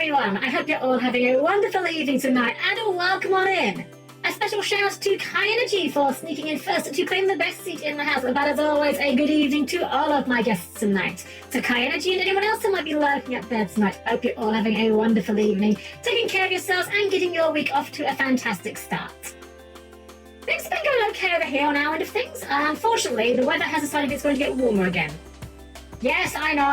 everyone! I hope you're all having a wonderful evening tonight, and welcome on in! A special shout to Kai Energy for sneaking in first to claim the best seat in the house, and that is always a good evening to all of my guests tonight. To Kai Energy and anyone else who might be lurking up there tonight, I hope you're all having a wonderful evening, taking care of yourselves and getting your week off to a fantastic start. Things have been going okay over here on our end of things. Unfortunately, the weather has decided it's going to get warmer again. Yes, I know.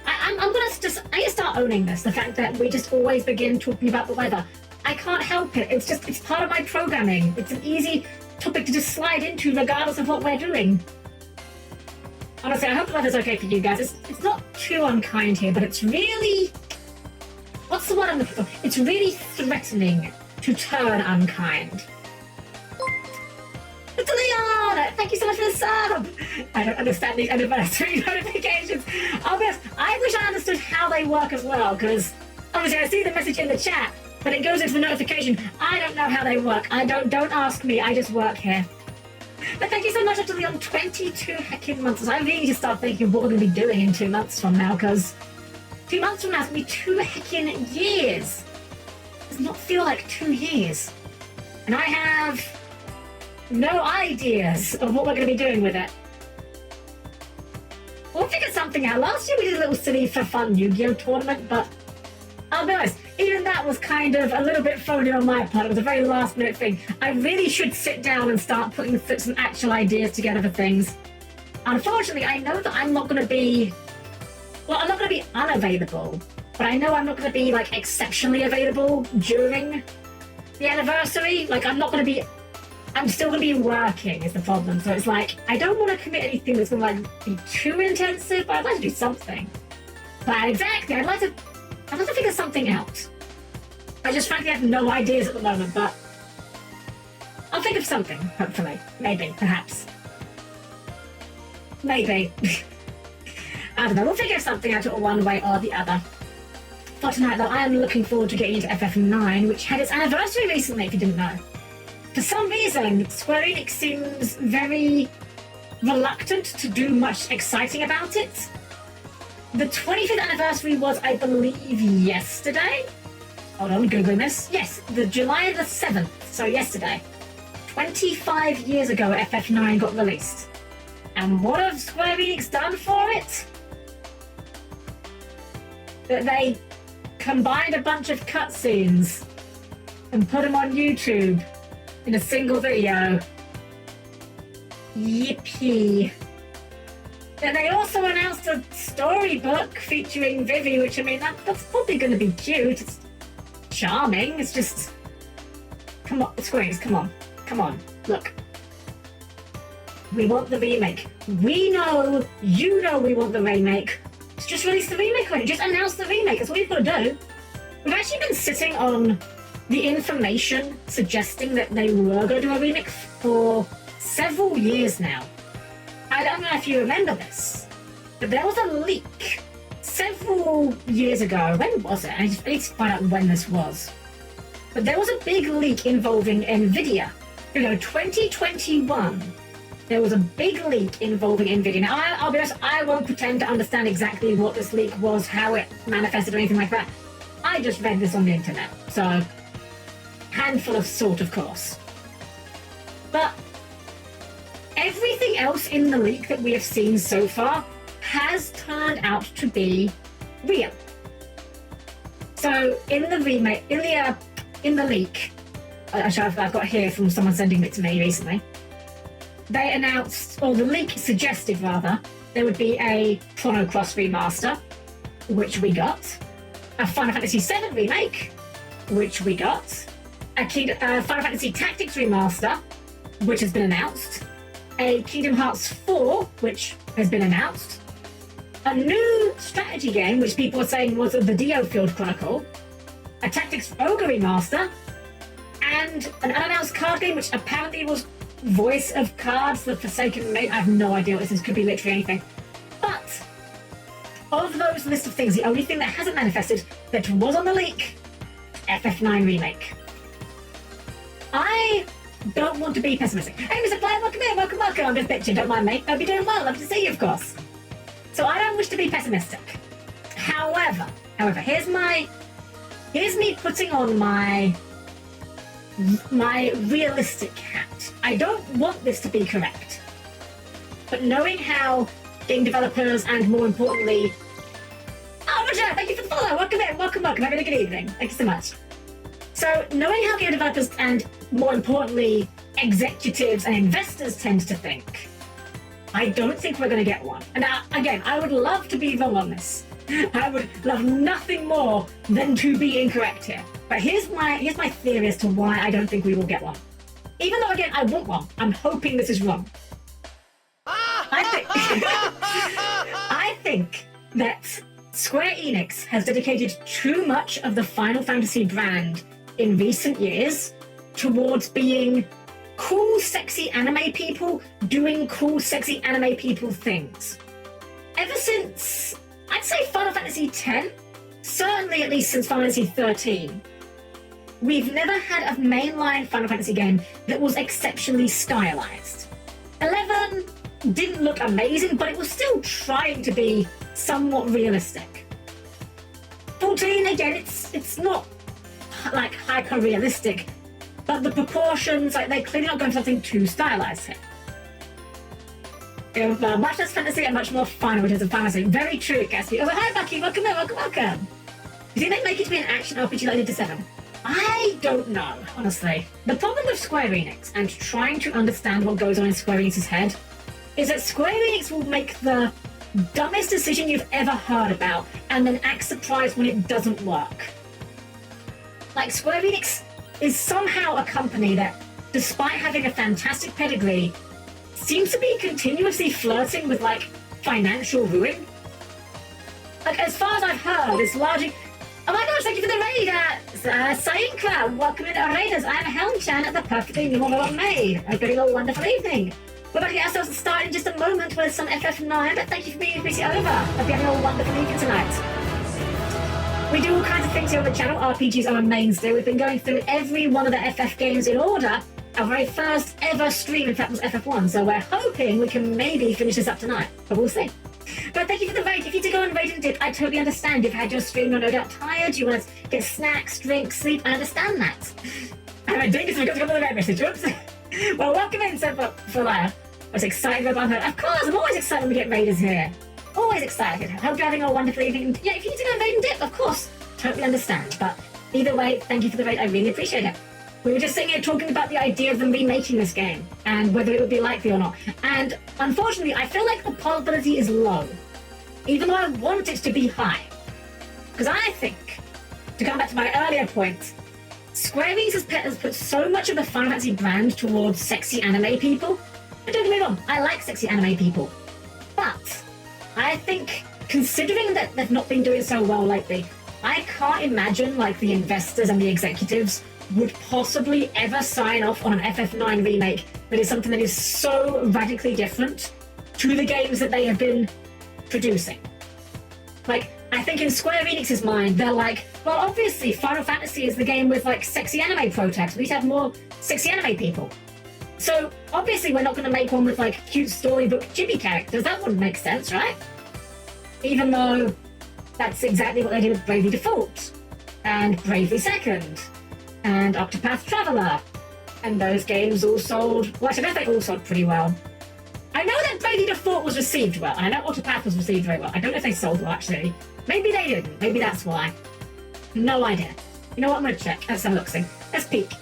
I'm gonna just start owning this. The fact that we just always begin talking about the weather. I can't help it. It's part of my programming. It's an easy topic to just slide into, regardless of what we're doing. Honestly, I hope the weather's okay for you guys. It's not too unkind here, but it's really, what's the word I'm looking for? It's really threatening to turn unkind. It's Leon! Thank you so much for the sub! I don't understand these anniversary notifications. I'll be honest, I wish I understood how they work as well, because obviously I see the message in the chat, but it goes into the notification. I don't know how they work. Don't ask me, I just work here. But thank you so much to Leon, 22 heckin' months. I really need to start thinking of what we're going to be doing in 2 months from now, because 2 months from now is going to be 2 heckin' years. It does not feel like 2 years. And I have no ideas of what we're going to be doing with it. We'll figure something out. Last year we did a little silly for fun Yu-Gi-Oh tournament, but I'll be honest, even that was kind of a little bit phony on my part. It was a very last minute thing. I really should sit down and start putting some actual ideas together for things. Unfortunately, I know that I'm not going to be, well, I'm not going to be unavailable, but I know I'm not going to be like exceptionally available during the anniversary. Like I'm still going to be working is the problem. So it's like, I don't want to commit anything that's going to be too intensive, but I'd like to do something. But exactly, I'd like to figure something out. I just frankly have no ideas at the moment, but I'll think of something, hopefully. Maybe, perhaps. Maybe. I don't know, we'll figure something out one way or the other. For tonight though, I am looking forward to getting into FF9, which had its anniversary recently, if you didn't know. For some reason, Square Enix seems very reluctant to do much exciting about it. The 25th anniversary was, I believe, yesterday. Hold on, Googling this. Yes, the July the 7th, so yesterday. 25 years ago, FF9 got released. And what have Square Enix done for it? That they combined a bunch of cutscenes and put them on YouTube in a single video. Yippee. Then they also announced a storybook featuring Vivi, which, I mean, that's probably going to be cute. It's charming. It's just, come on, Squares, come on, look. We want the remake. We know, you know we want the remake. Just release the remake already. Just announce the remake. That's all you've got to do. We've actually been sitting on the information suggesting that they were going to do a remake for several years now. I don't know if you remember this, but there was a leak several years ago. When was it? I need to find out when this was. But there was a big leak involving NVIDIA. 2021, there was a big leak involving NVIDIA. Now, I'll be honest, I won't pretend to understand exactly what this leak was, how it manifested or anything like that. I just read this on the internet, so handful of salt, of course. But everything else in the leak that we have seen so far has turned out to be real. So in the remake, in the leak, actually I've got here from someone sending it to me recently, they announced, or the leak suggested rather, there would be a Chrono Cross remaster, which we got, a Final Fantasy VII remake, which we got, a Final Fantasy Tactics remaster, which has been announced, a Kingdom Hearts 4, which has been announced, a new strategy game, which people are saying was the Dio Field Chronicle, a Tactics Ogre remaster, and an unannounced card game, which apparently was Voice of Cards, the Forsaken Mate. I have no idea what this is. Could be literally anything. But of those list of things, the only thing that hasn't manifested that was on the leak, FF9 remake. I don't want to be pessimistic. Hey, Mr. Player, welcome in, welcome. I'm just bitching, don't mind me. Hope you're doing well, love to see you, of course. So I don't wish to be pessimistic. However, here's my here's me putting on my realistic hat. I don't want this to be correct, but knowing how game developers and more importantly, oh, Roger, thank you for the follow. Welcome in, welcome. Having a good evening. Thank you so much. So, knowing how game developers and more importantly, executives and investors tend to think, I don't think we're going to get one. And again, I would love to be wrong on this. I would love nothing more than to be incorrect here. But here's my theory as to why I don't think we will get one. Even though, again, I want one, I'm hoping this is wrong. I think that Square Enix has dedicated too much of the Final Fantasy brand in recent years towards being cool, sexy anime people doing cool, sexy anime people things. Ever since, I'd say Final Fantasy X, certainly at least since Final Fantasy 13, we've never had a mainline Final Fantasy game that was exceptionally stylized. 11 didn't look amazing, but it was still trying to be somewhat realistic. 14, again, it's not like hyper realistic, but the proportions, like they're clearly not going for something too stylized here. Much less fantasy and much more fun in terms of fantasy. Very true, Gatsby. Oh, hi, Bucky. Welcome in. Welcome. Do you think they make it to be an action RPG like they did to 7? I don't know, honestly. The problem with Square Enix and trying to understand what goes on in Square Enix's head is that Square Enix will make the dumbest decision you've ever heard about and then act surprised when it doesn't work. Like, Square Enix is somehow a company that, despite having a fantastic pedigree, seems to be continuously flirting with, like, financial ruin. Like, as far as I've heard, it's largely... Oh my gosh, thank you for the raid, Sayinkra. Welcome in our raiders. I'm Helm-Chan at the perfectly normal maid. Hope you're having a wonderful evening. We're about to get ourselves started in just a moment with some FF9, but thank you for being with me over. Hope you're having a wonderful evening tonight. We do all kinds of things here on the channel. RPGs are a mainstay. We've been going through every one of the FF games in order. Our very first ever stream, in fact, was FF1, so we're hoping we can maybe finish this up tonight, but we'll see. But thank you for the raid. If you need to go and raid and dip, I totally understand. You've had your stream, you're no doubt tired, you want to get snacks, drinks, sleep, I understand that. I'm doing this, I've got to go to the raid message, whoops. Well, welcome in, for Laia. I was excited about her. Of course, I'm always excited when we get raiders here. Always excited. Hope you're having a wonderful evening. Yeah, if you need to go and raid and dip, of course. Totally understand. But either way, thank you for the raid. I really appreciate it. We were just sitting here talking about the idea of them remaking this game and whether it would be likely or not. And unfortunately, I feel like the probability is low, even though I want it to be high. Because I think, to come back to my earlier point, Square Enix has put so much of the Final Fantasy brand towards sexy anime people. And don't get me wrong, I like sexy anime people. But I think, considering that they've not been doing so well lately, I can't imagine like the investors and the executives would possibly ever sign off on an FF9 remake that is something that is so radically different to the games that they have been producing. Like, I think in Square Enix's mind, they're like, well, obviously Final Fantasy is the game with like sexy anime protags. We need to have more sexy anime people. So obviously we're not going to make one with like cute storybook chibi characters. That wouldn't make sense, right? Even though that's exactly what they did with Bravely Default and Bravely Second and Octopath Traveler. And those games all sold, well, actually, I know they all sold pretty well. I know that Bravely Default was received well, and I know Octopath was received very well. I don't know if they sold well, actually. Maybe they didn't. Maybe that's why. No idea. You know what? I'm going to check. Let's have a look. Let's peek.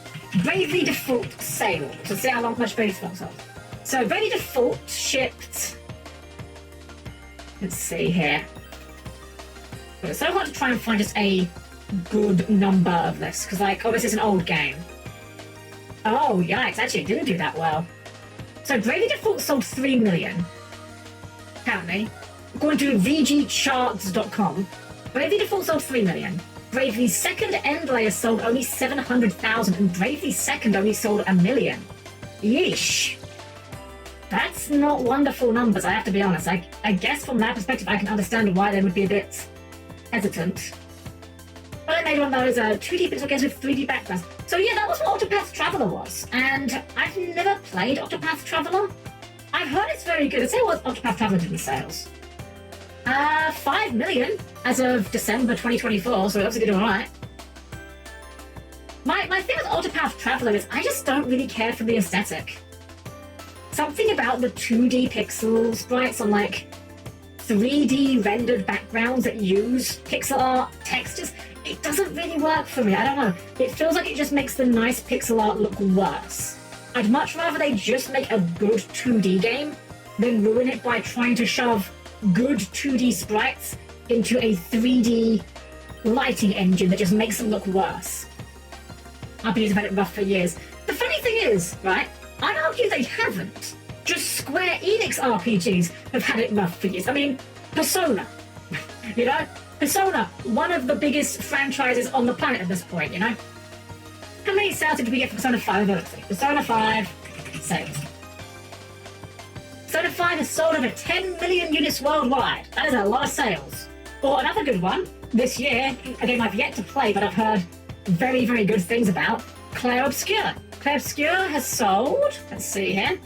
Bravely Default sale. So see how much Bravely Default sold. So Bravely Default shipped... Let's see here. It's so hard to try and find just a good number of this, because, like, obviously it's an old game. Oh, yikes. Actually, it didn't do that well. So Bravely Default sold 3 million. Apparently. According to VGCharts.com, Bravely Default sold 3 million. Bravely Second Endlayer sold only 700,000, and Bravely Second only sold 1 million. Yeesh. That's not wonderful numbers, I have to be honest. I guess from that perspective, I can understand why they would be a bit hesitant. But I made one of those 2D pixel games with 3D backgrounds. So yeah, that was what Octopath Traveler was. And I've never played Octopath Traveler. I've heard it's very good. Let's say what Octopath Traveler did in sales. 5 million as of December 2024, so it obviously did alright. My thing with Octopath Traveler is I just don't really care for the aesthetic. Something about the 2D pixel sprites on like 3D rendered backgrounds that use pixel art textures, it doesn't really work for me. I don't know. It feels like it just makes the nice pixel art look worse. I'd much rather they just make a good 2D game than ruin it by trying to shove good 2D sprites into a 3D lighting engine that just makes them look worse. RPGs have had it rough for years. The funny thing is, right, I'd argue they haven't. Just Square Enix RPGs have had it rough for years. I mean, Persona. You know? Persona, one of the biggest franchises on the planet at this point, you know? How many sales did we get for Persona 5? Let's see. Persona 5 sales. Persona 5 has sold over 10 million units worldwide. That is a lot of sales. Or another good one, this year, a game I've yet to play, but I've heard very, very good things about, Clair Obscur. Clair Obscur has sold, let's see here.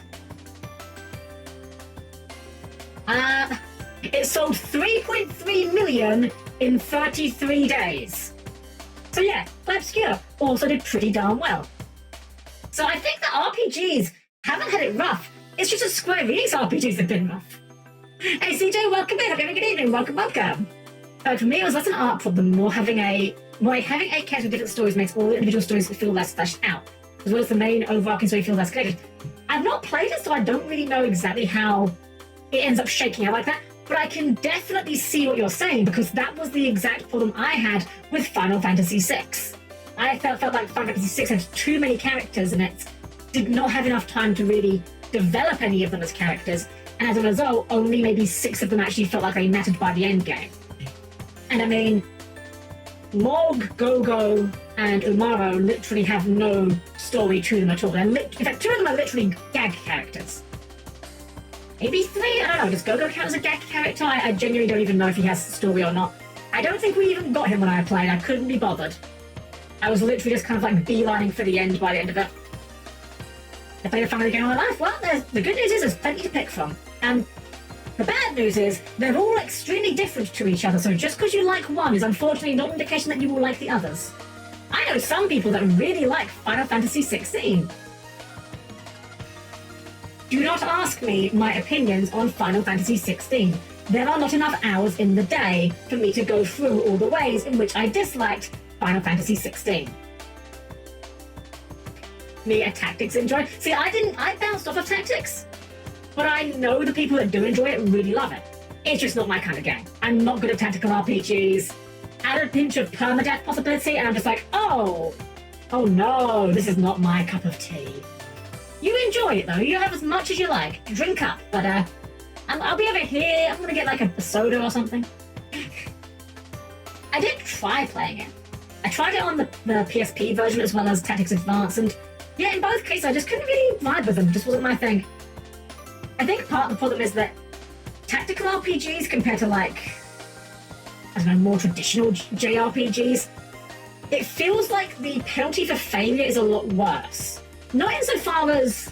It sold 3.3 million in 33 days. So yeah, Clair Obscur also did pretty darn well. So I think that RPGs haven't had it rough. It's just a Square Enix RPGs have been rough. Hey CJ, welcome in. Hope you're having a good evening. Welcome. For me, it was less an art problem, more having 8 characters with different stories makes all the individual stories feel less fleshed out, as well as the main overarching story feels less connected. I've not played it, so I don't really know exactly how it ends up shaking out like that, but I can definitely see what you're saying, because that was the exact problem I had with Final Fantasy VI. I felt like Final Fantasy VI had too many characters in it, did not have enough time to really develop any of them as characters, and as a result, only maybe 6 of them actually felt like they mattered by the end game. And I mean, Morg, Gogo, and Umaro literally have no story to them at all. In fact, 2 of them are literally gag characters. Maybe 3? I don't know. Does Gogo count as a gag character? I genuinely don't even know if he has a story or not. I don't think we even got him when I played. I couldn't be bothered. I was literally just kind of like beelining for the end by the end of it. I played a family game of my life. Well, the good news is there's plenty to pick from. And the bad news is they're all extremely different to each other, so just because you like one is unfortunately not an indication that you will like the others. I know some people that really like Final Fantasy XVI. Do not ask me my opinions on Final Fantasy XVI. There are not enough hours in the day for me to go through all the ways in which I disliked Final Fantasy XVI. Me, a tactics enjoy. See, I bounced off of tactics. But I know the people that do enjoy it really love it. It's just not my kind of game. I'm not good at tactical RPGs. Add a pinch of permadeath possibility, and I'm just like, oh no, this is not my cup of tea. You enjoy it though. You have as much as you like. Drink up. But I'll be over here. I'm gonna get like a soda or something. I did try playing it. I tried it on the PSP version as well as Tactics Advance, and yeah, in both cases I just couldn't really vibe with them. It just wasn't my thing. I think part of the problem is that tactical RPGs compared to like, I don't know, more traditional JRPGs, it feels like the penalty for failure is a lot worse. Not insofar as,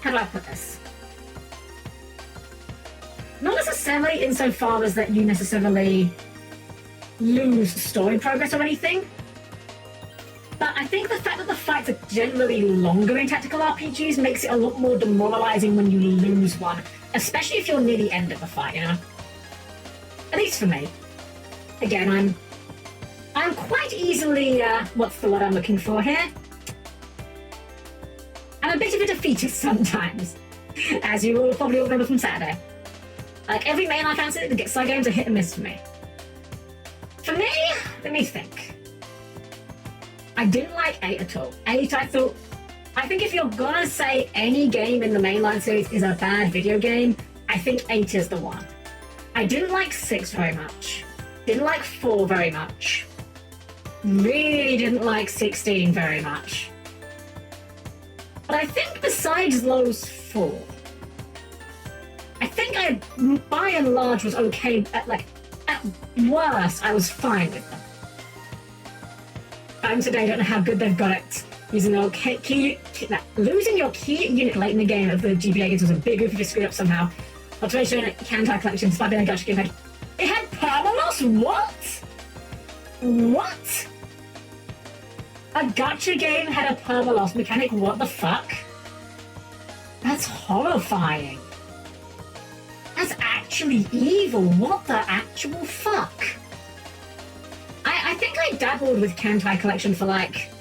how do I put this? Not necessarily insofar as that you necessarily lose story progress or anything, but I think the fact that the fights are generally longer in tactical RPGs makes it a lot more demoralizing when you lose one, especially if you're near the end of the fight, you know? At least for me. Again, I'm quite easily, what's the word I'm looking for here? I'm a bit of a defeatist sometimes, as you will probably all remember from Saturday. Like, every main I fancy, the Getsai games are hit and miss for me. For me, let me think. I didn't like 8 at all. 8, I think if you're gonna say any game in the mainline series is a bad video game, I think 8 is the one. I didn't like 6 very much. Didn't like 4 very much. Really didn't like 16 very much. But I think besides those 4, I think I, by and large, was okay. At worst, I was fine with them. Today, I don't know how good they've got it. Using their losing your key unit late in the game of the GBA games was a big goof if you screwed up somehow. Alteration Kantai collection, despite being a gacha game, it had permaloss? What? A gacha game had a perma-loss mechanic? What the fuck? That's horrifying. That's actually evil. What the actual fuck? I think I dabbled with Kantai Collection for like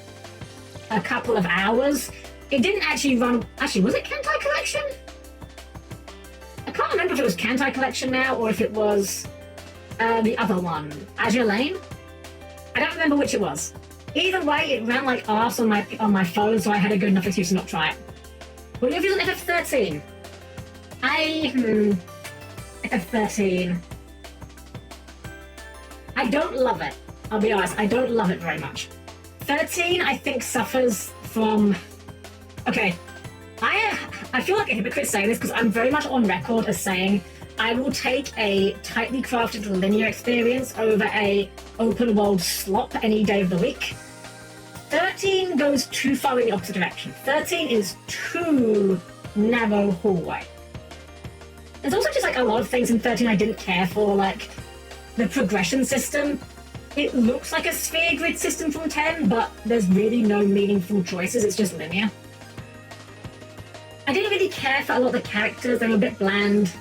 a couple of hours. It didn't actually run... Actually, was it Kantai Collection? I can't remember if it was Kantai Collection now or if it was the other one. Azure Lane? I don't remember which it was. Either way, it ran like arse on my phone, so I had a good enough excuse to not try it. What are your views on FF13? FF13... I don't love it. I'll be honest, I don't love it very much. 13, I think, suffers from... Okay, I feel like a hypocrite saying this because I'm very much on record as saying I will take a tightly crafted linear experience over a open world slop any day of the week. 13 goes too far in the opposite direction. 13 is too narrow hallway. There's also just like a lot of things in 13 I didn't care for, like the progression system. It looks like a sphere grid system from 10, but there's really no meaningful choices, it's just linear. I didn't really care for a lot of the characters, they were a bit bland.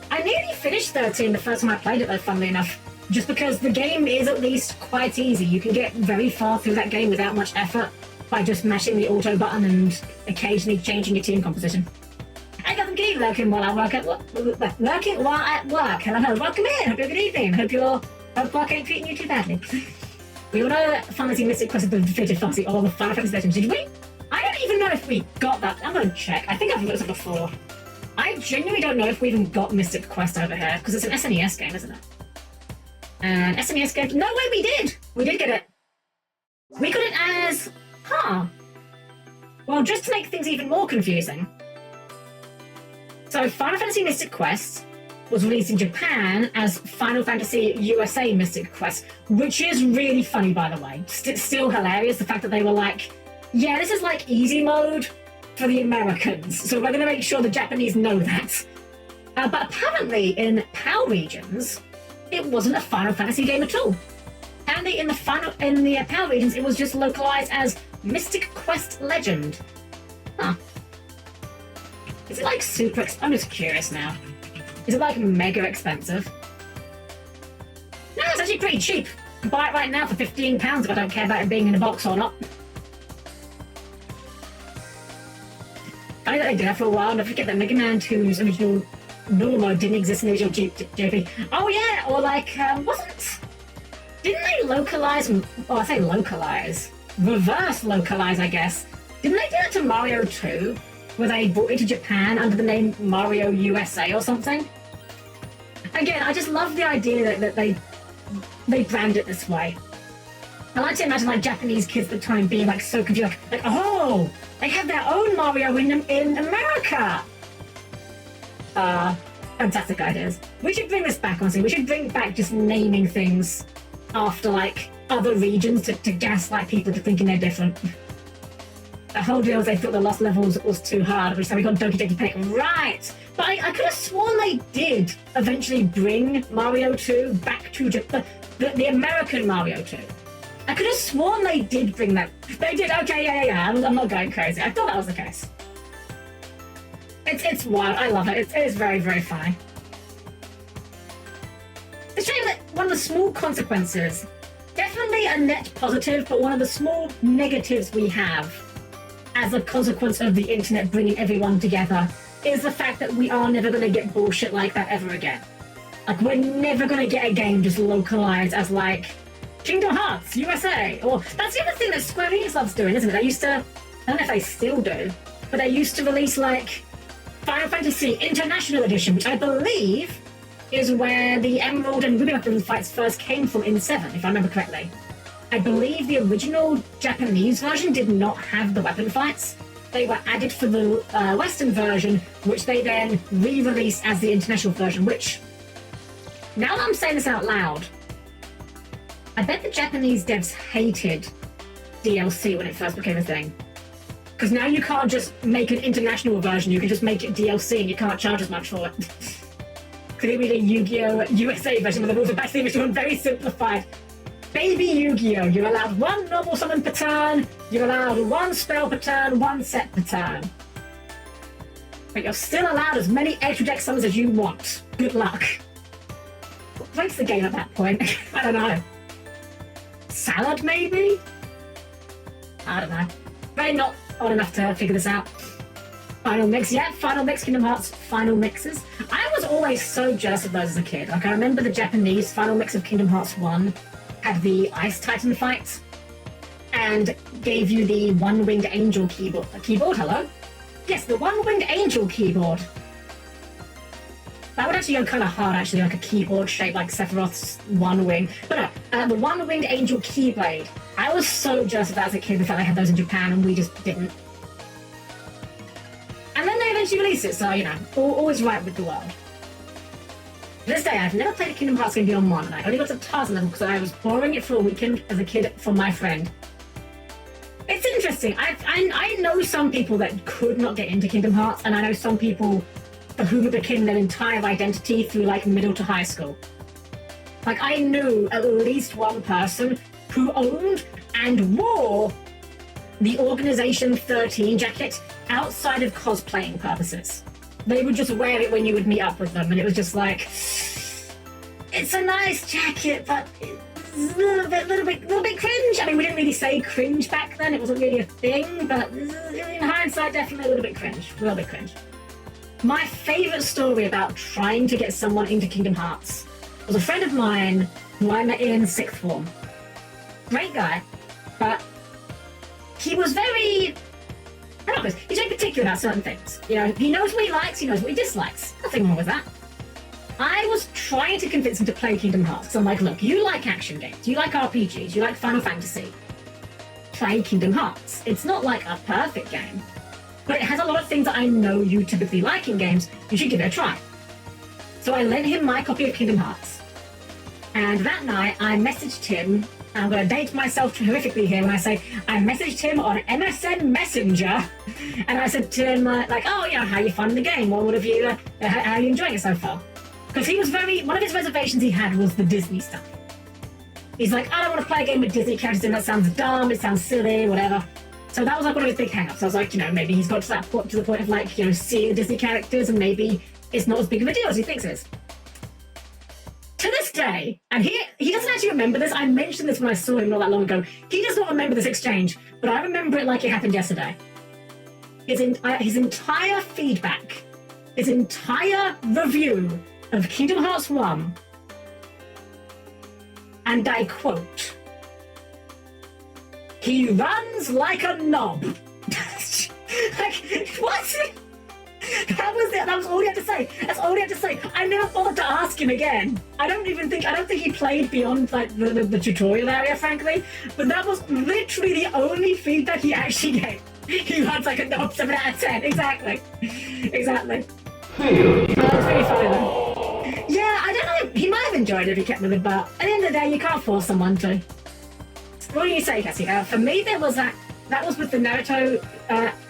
I nearly finished 13 the first time I played it though, funnily enough, just because the game is at least quite easy. You can get very far through that game without much effort by just mashing the auto button and occasionally changing your team composition. I got some keep lurking while I work at work. Lurking while at work. Hello, welcome in. Hope you're good evening. Hope work ain't treating you too badly. We all know Fantasy Mystic Quest is the defeated Fantasy or the Final Fantasy Legends. Did we? I don't even know if we got that. I'm gonna check. I think I've looked at it before. I genuinely don't know if we even got Mystic Quest over here, because it's an SNES game, isn't it? And SNES game... No way, we did! We did get it. We got it as... Huh. Well, just to make things even more confusing. So, Final Fantasy Mystic Quest was released in Japan as Final Fantasy USA Mystic Quest, which is really funny, by the way. Still hilarious, the fact that they were like, yeah, this is like easy mode for the Americans, so we're going to make sure the Japanese know that. But apparently in PAL regions, it wasn't a Final Fantasy game at all. Apparently in the PAL regions, it was just localized as Mystic Quest Legend. Huh. Is it like super I'm just curious now. Is it like mega expensive? No, it's actually pretty cheap. You can buy it right now for £15 if I don't care about it being in a box or not. I know that they did that for a while, and I forget that Mega Man 2's original normal mode didn't exist in the original JP. Oh yeah, or like, didn't they localize, well I say localize, reverse localize I guess. Didn't they do that to Mario 2? Where they brought it to Japan under the name Mario USA or something? Again, I just love the idea that they brand it this way. I like to imagine like Japanese kids at the time being like so confused, like oh, they have their own Mario in America! Fantastic ideas. We should bring this back, honestly. We should bring back just naming things after like other regions to gaslight people to thinking they're different. The whole deal is they thought the lost levels was too hard, which is how we got Doki Doki Panic. Right! But I could have sworn they did eventually bring Mario 2 back to the American Mario 2. I could have sworn they did bring that. They did, okay, yeah. I'm not going crazy. I thought that was the case. It's wild. I love it. It is very, very funny. It's a shame that one of the small consequences, definitely a net positive, but one of the small negatives we have as a consequence of the internet bringing everyone together is the fact that we are never going to get bullshit like that ever again. Like, we're never going to get a game just localized as, like, Kingdom Hearts, USA, or... That's the other thing that Square Enix loves doing, isn't it? They used to... I don't know if they still do, but they used to release, like, Final Fantasy International Edition, which I believe is where the Emerald and Ruby weapon fights first came from in 7, if I remember correctly. I believe the original Japanese version did not have the weapon fights. They were added for the Western version, which they then re-released as the international version, which, now that I'm saying this out loud, I bet the Japanese devs hated DLC when it first became a thing. Because now you can't just make an international version, you can just make it DLC and you can't charge as much for it. Could it be the Yu-Gi-Oh! USA version where the rules are basically very simplified? Baby Yu-Gi-Oh! You're allowed one normal summon per turn, you're allowed one spell per turn, one set per turn. But you're still allowed as many extra deck summons as you want. Good luck. What breaks the game at that point? I don't know. Salad, maybe? I don't know. Very not old enough to figure this out. Final mix, yeah, final mix, Kingdom Hearts, final mixes. I was always so jealous of those as a kid. Like, I remember the Japanese final mix of Kingdom Hearts 1 had the Ice Titan fight and gave you the one-winged angel keyboard. Hello? Yes, the one-winged angel keyboard. That would actually go kind of hard, actually, like a keyboard shaped like Sephiroth's one wing. But no, the one-winged angel keyblade. I was so jealous of that as a kid, the fact they had those in Japan and we just didn't. And then they eventually released it, so, you know, always right with the world. To this day, I've never played a Kingdom Hearts game beyond 1, and I only got to Tarzan level because I was borrowing it for a weekend as a kid from my friend. It's interesting. I know some people that could not get into Kingdom Hearts, and I know some people for whom it became their entire identity through, like, middle to high school. Like, I knew at least one person who owned and wore the Organization 13 jacket outside of cosplaying purposes. They would just wear it when you would meet up with them, and it was just like, it's a nice jacket, but it's a little bit cringe. I mean, we didn't really say cringe back then; it wasn't really a thing. But in hindsight, definitely a little bit cringe. My favorite story about trying to get someone into Kingdom Hearts was a friend of mine who I met in 6th form. Great guy, but he was very. He's very particular about certain things. You know, he knows what he likes, he knows what he dislikes. Nothing wrong with that. I was trying to convince him to play Kingdom Hearts, because I'm like, look, you like action games, you like RPGs, you like Final Fantasy. Play Kingdom Hearts. It's not like a perfect game, but it has a lot of things that I know you typically like in games. You should give it a try. So I lent him my copy of Kingdom Hearts. And that night, I messaged him. I'm going to date myself horrifically here when I say I messaged him on MSN Messenger, and I said to him, like, oh, you know, how you finding the game? What have you, how are you enjoying it so far? Because he was one of his reservations he had was the Disney stuff. He's like, I don't want to play a game with Disney characters in. That sounds dumb, it sounds silly, whatever. So that was like one of his big hang-ups. I was like, you know, maybe he's got to the point of, like, you know, seeing the Disney characters, and maybe it's not as big of a deal as he thinks it is. To this day, and he doesn't actually remember this. I mentioned this when I saw him not that long ago. He does not remember this exchange, but I remember it like it happened yesterday. His entire feedback, his entire review of Kingdom Hearts 1, and I quote, "He runs like a knob." Like, what? That was it. That was all he had to say. That's all he had to say. I never bothered to ask him again. I don't think he played beyond, like, the tutorial area, frankly. But that was literally the only feedback he actually gave. He runs like a knob, 7 out of 10. Exactly. That was pretty funny though. Yeah, I don't know. He might have enjoyed it if he kept with it, but at the end of the day, you can't force someone to. What do you say, Cassie? For me, there was that. That was with the Naruto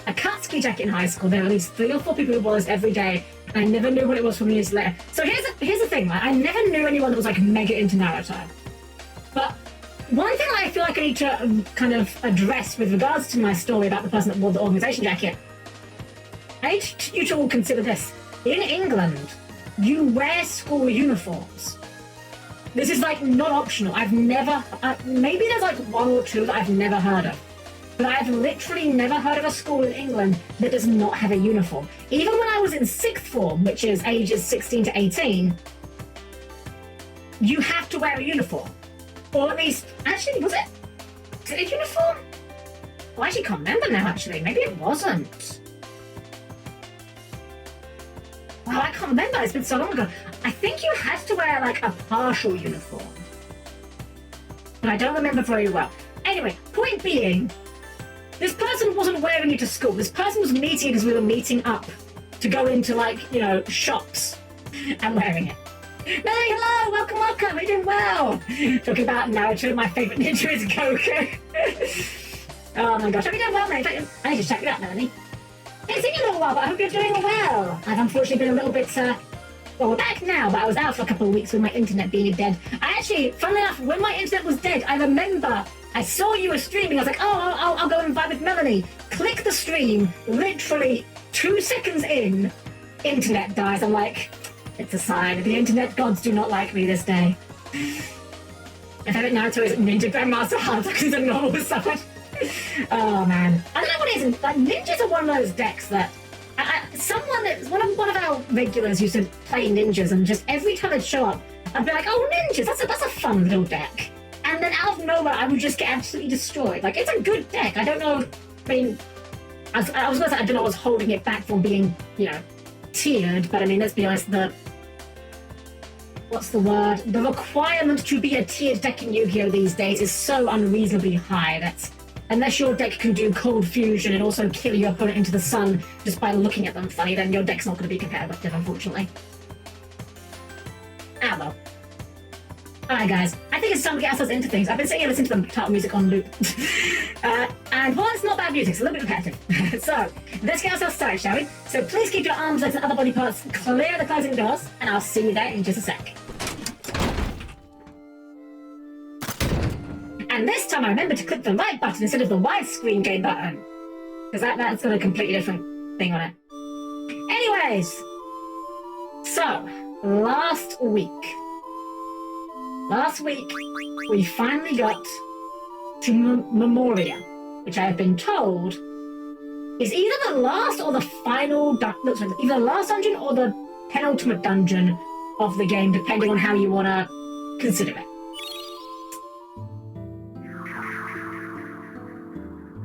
Akatsuki jacket in high school. There were at least 3 or 4 people who wore this every day, and I never knew what it was from years later. So here's the thing, right? I never knew anyone that was, like, mega into Naruto. But one thing I feel like I need to kind of address with regards to my story about the person that wore the organization jacket, I need you to all consider this. In England, you wear school uniforms. This is, like, not optional. I've never... maybe there's, like, 1 or 2 that I've never heard of. But I've literally never heard of a school in England that does not have a uniform. Even when I was in 6th form, which is ages 16 to 18, you have to wear a uniform. Or at least, actually, was it a uniform? Oh, I actually can't remember now, actually. Maybe it wasn't. Wow, I can't remember. It's been so long ago. I think you had to wear, like, a partial uniform. But I don't remember very well. Anyway, point being, this person wasn't wearing it to school. This person was meeting it because we were meeting up to go into, like, you know, shops and wearing it. Melanie, hello, welcome. We're doing well. Talking about Naruto, my favourite ninja is Goku. Oh my gosh, are we doing well, Melanie? I need to check it out, Melanie. It's been a little while, but I hope you're doing well. I've unfortunately been a little bit Well, we're back now, but I was out for a couple of weeks with my internet being dead. I actually, funnily enough, when my internet was dead, I remember I saw you were streaming. I was like, oh, I'll go and vibe with Melanie. Click the stream, literally 2 seconds in, internet dies. I'm like, it's a sign. The internet gods do not like me this day. My favorite Naruto is Ninja Grandmaster Hunter because he's a normal summon. Oh man, I don't know what it is. Like ninjas are one of those decks that one of our regulars used to play ninjas, and just every time they'd show up, I'd be like, oh ninjas, that's a fun little deck. And then out of nowhere, I would just get absolutely destroyed. Like it's a good deck. I don't know. I mean, I was gonna say I don't know what's holding it back from being, tiered. But I mean, let's be honest. What's the word? The requirement to be a tiered deck in Yu-Gi-Oh! These days is so unreasonably high that unless your deck can do cold fusion and also kill your opponent into the sun just by looking at them funny, then your deck's not going to be competitive, unfortunately. Ah, well. Alright, guys. I think it's time to get ourselves into things. I've been sitting here listening to the title music on loop. And while it's not bad music, it's a little bit repetitive. So, let's get ourselves started, shall we? So please keep your arms, legs, and other body parts clear of the closing doors, and I'll see you there in just a sec. And this time I remember to click the right button instead of the widescreen game button. Because that's got a completely different thing on it. Anyways. So, last week, we finally got to Memoria, which I have been told is either the last or the final either the last dungeon or the penultimate dungeon of the game, depending on how you want to consider it.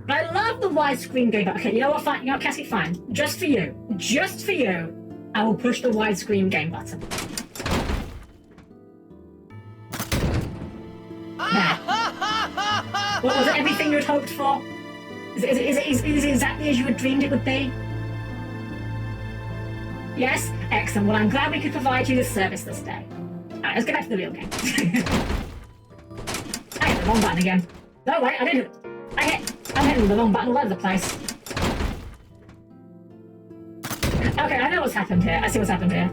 But I love the widescreen game. Okay, you know what? Fine. You know what, Cassie? Fine. Just for you, I will push the widescreen game button. Now, what was it? Everything you had hoped for? Is it exactly as you had dreamed it would be? Yes? Excellent. Well, I'm glad we could provide you this service this day. Alright, let's get back to the real game. I hit the wrong button again. No, wait, I didn't. I'm hitting the wrong button all over the place. Okay, I know what's happened here. I see what's happened here.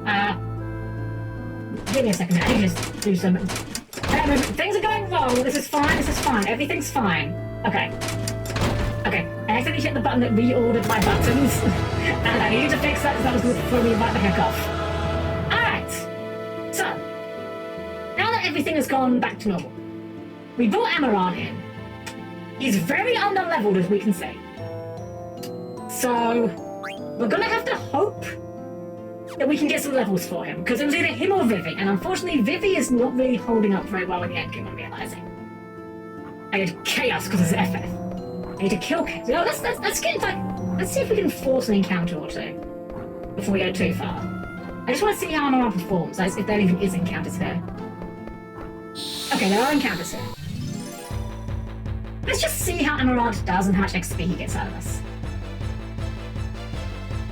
Give me a second. I need to just do something. Things are going wrong. This is fine. Everything's fine. Okay. I accidentally hit the button that reordered my buttons. And I needed to fix that because that was going to throw me right the heck off. Alright. So, now that everything has gone back to normal, we brought Amaran in. He's very under-leveled, as we can see. So, we're gonna have to hope that we can get some levels for him, because it was either him or Vivi, and unfortunately Vivi is not really holding up very well in the endgame, I'm realizing. I need chaos because it's FF. I need to kill chaos. You know, let's get like, let's see if we can force an encounter or two before we go too far. I just want to see how Amaran performs, if there even is encounters here. Okay, there are encounters here. Let's just see how Amaran does and how much XP he gets out of this.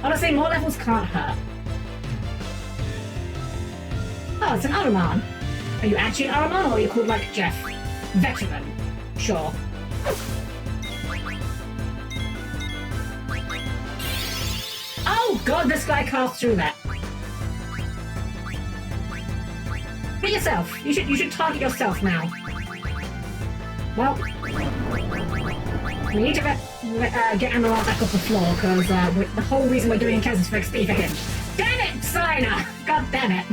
Honestly, more levels can't hurt. Oh, it's an Araman. Are you actually an Araman, or are you called like Jeff? Veteran. Sure. Oh god, this guy cast through that. Be yourself. You should target yourself now. Well, we need to get Amaran back off the floor, because the whole reason we're doing encounters for XP for him. Damn it, Signer! God damn it.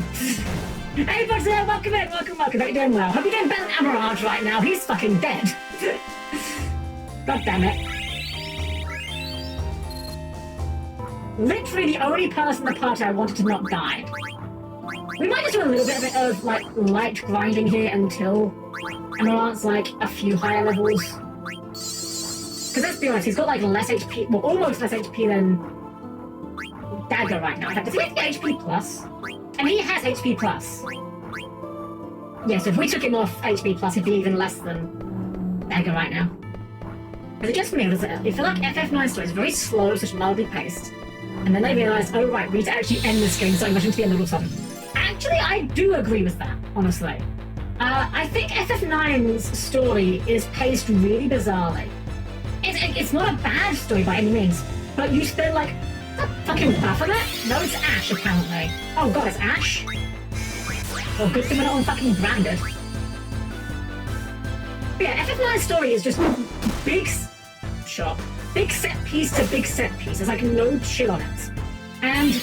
Hey, folks, welcome in, welcome. Hope you're doing well. Hope you're doing better than Amaran right now. He's fucking dead. God damn it. Literally the only person in the party I wanted to not die. We might just do a little bit of like light grinding here until Amaran's like a few higher levels. Because let's be honest, he's got like less HP, well, almost less HP than Dagger right now. In fact, does he have the HP plus? And he has HP plus. Yes, if we took him off HP plus, he'd be even less than Dagger right now. Because it just for me, I feel like FF9 story is very slow, such mildly paced. And then they realised, oh right, we need to actually end this game, so I'm going to be a little something. Actually, I do agree with that, honestly. I think FF9's story is paced really bizarrely. It's not a bad story by any means, but you spend like Fucking Baphomet? No, it's Ash, apparently. Oh god, it's Ash? Well, good thing we're not all fucking branded. But yeah, FF9's story is just big big set piece to big set piece. There's like no chill on it. And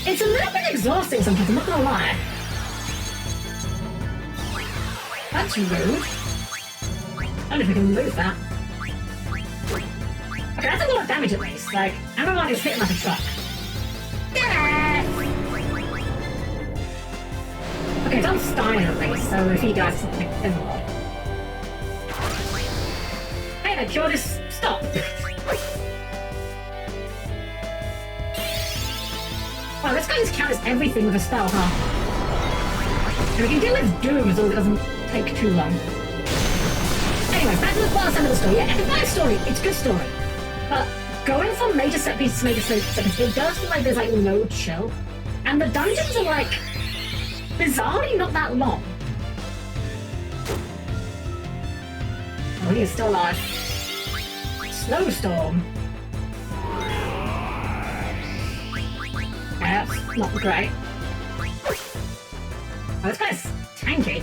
it's a little bit exhausting sometimes, I'm not gonna lie. That's rude. I don't know if we can move that. Okay, that's a lot of damage at least. Like, Amaranth is hitting like a truck. Yeah! Okay, it's on Stein at least, so if he dies, something similar. Hey, the cure just stop. Wow, this guy just counters everything with a spell, huh? And we can deal with Doom as long as it doesn't take too long. Anyway, back to the last end of the story. Yeah, FF9 story, it's a good story. But going from major set pieces to major set pieces, it does feel like there's like no chill. And the dungeons are like, bizarrely not that long. Oh, he is still alive. Snowstorm. Yeah, that's not great. Oh, this guy's tanky.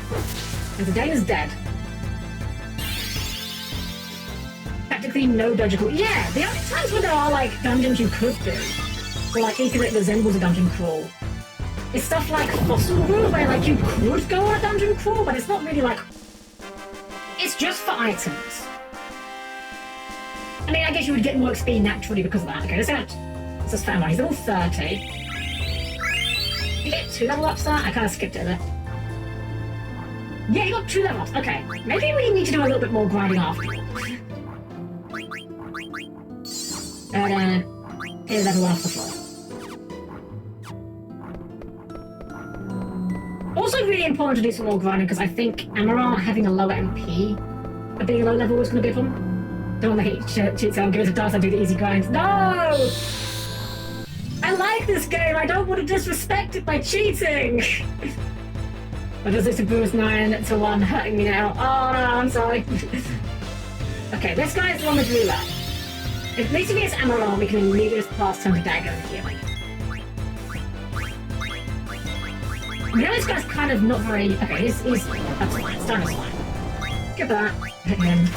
And Zidane is dead. Practically no dungeon crawl. Yeah, the only times where there are like dungeons you could do, or like anything that resembles a dungeon crawl, is stuff like Fossil Room, where like you could go on a dungeon crawl, but it's not really like... It's just for items. I mean, I guess you would get more XP naturally because of that. Okay, let's just found out. He's level 30. Did you get 2 level ups there? I kind of skipped it a bit. Yeah, you got 2 level ups. Okay, maybe we need to do a little bit more grinding after. Here's level 1 off the floor. Also really important to do some more grinding because I think Amaranth having a lower MP but being a low level is going to be a problem. Don't want to cheat sound, give us a dice, I do the easy grinds. No! I like this game, I don't want to disrespect it by cheating! But does this boost 9-1 hurting me now? Oh no, I'm sorry. Okay, this guy is the one with ruler. If needs to be his Amaranth, we can immediately just pass turn to dagger and healing. We know this guy's kind of not very... Okay, he's that's fine, Stun is fine. Get that. Hit him.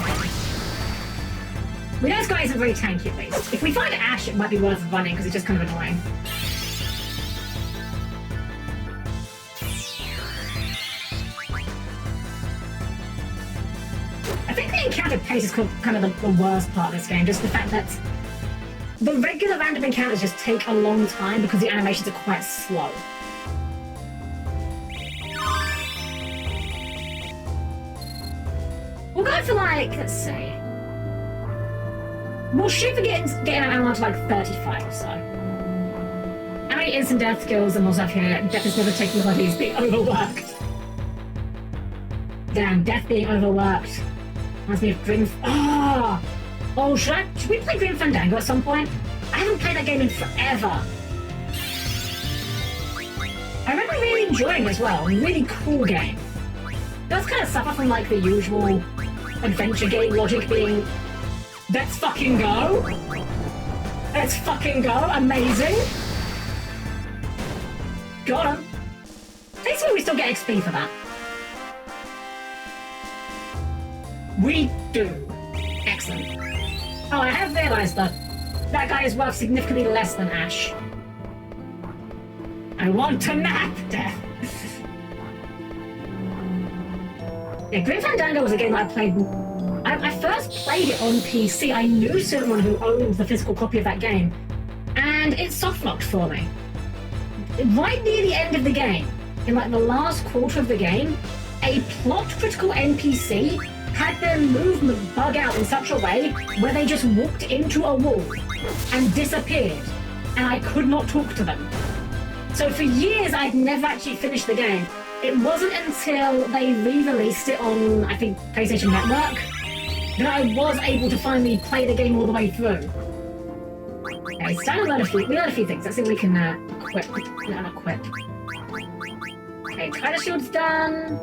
We know this guy isn't very tanky at least. If we find Ash, it might be worth running because it's just kind of annoying. I think the encounter pace is kind of the worst part of this game, just the fact that the regular random encounters just take a long time because the animations are quite slow. We'll go for like, let's see. We'll shoot for getting an ammo to like 35 or so. How many instant death skills and we'll have here? Death is never taken while he's being overworked. Damn, Death being overworked. Reminds me of Grim... Oh! Oh, should we play Grim Fandango at some point? I haven't played that game in forever. I remember really enjoying it as well. A really cool game. It does kind of suffer from like the usual adventure game logic being, let's fucking go. Let's fucking go. Amazing. Got him. Thankfully we still get XP for that. We do. Excellent. Oh, I have realised that that guy is worth significantly less than Ash. I want to nap, Death. Yeah, Grim Fandango was a game that I played... I first played it on PC. I knew someone who owned the physical copy of that game, and it softlocked for me. Right near the end of the game, in like the last quarter of the game, a plot-critical NPC had their movement bug out in such a way where they just walked into a wall and disappeared, and I could not talk to them. So for years, I'd never actually finished the game. It wasn't until they re-released it on, I think, PlayStation Network, that I was able to finally play the game all the way through. Okay, we learned a few things. Let's see if we can equip. Unequip. Okay, Tiger Shield's done.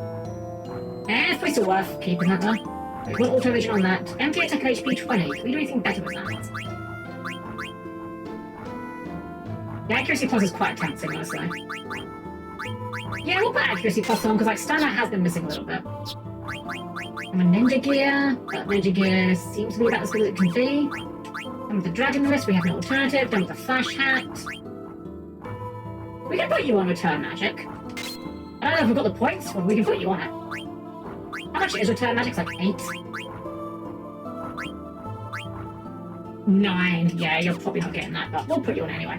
And it's pretty still worth keeping that done. We want auto vision on that. MP attack and HP 20. Can we do anything better with that? accuracy plus is quite tempting, honestly. Yeah, we'll put accuracy plus on, because like stamina has been missing a little bit. I'm a ninja gear, but ninja gear seems to be about as good as it can be. And with the dragon wrist, we have an alternative. Then with the flash hat. We can put you on return magic. I don't know if we've got the points, but we can put you on it. How much is return magic? It's like 8. 9. Yeah, you're probably not getting that, but we'll put you on anyway.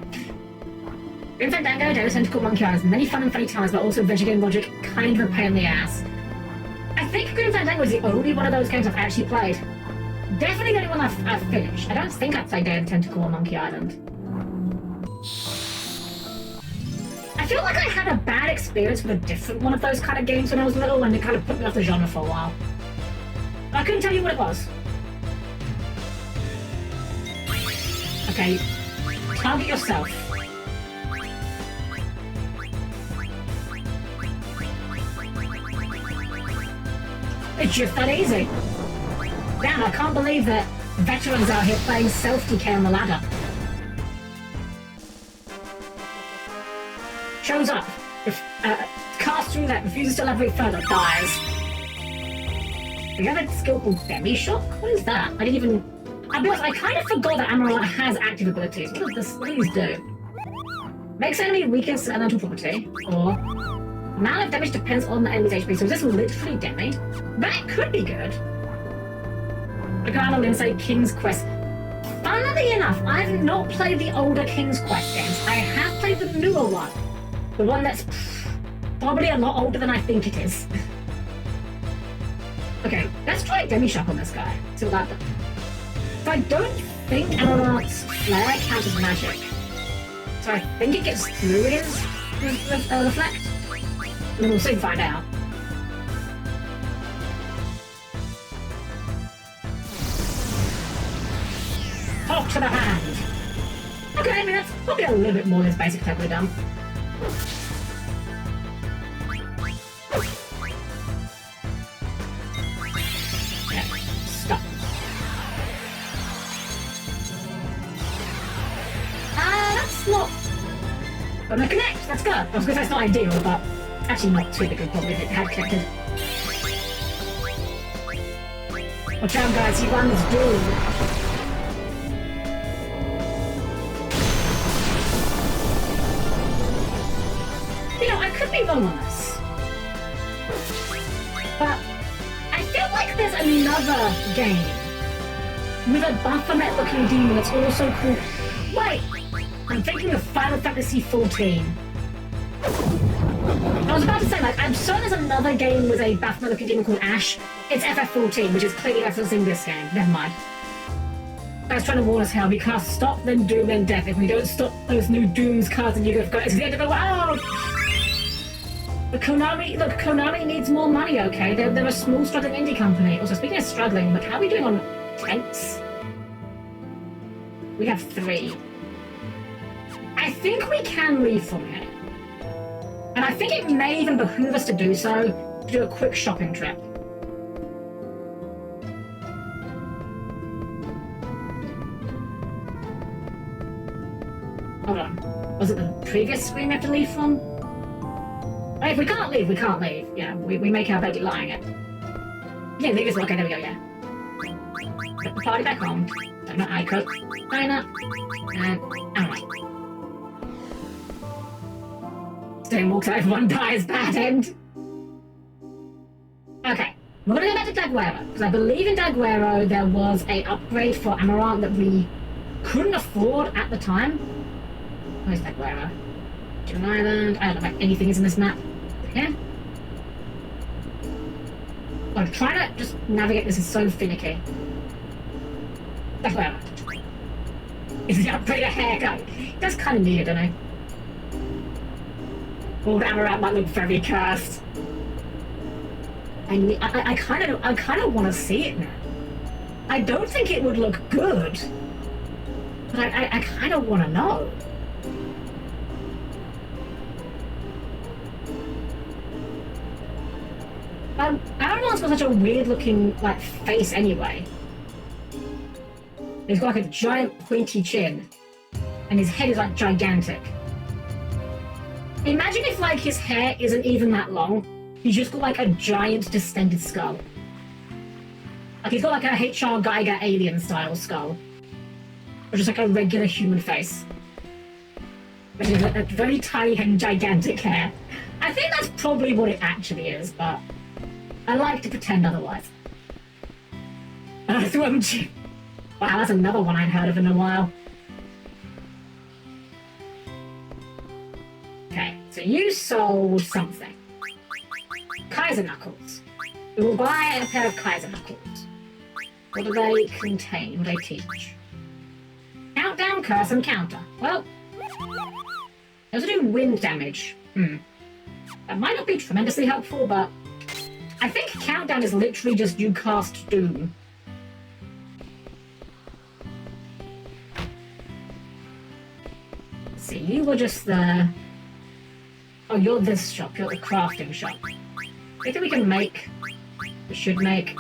In Fandango, Davis Tentacle Monkey Island has many fun and funny times, but also video game logic kind of a pain in the ass. I think Grim Fandango is the only one of those games I've actually played. Definitely the only one I've finished. I don't think I've played Davis Tentacle or Monkey Island. I feel like I had a bad experience with a different one of those kind of games when I was little, and it kind of put me off the genre for a while. But I couldn't tell you what it was. Okay, target yourself. It's just that easy. Damn, I can't believe that veterans out here playing self-decay on the ladder. Shows up. Cast through that, refuses to elaborate further, dies. We have a skill called Demi Shock? What is that? I didn't even... I'll be honest, I kind of forgot that Amaranth has active abilities. What does these do? Makes enemy weakest elemental property, or... amount of damage depends on the enemy's HP, so is this literally Demi? That could be good. Look around and say King's Quest. Funnily enough, I've not played the older King's Quest games. I have played the newer one. The one that's probably a lot older than I think it is. Okay, let's try Demi Shock on this guy. See what that does. So I don't think Amaranth's flare counts as magic. So I think it gets through his reflect. And we'll soon find out. Talk to the hand! Okay, I mean that's probably a little bit more than his basic attack would have done. Yeah, stop. That's not... gonna connect, that's good. I was gonna say that's not ideal, but actually not too big of a problem if it had connected. Watch out guys, he runs Doom. You know, I could be wrong on this. But I feel like there's another game with a Baphomet looking demon that's also called... Wait! I'm thinking of Final Fantasy XIV. I was about to say, like, I'm certain there's another game with a Baphomet looking demon called Ash. It's FF14, which is clearly referencing this game. Never mind. I was trying to warn us how we can't stop then Doom then Death. If we don't stop those new Dooms cards, then you're going to go, it's the end of the world! But Konami needs more money, okay? They're a small, struggling indie company. Also, speaking of struggling, like, how are we doing on tents? We have 3. I think we can leave from here. And I think it may even behoove us to do so, to do a quick shopping trip. Hold on. Was it the previous screen we have to leave from? Oh, if we can't leave, we can't leave. Yeah, we make our bed lying it. Yeah, leave us. Okay, there we go, yeah. Put the party back on. Don't know, I cook. Line up. And alright. Stone walks out, everyone dies, bad end. Okay, we're gonna go back to Daguerro, because I believe in Daguerro there was an upgrade for Amaranth that we couldn't afford at the time. Where's Daguerro? June Island. I don't know if anything is in this map. Yeah. I'm trying to just navigate this is so finicky. Daguerro. Is the upgrade a haircut? It does kind of need it, don't I? Old Amaranth might look very cursed. I kind of want to see it now. I don't think it would look good, but I kind of want to know. Amaranth's got such a weird looking like face anyway. He's got like a giant pointy chin, and his head is like gigantic. Imagine if, like, his hair isn't even that long. He's just got, like, a giant distended skull. Like, he's got, like, a H.R. Geiger alien-style skull. Or just, like, a regular human face. But he's a very tiny and gigantic hair. I think that's probably what it actually is, but I like to pretend otherwise. Earthworm. Wow, that's another one I'd heard of in a while. Okay, so you sold something. Kaiser Knuckles. We will buy a pair of Kaiser Knuckles. What do they contain? What do they teach? Countdown, curse, and counter. Well, they also do wind damage. That might not be tremendously helpful, but I think countdown is literally just you cast Doom. Let's see, you were just the... Oh, you're this shop. You're the crafting shop. I think we can make... We should make...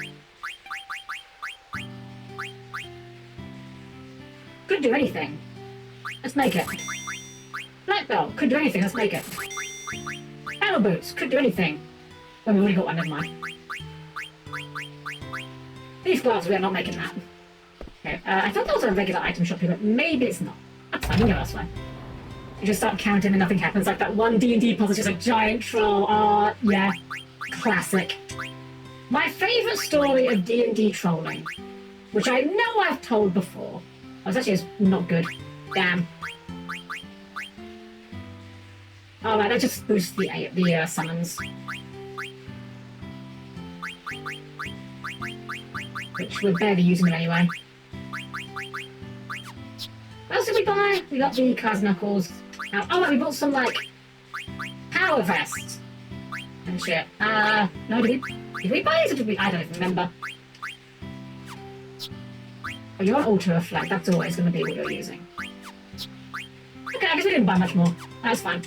Could do anything. Let's make it. Black belt. Could do anything. Let's make it. Battle boots. Could do anything. Oh, we already got one. Never mind. These gloves. We are not making that. Okay. I thought that was a regular item shop here, but maybe it's not. That's fine. We can go elsewhere. You just start counting and nothing happens. Like that one D&D puzzle is just a giant troll. Yeah. Classic. My favourite story of D&D trolling, which I know I've told before. Oh, it's actually not good. Damn. Oh, right, that just boosts the summons. Which we're barely using it anyway. What else did we buy? We got the Kaz Knuckles. Oh, right, we bought some, like, power vests and shit. No, did we buy these or did we? I don't even remember. Oh, you're on Ultra Reflect. That's always going to be what you're using. Okay, I guess we didn't buy much more. That's fine.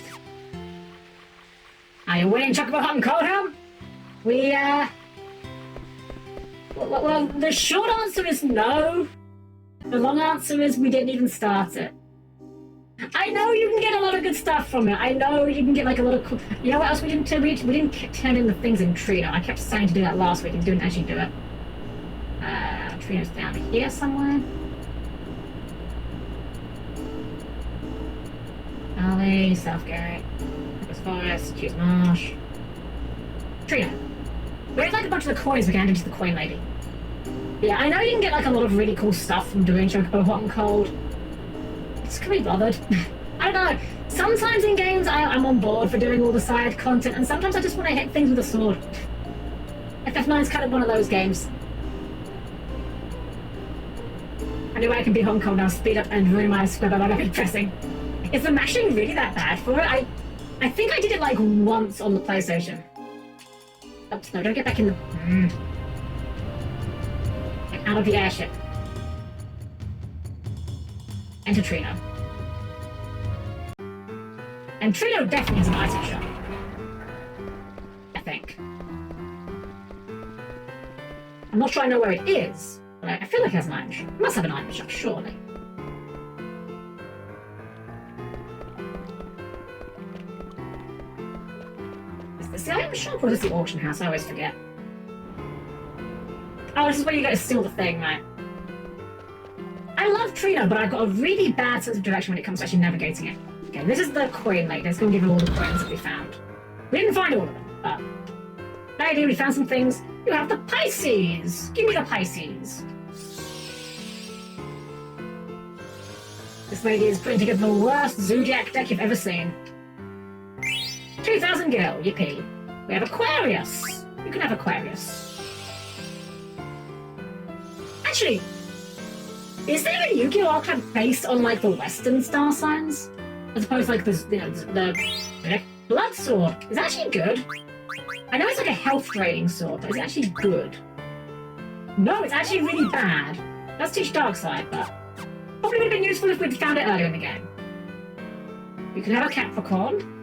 Are you winning Chocobo Hot and Cold Helm? We, Well, the short answer is no. The long answer is we didn't even start it. I know you can get a lot of good stuff from it. I know you can get, like, a lot of cool... You know what else we didn't do? We didn't turn in the things in Trino. I kept saying to do that last week and didn't actually do it. Trino's down here somewhere. Alley, South Garrett, Lucas Forest, Choose Marsh. Trino. We have, like, a bunch of the coins we can hand into the coin lady. Yeah, I know you can get, like, a lot of really cool stuff from doing Chocobo Hot and Cold. Just can be bothered. I don't know. Sometimes in games I'm on board for doing all the side content, and sometimes I just want to hit things with a sword. FF9 is kind of one of those games. Anyway, I can be Hong Kong now, speed up and ruin my square by rapid pressing. Is the mashing really that bad for it? I think I did it like once on the PlayStation. Oops, no, don't get back in the... Get out of the airship. Enter Trino. And Trino definitely is an item shop. I think. I'm not sure I know where it is, but I feel like it has an item shop. It must have an item shop, surely. Is this the item shop or is this the auction house? I always forget. Oh, this is where you go to steal the thing, right? I love Trino, but I've got a really bad sense of direction when it comes to actually navigating it. Okay, this is the coin lake. Let's go and give her all the coins that we found. We didn't find all of them, but... Lady, we found some things. You have the Pisces! Give me the Pisces! This lady is putting together the worst Zodiac deck you've ever seen. 2,000 gil, yippee. We have Aquarius. You can have Aquarius. Actually, is there a Yu-Gi-Oh! Archetype based on, like, the Western star signs? As opposed to, like, the Blood Sword is actually good. I know it's like a health draining sword, but is it actually good? No, it's actually really bad. Let's teach Dark Side, but probably would have been useful if we'd found it earlier in the game. We could have a Capricorn.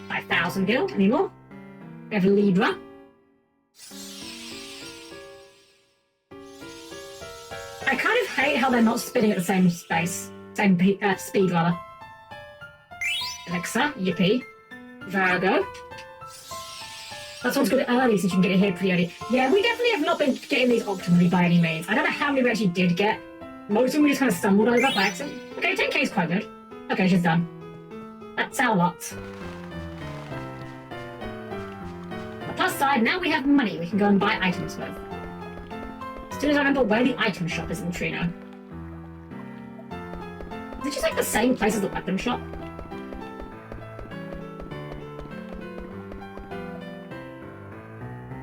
$5,000 gil, any more? We have Libra. they're not spinning at the same speed, rather. Alexa, yippee. Virgo. That sounds good early, since you can get it here pretty early. Yeah, we definitely have not been getting these optimally by any means. I don't know how many we actually did get. Most of them we just kind of stumbled over by accident. Okay, 10k is quite good. Okay, she's done. That's our lot. The plus side, now we have money we can go and buy items with. As soon as I remember where the item shop is in Trino. Is it just like the same place as the weapon shop?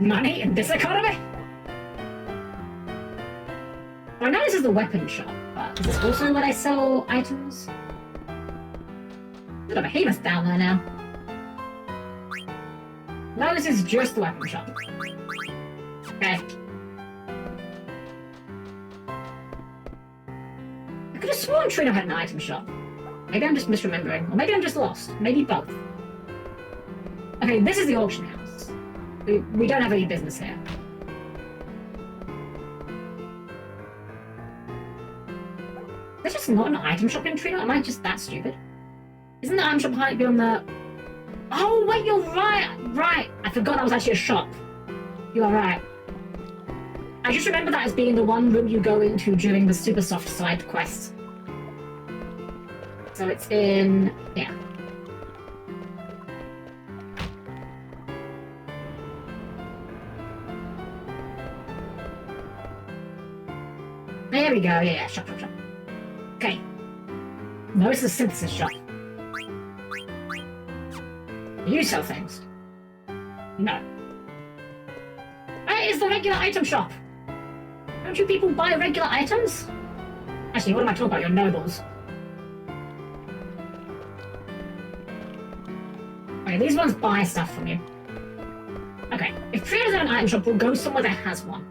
Money in this economy? I know this is the weapon shop, but is this also where they sell items? There's a behemoth down there now. No, this is just the weapon shop. Okay. I could have sworn Trino had an item shop. Maybe I'm just misremembering, or maybe I'm just lost. Maybe both. Okay, this is the auction house. We don't have any business here. There's just not an item shop in Trino? Am I just that stupid? Isn't the item shop behind on the... Oh, wait, you're right! Right! I forgot that was actually a shop. You are right. I just remember that as being the one room you go into during the super soft side quest. So it's in... yeah. There we go, yeah, shop. Okay. No, it's a synthesis shop. You sell things. No. It's the regular item shop. Don't you people buy regular items? Actually, what am I talking about? Your nobles. Okay, these ones buy stuff from you. Okay, if Trino doesn't have an item shop, we'll go somewhere that has one.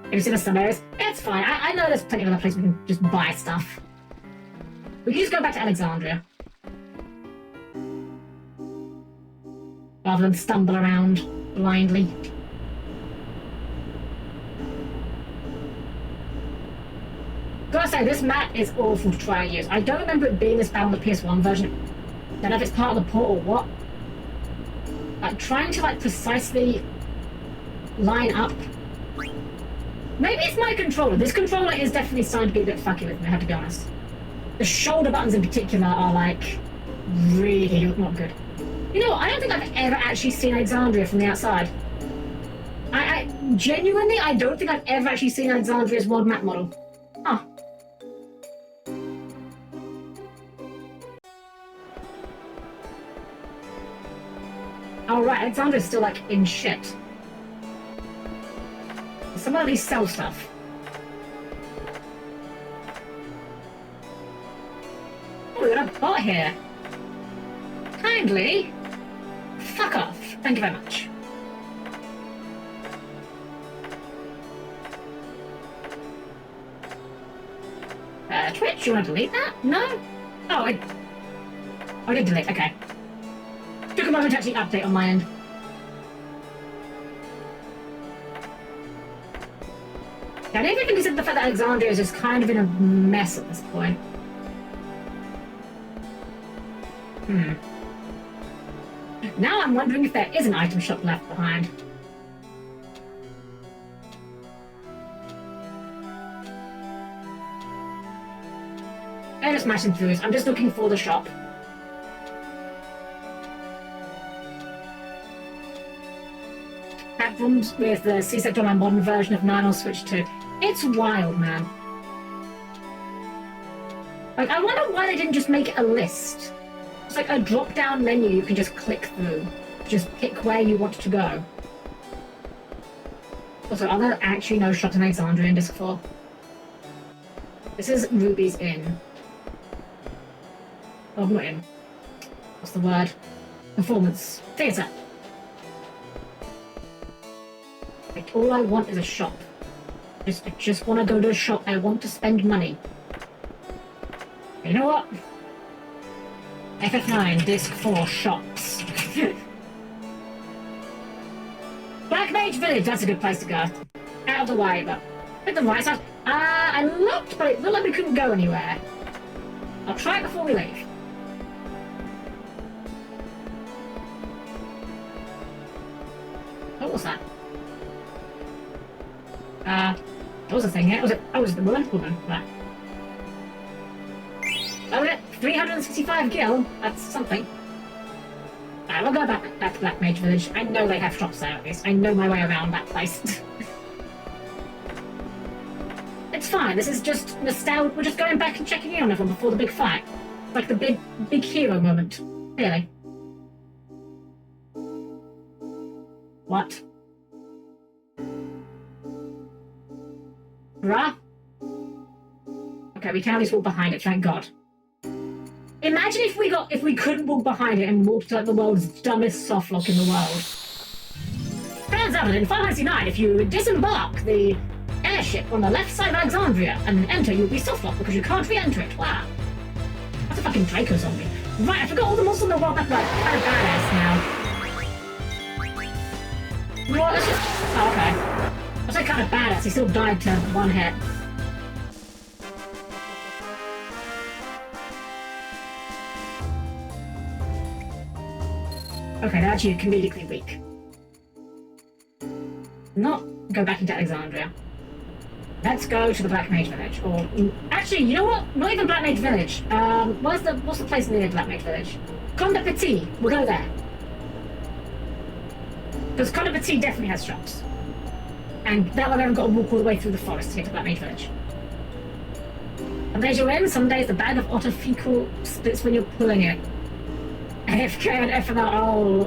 Have you seen some areas? It's fine. I know there's plenty of other places we can just buy stuff. We can just go back to Alexandria. Rather than stumble around blindly. Gotta say, this map is awful to try and use. I don't remember it being this bad on the PS1 version. Don't know if it's part of the port or what. Like, trying to, like, precisely line up. Maybe it's my controller. This controller is definitely starting to be a bit fucky with me, I have to be honest. The shoulder buttons in particular are, like, really not good. You know what? I don't think I've ever actually seen Alexandria from the outside. I genuinely, I don't think I've ever actually seen Alexandria's world map model. Huh. Oh, right, Alexandria's still, like, in shit. Some of these sell stuff. Oh, we got a bot here. Kindly. Fuck off. Thank you very much. Twitch, you want to delete that? No? Oh, I did delete, okay. Took a moment to actually update on my end. I don't even consider the fact that Alexandria is just kind of in a mess at this point. Now I'm wondering if there is an item shop left behind. I'm just mashing through this. I'm just looking for the shop. Platforms with the C-Sector on my modern version of 9 or Switch 2. It's wild, man. Like, I wonder why they didn't just make it a list. It's like a drop-down menu you can just click through. Just pick where you want to go. Also, are there actually no shops in Alexandria in Disc 4? This is Ruby's Inn. Oh, not Inn. What's the word? Performance. Theatre. Like, all I want is a shop. I just want to go to a shop. I want to spend money. You know what? FF9, Disc 4, shops. Black Mage Village, that's a good place to go. Out of the way, but with the right side. I looked, but it looked like we couldn't go anywhere. I'll try it before we leave. What was that? There was a thing here. Was it? Oh, was it the woman? Right. Oh, yeah. 365 gil. That's something. Alright, we'll go back to Black Mage Village. I know they have shops there at least. I know my way around that place. It's fine. This is just nostalgia. We're just going back and checking in on everyone before the big fight. Like the big hero moment. Really. What? Bruh? Okay, we can at least walk behind it, thank God. Imagine if we couldn't walk behind it and walked like the world's dumbest softlock in the world. Turns out that in Final Fantasy IX, if you disembark the airship on the left side of Alexandria and then enter, you'll be softlocked because you can't re-enter it. Wow. That's a fucking Draco zombie. Right, I forgot all the monsters in the world that like kind of badass now. You know what, let's just... Oh, okay. I say kind of badass, he still died to one hit. Okay, they're actually comedically weak. Not go back into Alexandria. Let's go to the Black Mage Village. Or actually, you know what? Not even Black Mage Village. What's the place near the Black Mage Village? Conde Petit. We'll go there. Because Conde Petit definitely has shops. And that way we haven't got to walk all the way through the forest to get to Black Mage Village. Some days you're in, some days the bag of otter fecal splits when you're pulling it. AFK and FNL,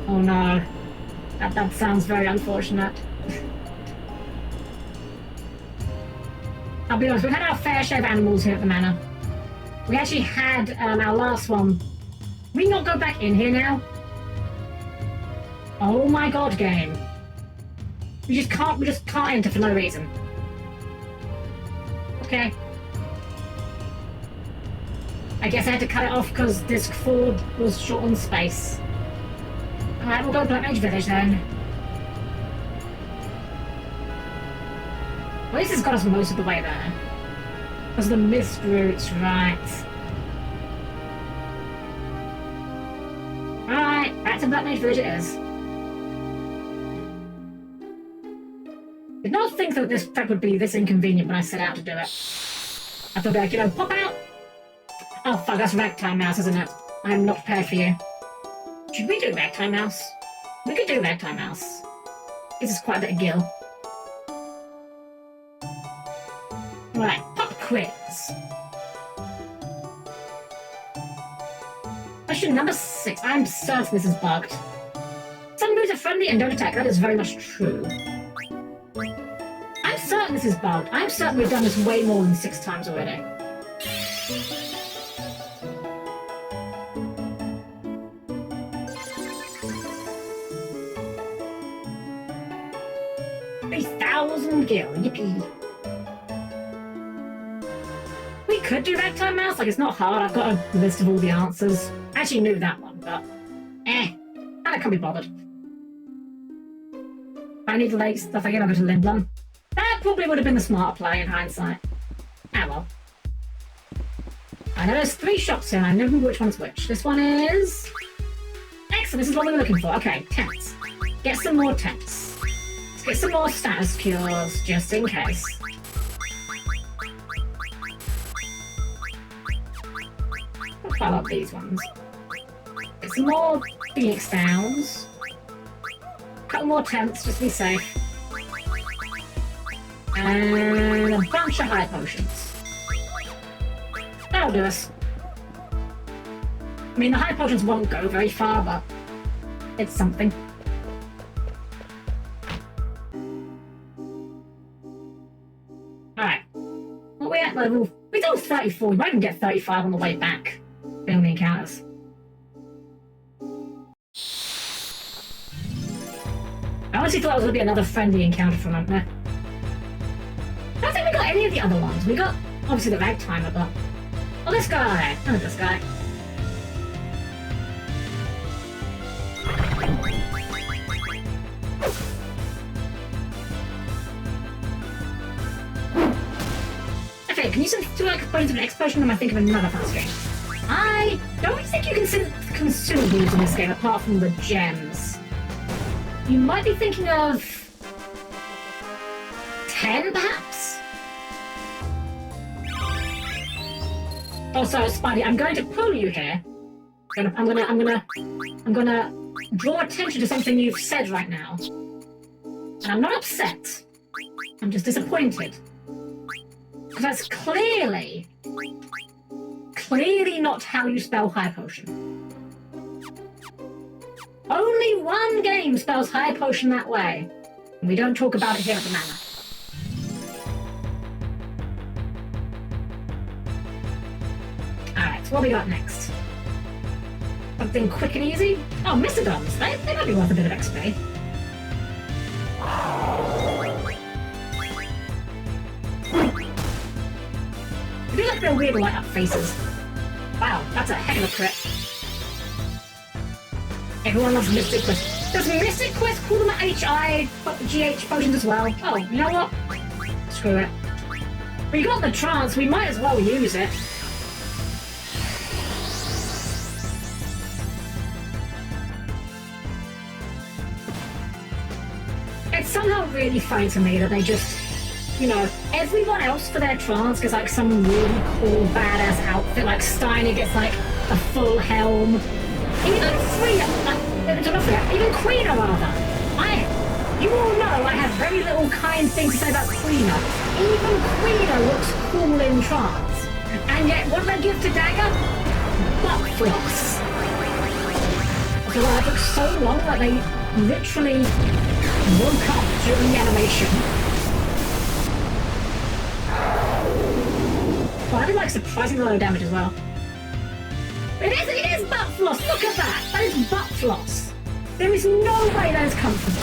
oh no. That sounds very unfortunate. I'll be honest, we've had our fair share of animals here at the manor. We actually had our last one. We not go back in here now? Oh my god, game. We just can't enter for no reason. Okay. I guess I had to cut it off because Disc 4 was short on space. Alright, we'll go to Black Mage Village then. Well, this has got us most of the way there. Because the mist routes, right. Alright, back to Black Mage Village it is. Did not think that this prep would be this inconvenient when I set out to do it. I thought I'd, pop out. Oh fuck, that's Ragtime Mouse, isn't it? I'm not prepared for you. Should we do Ragtime Mouse? We could do Ragtime Mouse. This is quite a bit of gil. Right, pop quiz. Question number 6. I'm certain this is bugged. Some moves are friendly and don't attack. That is very much true. I'm certain this is bugged. I'm certain we've done this way more than 6 times already. Gil, yippee. We could do Ragtime Mouse, like it's not hard, I've got a list of all the answers. I actually knew that one, but I can't be bothered. I need to late stuff again, I'll go to Lindblom. That probably would have been the smart play in hindsight. Ah well. I know there's 3 shops here, and I never remember which one's which. This one is... Excellent, this is what we were looking for. Okay, tents. Get some more tents. Get some more status cures, just in case. I'll follow up these ones. Get some more Phoenix Downs. A couple more tents, just to be safe. And a bunch of high potions. That'll do us. I mean, the high potions won't go very far, but it's something. Level. We do 34. We might even get 35 on the way back. Doing the encounters. I honestly thought it was going to be another friendly encounter from up there. I don't think we got any of the other ones. We got, obviously, the Ragtimer, but... Oh, this guy! Oh, this guy. Wait, can you do like potions of an X potion, or am I thinking of another fast game? I don't think you can consumables in this game apart from the gems. You might be thinking of 10, perhaps? Also, Spidey, I'm going to pull you here. I'm gonna draw attention to something you've said right now. And I'm not upset. I'm just disappointed. Because that's clearly not how you spell high potion. Only one game spells high potion that way. And we don't talk about it here at the manor. Alright, so what we got next? Something quick and easy? Oh, Mistodons. They might be worth a bit of XP. I do like their weird light up faces. Wow, that's a heck of a crit. Everyone loves Mystic Quest. Does Mystic Quest call them GH potions as well? Oh, you know what? Screw it. We got the trance, we might as well use it. It's somehow really funny to me that they just, you know, everyone else for their trance gets like some really cool badass outfit, like Steiner gets like a full helm. Even Freya, even Queena rather. You all know I have very little kind things to say about Queena. Even Queena looks cool in trance. And yet, what do they give to Dagger? Butt floss. So it took so long that they literally woke up during the animation. Well, I did like surprisingly low damage as well. It is butt floss! Look at that! That is butt floss! There is no way that is comfortable.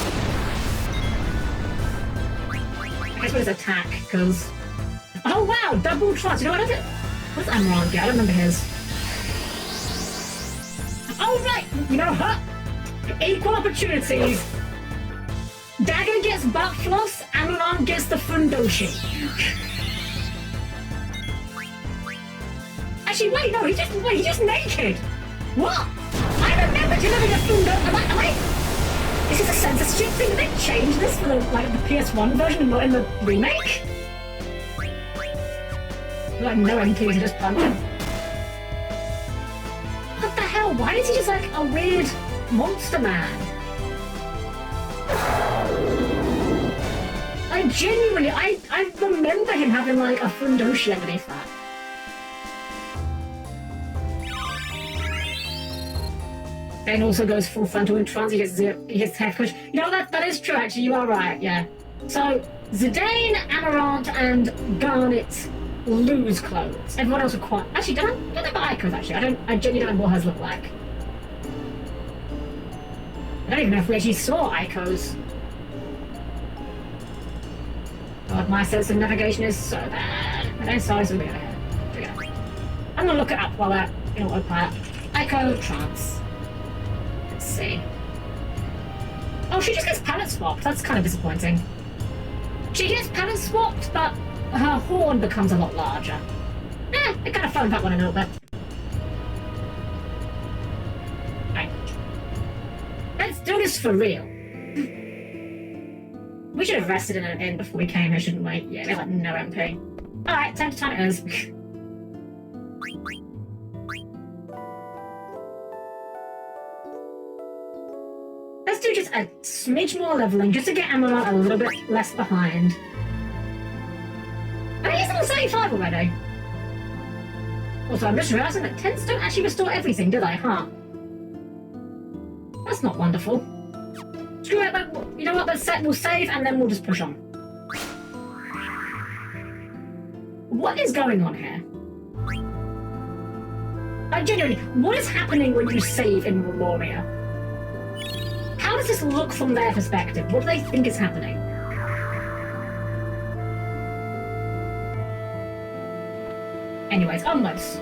I guess what is attack, because... Oh wow! Double trance! You know what is it? What's Amaranth? I don't remember his. Oh right! You know what? Equal opportunities. Dagger gets butt floss, Amaranth gets the fundoshi. Actually, wait, no, he's just naked. What? I remember delivering a fundo. Am I? Is this a censorship thing? Did they change this for the PS1 version and not in the remake? Like no MPs are just punching. What the hell? Why is he just like a weird monster man? Like genuinely, I remember him having like a fundoshi underneath that. Bane also goes full frontal in trance, he gets half push. You know, that is true actually, you are right, yeah. So, Zidane, Amaranth, and Garnet lose clothes. Everyone else acquires. Actually, don't have Icos actually. I genuinely don't know what hers look like. I don't even know if we actually saw Icos. God, my sense of navigation is so bad. I don't sorry, so we're gonna head. I'm gonna look it up while we're in autopilot. Ico trance. Let's see. Oh, she just gets palette swapped. That's kind of disappointing. She gets palette swapped, but her horn becomes a lot larger. I kind of found that one a little bit. Right. Let's do this for real. We should have rested in an inn before we came here, shouldn't we? Yeah, we have like no MP. Alright, time to time it is. Let's do just a smidge more leveling, just to get Amaranth a little bit less behind. I mean, he's on 75 already. Also, I'm just realising that tents don't actually restore everything, do they, huh? That's not wonderful. Screw it, you know what, we'll save and then we'll just push on. What is going on here? Like, genuinely, what is happening when you save in Memoria? How does this look from their perspective? What do they think is happening? Anyways, onwards.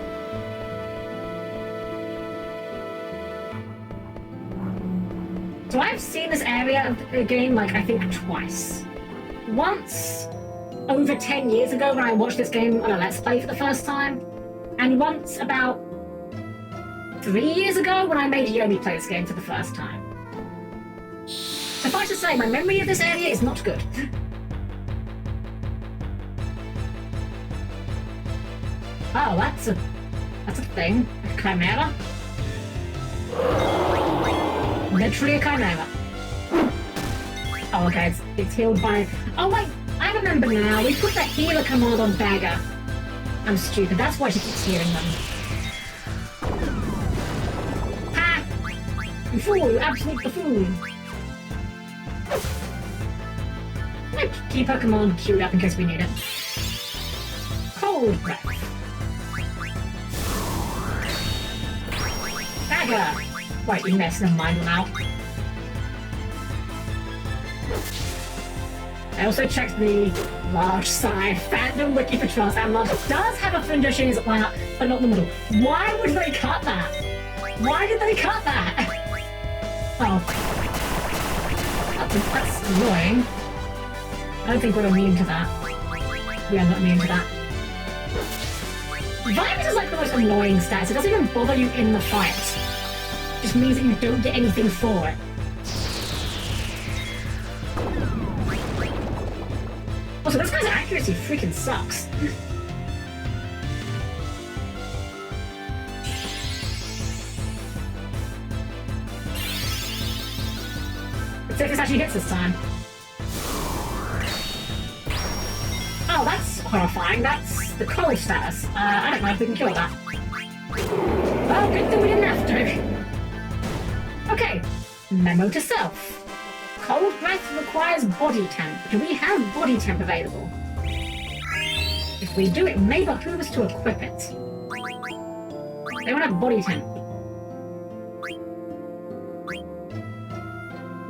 So I've seen this area of the game, like, I think twice. Once over 10 years ago when I watched this game on a Let's Play for the first time, and once about 3 years ago when I made Yomi play this game for the first time. Suffice to say, my memory of this area is not good. Oh, that's a thing. A chimera? Literally a chimera. Oh, okay, it's healed by... Oh, wait, I remember now. We put the healer command on Bagger. I'm stupid. That's why she keeps healing them. Ha! You fool, you absolute buffoon. Let's keep her command queued up in case we need it. Cold breath. Bagger! Wait, you messed never mind now. I also checked the large side fandom wiki for Trust, and Large does have a Fundo Shinies lineup, but not the middle. Why would they cut that? Why did they cut that? Oh. That's annoying. I don't think we're immune to that. We are not immune to that. Virus is like the most annoying stats. It doesn't even bother you in the fight. It just means that you don't get anything for it. Also, this guy's accuracy freaking sucks. Let's see if this actually hits this time. Oh, that's horrifying. That's the cold status. I don't know if we can kill that. Oh, good thing we didn't have to. Okay, memo to self. Cold breath requires body temp. Do we have body temp available? If we do, it may behoove us to equip it. They won't have body temp.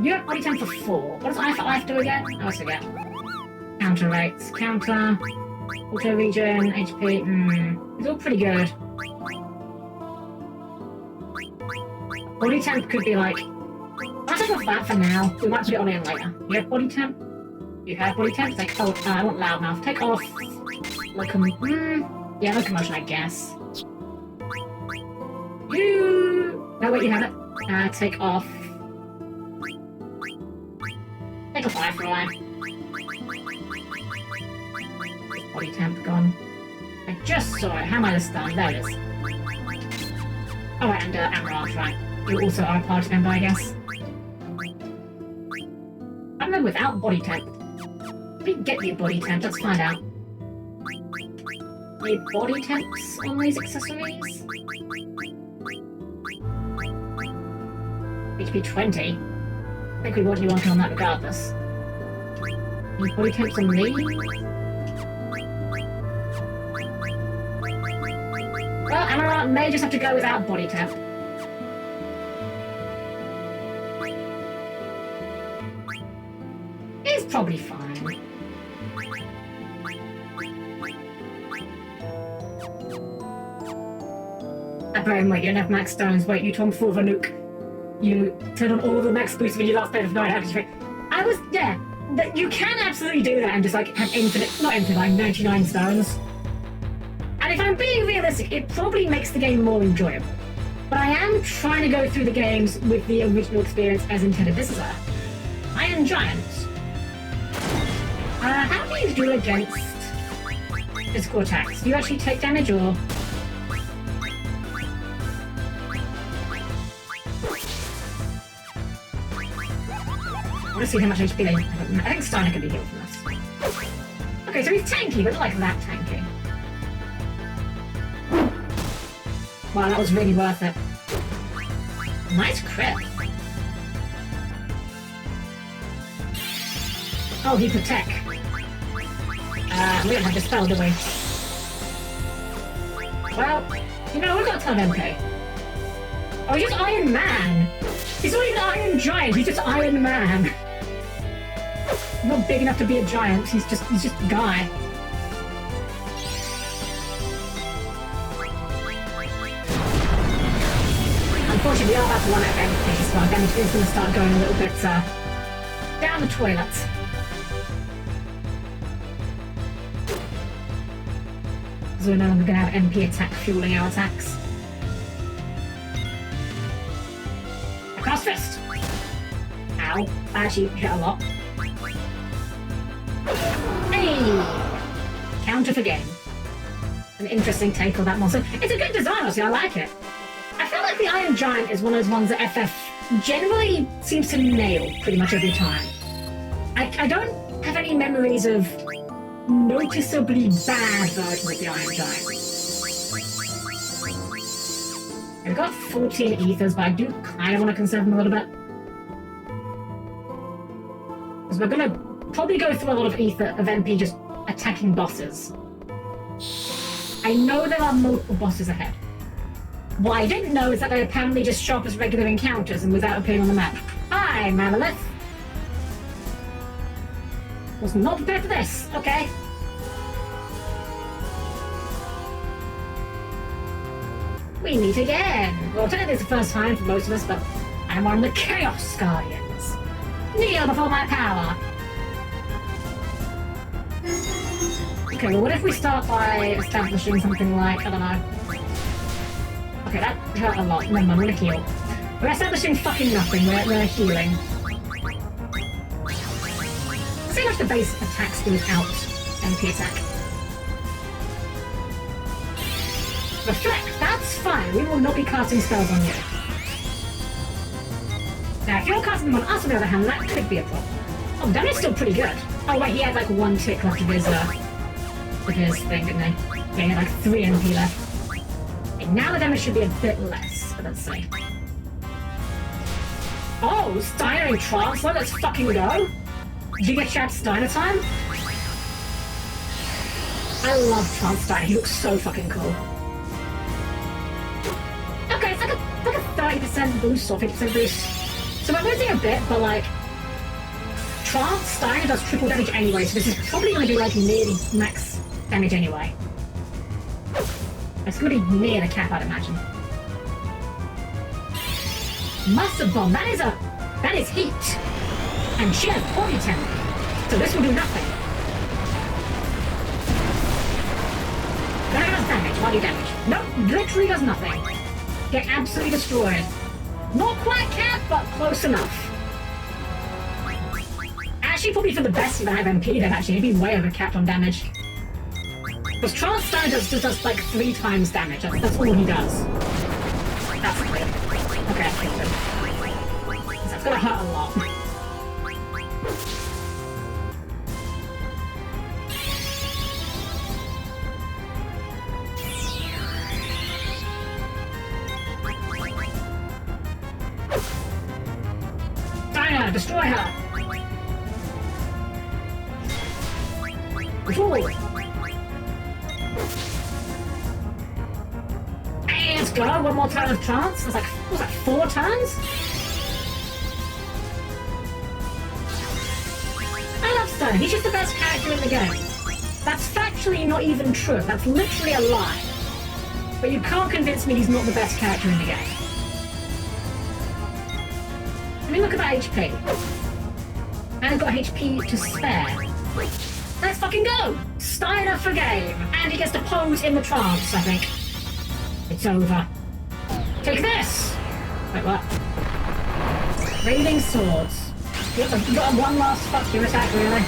You have body temp for 4. What does I for life do again? I always forget. Counter rates. Counter. Auto regen. HP. It's all pretty good. Body temp could be like... I'll take off that for now. We might put it on in later. You have body temp? You have body temp? Take off... I want loudmouth. Take off... yeah, locomotion, I guess. You... No, wait, you have it. Take off... Take off eye for eye. Body temp gone. I just saw it. How am I this done? There it is. Oh, right, and Amaranth, right. You also are a party member, I guess. I don't know, without body temp. We can get you body temp, let's find out. Need body temps on these accessories? HP 20. I think we want you on that regardless. Need body temps on me? Well, Amaranth may just have to go without body temp. He's probably fine. At Brian, wait, you don't have max stones. Wait, you told me for the nuke. You turned on all the max boosts when you last played with 9 active. I was, yeah, you can absolutely do that and just like have infinite, not infinite, like 99 stones. And if I'm being realistic, it probably makes the game more enjoyable. But I am trying to go through the games with the original experience as intended. This is a Iron Giant. How do you do against physical attacks? Do you actually take damage or...? I want to see how much HP they have. I think Steiner can be healed from this. Okay, so he's tanky, but not like that tanky. Wow, that was really worth it. Nice crit. Oh, he protect. We don't have Dispel, do we? Well, you know, we've got a ton of MK. Oh, he's just Iron Man! He's not even Iron Giant, he's just Iron Man! He's not big enough to be a giant, he's just a guy. Unfortunately, we are about to run out of MP, so our damage is going to start going a little bit, down the toilet. because we're no longer going to have MP attack fueling our attacks. I cast Fist! Ow. I actually hit a lot. Hey! Counter for game. An interesting take on that monster. It's a good design, honestly, I like it. I feel like the Iron Giant is one of those ones that FF generally seems to nail pretty much every time. I don't have any memories of noticeably bad versions of the Iron Giant. I've got 14 ethers, but I do kind of want to conserve them a little bit. Because we're going to probably go through a lot of ether of MP just attacking bosses. I know there are multiple bosses ahead. What I didn't know is that they apparently just show up as regular encounters and without appearing on the map. Hi, Manolith. Was not prepared for this. Okay. We meet again. Well, technically it's the first time for most of us, but I'm on the Chaos Guardians. Kneel before my power. Okay, well, what if we start by establishing something like, I don't know. Okay, that hurt a lot. Never mind, I'm gonna heal. We're establishing fucking nothing. We're healing. See how much the base attack speed without MP attack. Reflect, that's fine. We will not be casting spells on you. Now, if you're casting them on us, on the other hand, that could be a problem. Oh, damage's still pretty good. Oh, wait, he had like one tick left of his thing, didn't he? Yeah, he had like 3 MP left. Okay, now the damage should be a bit less, but let's see. Oh, Steiner and Transfer, let's fucking go! Did you get Chad Steiner time? I love Trans Steiner, he looks so fucking cool. Okay, it's like a 30% boost or 50% boost. So we're losing a bit, but like... Trans Steiner does triple damage anyway, so this is probably going to be like nearly max damage anyway. It's going to be near the cap, I'd imagine. Mustard Bomb, that is heat. And she has body temp, so this will do nothing. That does damage, body damage. Nope, literally does nothing. Get absolutely destroyed. Not quite cap, but close enough. Actually, probably for the best of I have MP, then actually, he'd be way over capped on damage. Because Trance Steiner does like 3 times damage. That's all he does. That's clear. Okay, I killed him. That's gonna hurt a lot. Steiner, destroy her! Ooh. Hey, let's go! One more turn of Trance. It's like, what was that, 4 turns? I love Steiner. He's just the best character in the game. That's factually not even true. That's literally a lie. But you can't convince me he's not the best character in the game. Let me look at that HP. And I've got HP to spare. Let's fucking go! Steiner for game! And he gets to pose in the trance, I think. It's over. Take this! Wait, what? Raining Swords. You got one last fuck you attack, really?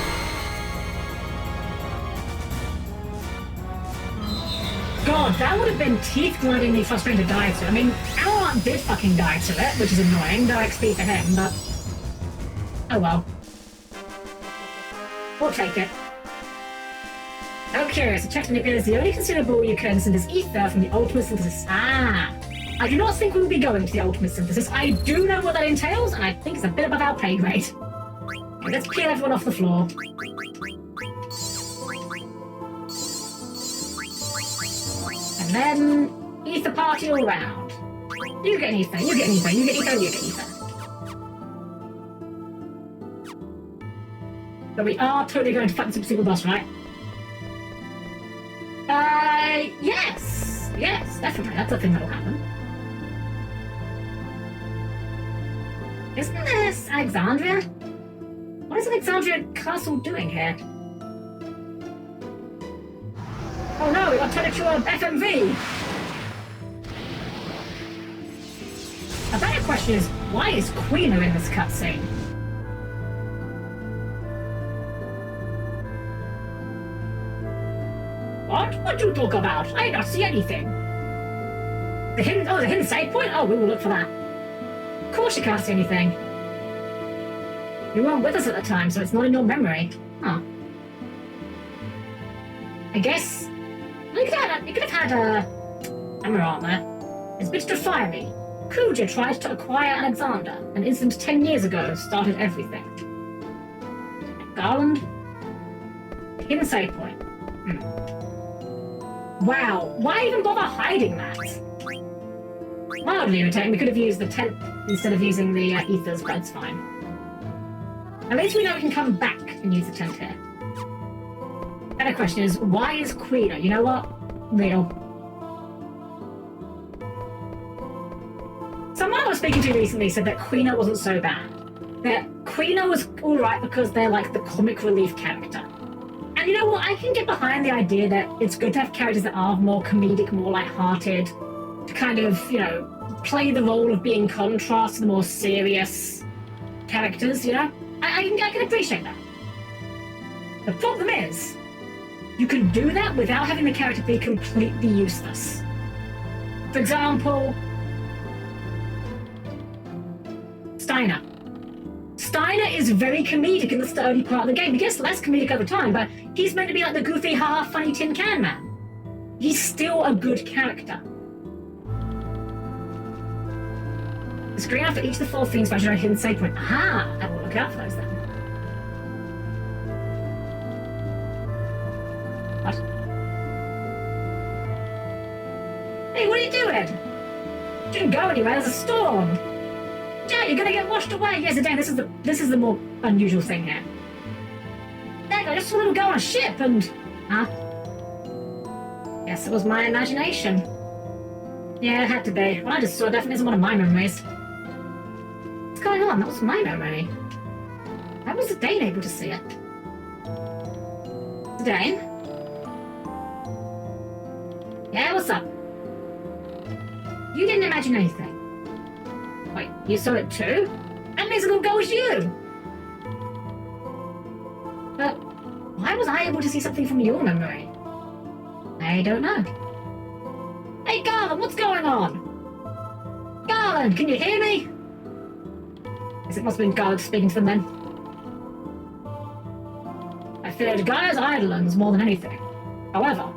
God, that would have been teeth-grindingly frustrating to die to. I mean, Alorant did fucking die to it, which is annoying. No XP for him, but... oh well. We'll take it. Oh, curious. A check manipulator is the only consumable you can synthesize ether from the ultimate synthesis. Ah! I do not think we will be going to the ultimate synthesis. I do know what that entails, and I think it's a bit above our pay grade. Okay, let's peel everyone off the floor. And then, ether party all round. You get an ether, you get an ether, you get ether, you get ether. But we are totally going to fight the super single boss, right? Yes! Yes, definitely. That's a thing that'll happen. Isn't this Alexandria? What is Alexandria Castle doing here? Oh no, we got turned into a FMV! A better question is, why is Queen in this cutscene? What? What do you talk about? I don't see anything. The hidden save point? Oh, we will look for that. Of course you can't see anything. You weren't with us at the time, so it's not in your memory. Huh. I guess... You could have had a... camera on there. It's a bit fiery. Kuja tried to acquire Alexander. An incident 10 years ago started everything. Garland? Hidden save point. Wow, why even bother hiding that? Mildly irritating, we could have used the tent instead of using the ethers, but it's fine. At least we know we can come back and use the tent here. And the question is, why is Queen? You know what? Real. Someone I was speaking to recently said that Queen wasn't so bad. That Queen was alright because they're like the comic relief character. And you know what? I can get behind the idea that it's good to have characters that are more comedic, more light-hearted, to kind of, you know, play the role of being contrast to the more serious characters, you know? I can appreciate that. The problem is, you can do that without having the character be completely useless. For example, Steiner. Steiner is very comedic in the early part of the game. He gets less comedic over time, but he's meant to be like the goofy, haha, funny tin can man. He's still a good character. The screen out for each of the 4 things by a hidden save point. Aha! I will look out for those then. What? Hey, what are you doing? Didn't go anywhere, there's a storm. Yeah, you're gonna get washed away. Yes, again, this is the more unusual thing here. Dang, I just saw them go on a ship and... Huh? Yes, it was my imagination. Yeah, it had to be. What I just saw definitely isn't one of my memories. What's going on? That was my memory. How was Dane able to see it? Dane? Yeah, what's up? You didn't imagine anything. Wait, you saw it too? And this little girl was you! But why was I able to see something from your memory? I don't know. Hey, Garland, what's going on? Garland, can you hear me? Yes, it must have been Garland speaking to them then. I feared Gaia's Eidolons more than anything. However,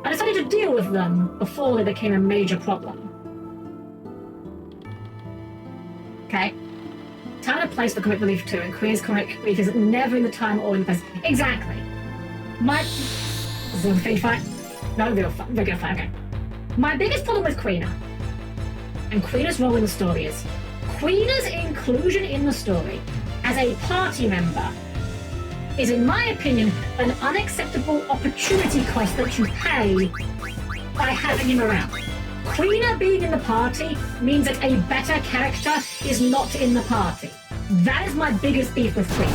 I decided to deal with them before they became a major problem. Okay. Time and place for comic relief too, and Queen's comic relief is never in the time or in the place. Exactly. Is everything fine? No, we're fine. Okay. My biggest problem with Queena, and Queena's role in the story is, Queena's inclusion in the story as a party member is, in my opinion, an unacceptable opportunity cost that you pay by having him around. Queena being in the party means that a better character is not in the party. That is my biggest beef with Queen.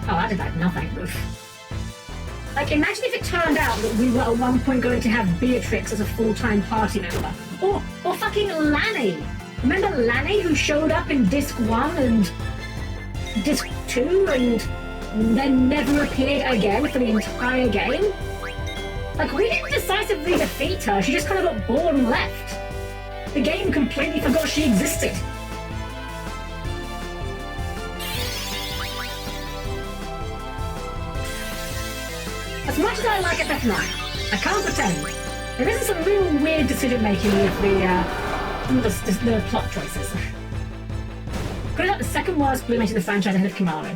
Oh, I did like nothing. Like, imagine if it turned out that we were at one point going to have Beatrix as a full-time party member. Or fucking Lanny. Remember Lanny, who showed up in Disc 1 and Disc 2 and then never appeared again for the entire game? Like, we didn't decisively defeat her, she just kind of got bored and left. The game completely forgot she existed. As much as I like FF9, I can't pretend there isn't some real weird decision-making with the plot choices. Put it up the second worst blue mage in the franchise ahead of Kimari.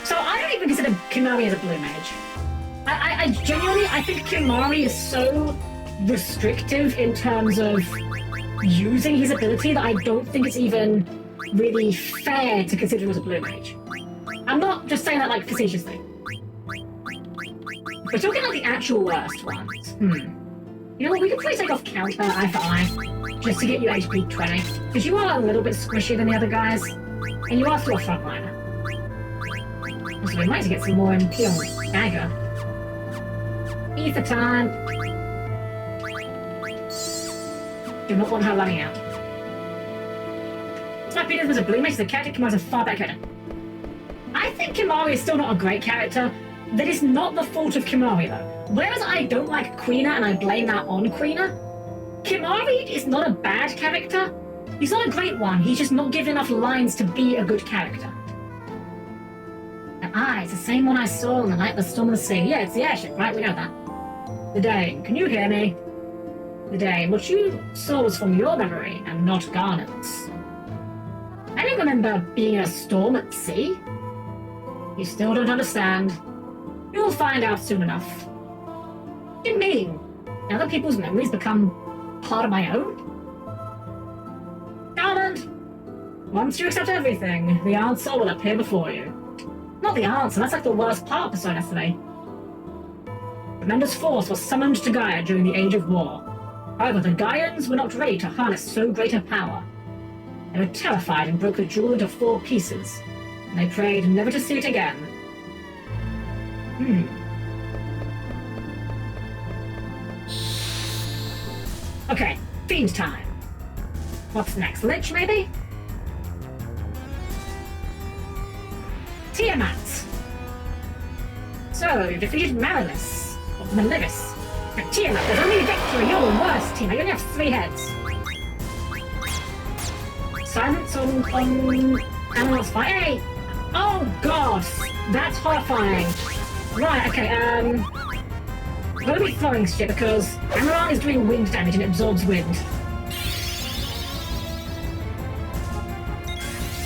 So I don't even consider Kimari as a blue mage. I genuinely, I think Kimari is so restrictive in terms of using his ability that I don't think it's even really fair to consider him as a blue mage. I'm not just saying that like facetiously. We're talking about the actual worst ones. You know what, we could probably take off counter eye for eye, just to get you HP 20. Because you are a little bit squishier than the other guys. And you are still a frontliner. Also, we might get some more MP on Dagger. Ether time! Do not want her running out. Despite Peter's was a blue mate, the character Kimari's a far better character. I think Kimari is still not a great character. That is not the fault of Kimari, though. Whereas I don't like Quina and I blame that on Quina, Kimari is not a bad character. He's not a great one, he's just not given enough lines to be a good character. It's the same one I saw on the night of the storm of the sea. Yeah, it's the airship, right? We know that. The Dane, can you hear me? The Dane, what you saw was from your memory and not Garnet's. I don't remember being in a storm at sea. You still don't understand. You'll find out soon enough. What do you mean? Other people's memories become part of my own? Garland! Once you accept everything, the answer will appear before you. Not the answer, that's like the worst part of Persona 3. Tremendous force was summoned to Gaia during the Age of War. However, the Gaians were not ready to harness so great a power. They were terrified and broke the jewel into 4 pieces, and they prayed never to see it again. Okay, Fiend time. What's next? Lich, maybe? Tiamat! So, you defeated Marilis, or Malivis. But Tiamat, there's only victory, you're the worst team. You only have 3 heads. Silence on Animal's fight. Hey! Oh god! That's horrifying. Right, okay, I'm gonna be throwing shit because Amaran is doing wind damage and it absorbs wind.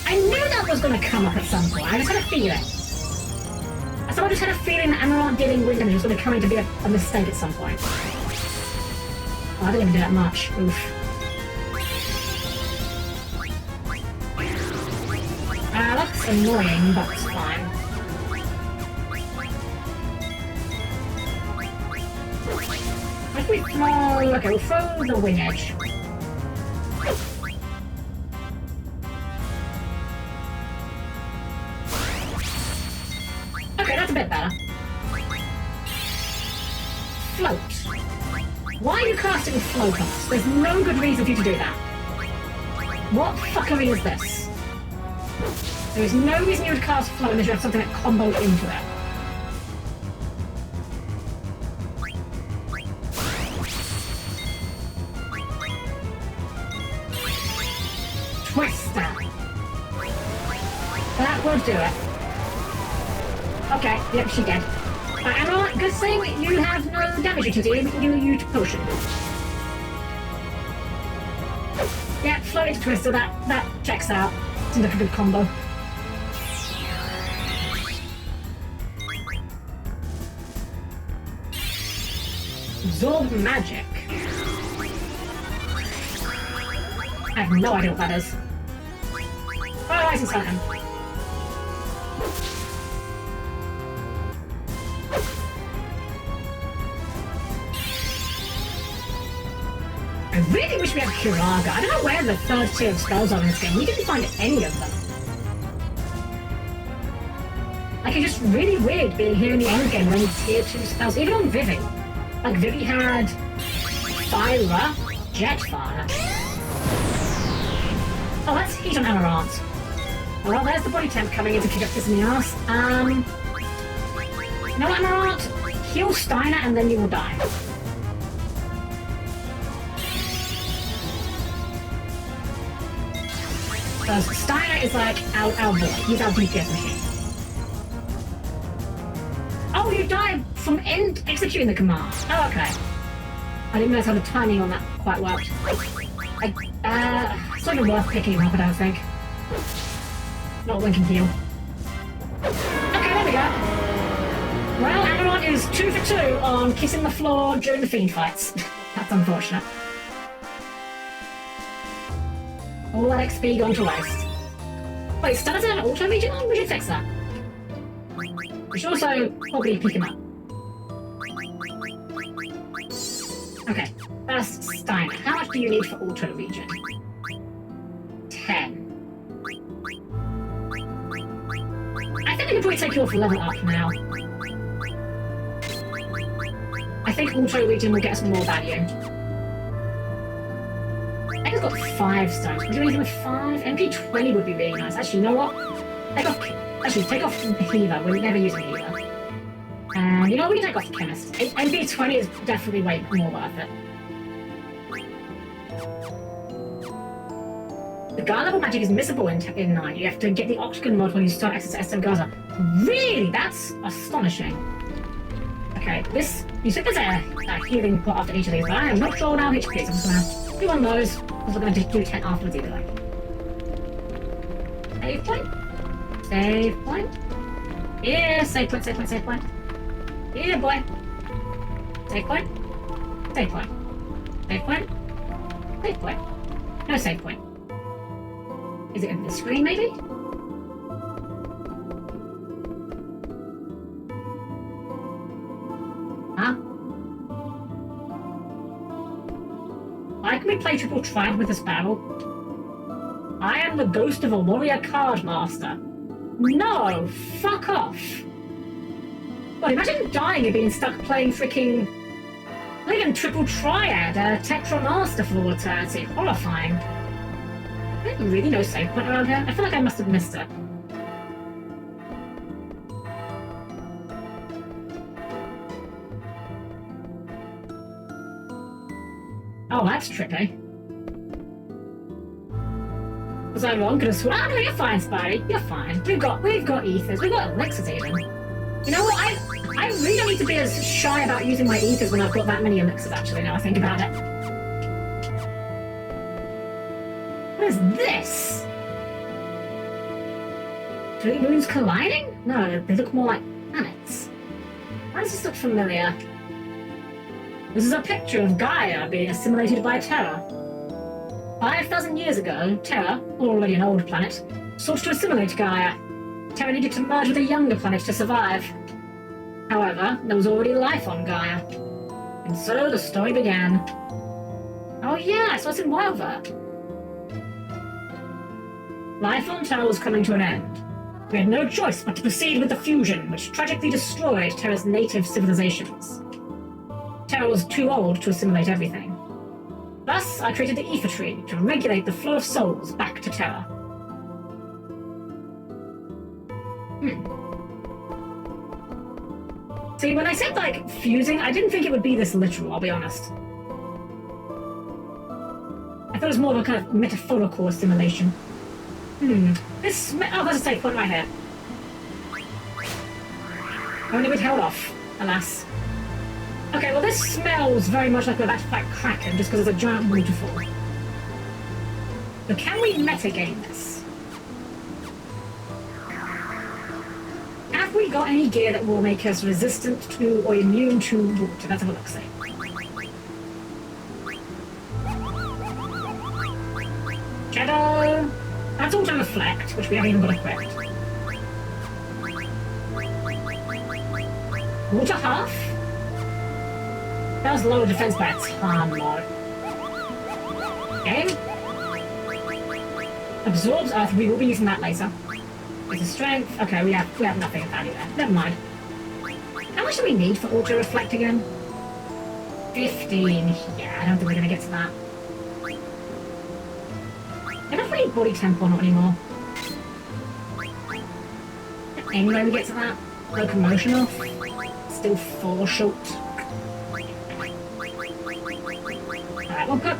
I knew that was gonna come up at some point. I just had a feeling. I just had a feeling that Amaran dealing wind damage was gonna come in to be a mistake at some point. Oh, I didn't even do that much. Oof. That's annoying, but it's fine. If we throw... Okay, we'll throw the wing edge. Okay, that's a bit better. Float. Why are you casting float on us? There's no good reason for you to do that. What fuckery is this? There is no reason you would cast float unless you have something that comboed into it. Twister. That would do it. Okay, yep, she did. Emma, good thing you have no damage utility, we can give you potion. Yeah, float into Twister, that checks out. Seems like a good combo. Absorb magic. I have no idea what that is. Oh, I can start him. I really wish we had Kiraga. I don't know where the 3rd tier of spells are in this game. We didn't find any of them. Like, it's just really weird being here in the endgame with only tier 2 spells. Even on Vivi. Like, Vivi had Fire, Jetfire. Oh, that's Heat on Amaranth. Well, there's the body temp coming in to kick up this in the ass. You know what, Amaranth? Heal Steiner and then you will die. Because Steiner is like our boy. He's our DPS machine. Oh, you died from executing the command. Oh, okay. I didn't realize how the timing on that quite worked. It's not even worth picking him up, I don't think. Not winking heal. Okay, there we go. Well, Amaranth is 2 for 2 on kissing the floor during the fiend fights. That's unfortunate. All that XP gone to waste. Wait, Stunners an auto region on? We should fix that. We should also probably pick him up. Okay, first Steiner. How much do you need for auto region? 10. can probably take you off level up now. I think auto region will get us more value. I think it's got 5 stones. Can we do anything with 5? MP20 would be really nice. Actually, you know what? Take off the healer. We're never using healer. And you know what? We can take off the chemist. MP20 is definitely way more worth it. The Gaia level magic is missable in 9. You have to get the Octagon mod when you start access to SM Gaza. Really? That's astonishing. Okay, this... You said there's a healing plot after each of these, but I am not sure now HP, so I'm just gonna do one of those, because we're gonna do 10 afterwards either way. Save point? Save point? Yeah, save point, save point, save point. Yeah, boy. Save point? Save point. Save point? Save point. No save point. Is it in the screen, maybe? Huh? Why can we play triple tribe with this barrel? I am the ghost of a warrior card master. No! Fuck off! God, imagine dying and being stuck playing freaking... Not even triple triad, Tetra Master for all eternity. Horrifying. Is there really no save point around here? I feel like I must have missed it. Oh, that's trippy. Was I wrong? Could have sworn. Oh no, you're fine, Spidey. You're fine. We've got ethers. We've got elixirs even. You know what? I really don't need to be as shy about using my ethers when I've got that many elixirs. Actually, now I think about it. What is this? 3 moons colliding? No, they look more like planets. Why does this look familiar? This is a picture of Gaia being assimilated by Terra. 5,000 years ago, Terra, already an old planet, sought to assimilate Gaia. Terra needed to merge with a younger planet to survive. However, there was already life on Gaia. And so the story began. Oh yeah, so it's in Wildvert. Life on Terra was coming to an end. We had no choice but to proceed with the fusion, which tragically destroyed Terra's native civilizations. Terra was too old to assimilate everything. Thus, I created the Ether Tree to regulate the flow of souls back to Terra. See, when I said, like, fusing, I didn't think it would be this literal, I'll be honest. I thought it was more of a kind of metaphorical assimilation. Oh, there's a safe point right here. Only withheld off, alas. Okay, well this smells very much like we're about to fight Kraken just because there's a giant waterfall. So can we metagame this? Have we got any gear that will make us resistant to or immune to water? Let's have a look, see. Shadow! That's auto reflect, which we haven't even got equipped. Water half? That was lower defense by a ton, though. Game. Absorbs earth, we will be using that later. It's a strength. Okay, we have nothing of value there. Never mind. How much do we need for auto reflect again? 15. Yeah, I don't think we're gonna get to that. I don't really body temp or not anymore. Anyway, we get to that. Locomotion off. Still 4 short. Alright, we'll put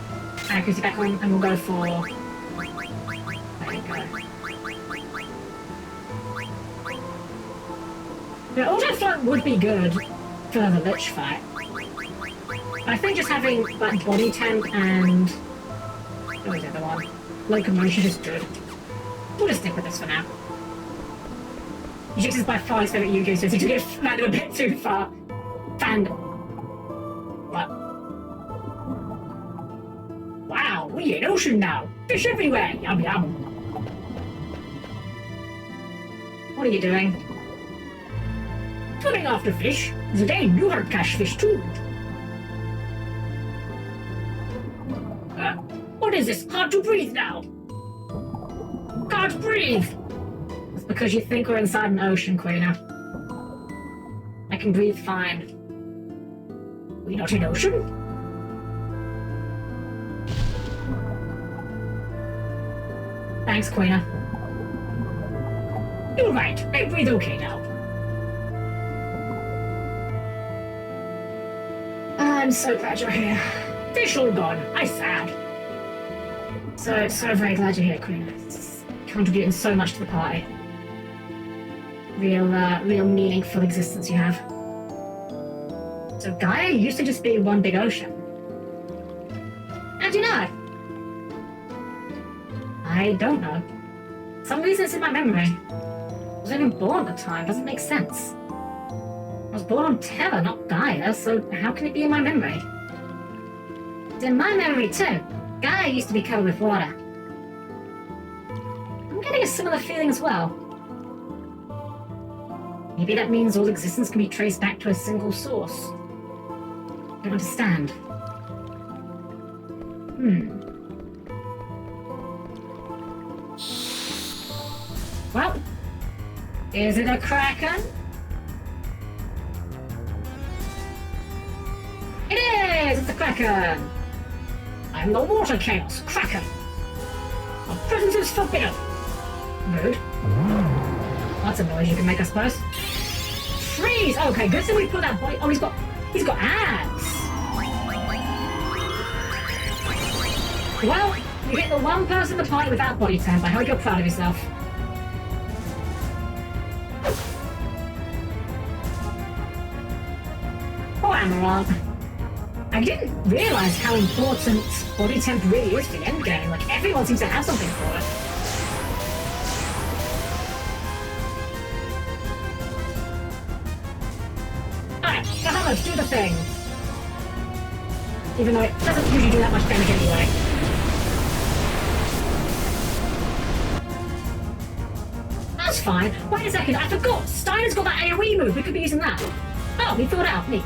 accuracy back on and we'll go for... There you go. The auto float would be good for the Lich fight. I think just having like body temp and... What was the other one? Locomotion is good. We'll just stick with this for now. Jix is by far his favourite Yu-Gi-Oh! So he took it a bit too far. Fandom. What? Wow, we're in ocean now. Fish everywhere. Yum yum. What are you doing? Swimming after fish. Zidane, you heard catch fish too. What is this? Hard to breathe now. Can't breathe. because you think we're inside an ocean, Quina. I can breathe fine. We not in ocean? Thanks, Quina. You're right. I breathe okay now. I'm so glad you're here. Fish all gone. I'm sad. So very glad you're here, Quina. It's contributing so much to the party. Real meaningful existence you have. So Gaia used to just be one big ocean. How'd you know? I don't know. For some reason it's in my memory. I wasn't even born at the time. Doesn't make sense. I was born on Terra, not Gaia, so how can it be in my memory? It's in my memory too. Gaia used to be covered with water. I'm getting a similar feeling as well. Maybe that means all existence can be traced back to a single source. I don't understand. Well, is it a kraken? It is! It's a kraken! I'm the water chaos, kraken. Our presence is forbidden. Rude. That's a noise you can make, I suppose. Freeze! Okay, good thing we put that body. Oh, he's got abs. Well, you hit the one person in the party without body temp. I hope you're proud of yourself. Poor Amaranth. I didn't realise how important body temp really is for the endgame. Like, everyone seems to have something for it. Alright, come on, let's do the thing. Even though it doesn't usually do that much damage anyway. That's fine. Wait a second, I forgot! Steiner's got that AoE move, we could be using that. Oh, he thought it out, neat.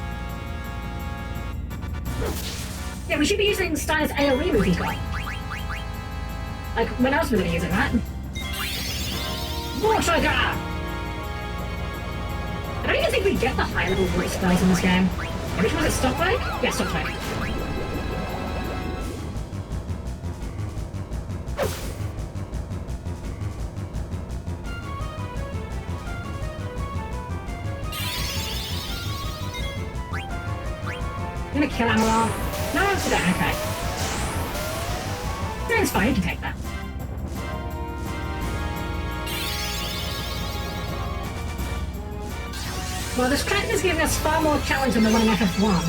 Yeah, we should be using Steiner's AoE move he's got. Like, when else are we going to use it, right? Water Gun! I don't even think we get the high-level voice spells in this game. Which was it, Stop Break? Yeah, Stop Break. I'm gonna kill Amaranth. No, it's okay. No, it's fine, you can take that. Well, this Kraken is giving us far more challenge than the one in FF1.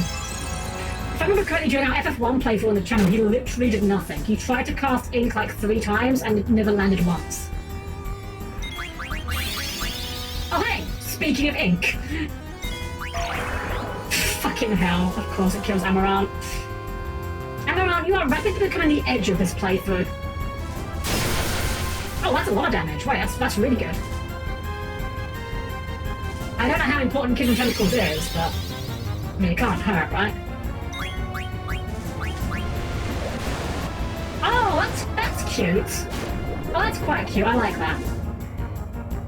If I remember correctly, during our FF1 playthrough on the channel, he literally did nothing. He tried to cast Ink like 3 times and it never landed once. Oh hey! Speaking of Ink! Fucking hell, of course it kills Amaranth. Amaranth, you are rapidly becoming the edge of this playthrough. Oh, that's a lot of damage. Wait, that's really good. I don't know how important Kid and Tentacles is, but... I mean, it can't hurt, right? Oh, that's cute. Oh, that's quite cute. I like that.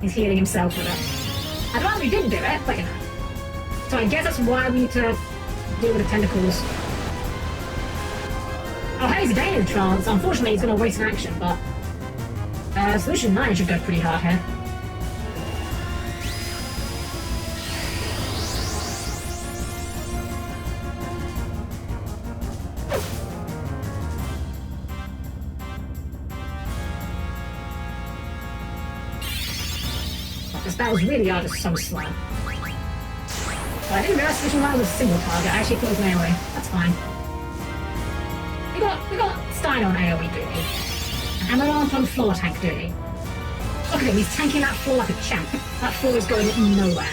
He's healing himself with it. I'd rather he didn't do it, but you know. So I guess that's why we need to deal with the tentacles. Oh, hey, he's Dane in trance. Unfortunately, he's going to waste an action, but... Solution 9 should go pretty hard here. This battles really are just so slow. Well, I didn't realize Solution 9 was a single target. I actually thought it was an AoE. That's fine. We got Stein on AoE duty. And Amaranth on floor tank duty. Look at him, he's tanking that floor like a champ. That floor is going nowhere.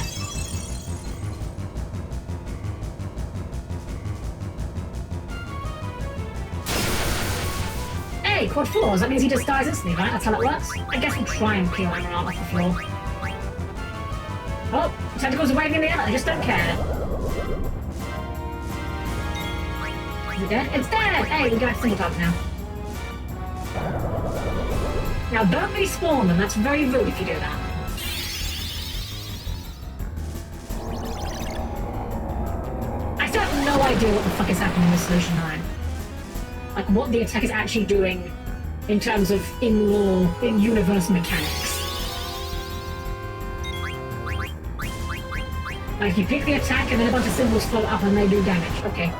Hey, quad floors. That means he just dies instantly, right? That's how that works? I guess we'll try and peel Amaranth off the floor. Oh, tentacles are waving in the air, I just don't care. Is it dead? It's dead! Hey, we got a single target now. Now don't respawn them, that's very rude if you do that. no idea what the fuck is happening with Solution 9. Like, what the attack is actually doing in terms of in-law, in-universe mechanics. Like, you pick the attack and then a bunch of symbols float up and they do damage. Okay.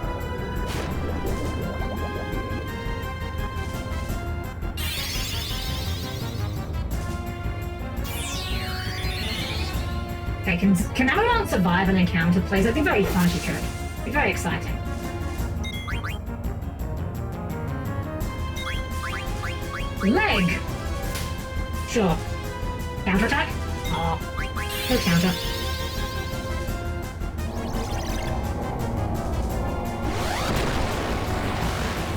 Okay, can Amaranth survive an encounter, please? That'd be very fun if you could. It'd be very exciting. Leg! Sure. Counterattack? Oh. No counter.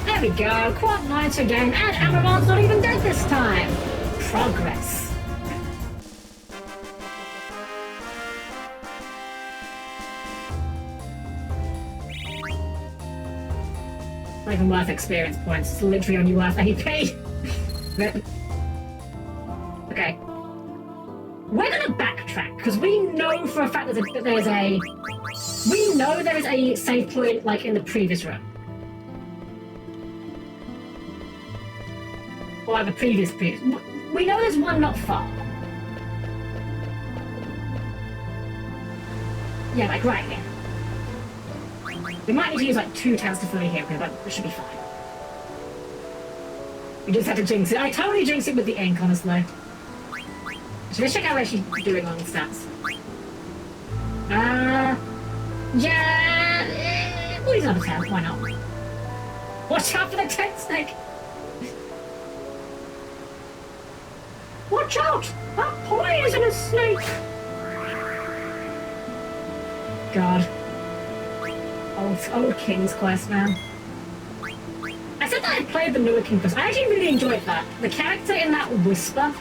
There we go, quad knights again, and Amaranth's not even dead this time! Progress. Not even worth experience points, it's literally only worth AP. Okay. We're gonna backtrack, because we know for a fact that there's a... We know there is a save point, like, in the previous room. Or the previous. We know there's one not far. Yeah, like right here. We might need to use like 2 tabs to fully heal, but it should be fine. We just have to jinx it. I totally jinx it with the ink, honestly. So let's check out what she's doing on the stats. Yeah, we'll use another tab, why not? Watch out for the tent snake! Watch out! That poisonous snake! God. Old King's Quest, man. I said that I played the newer King's Quest. I actually really enjoyed that. The character in that Whisper.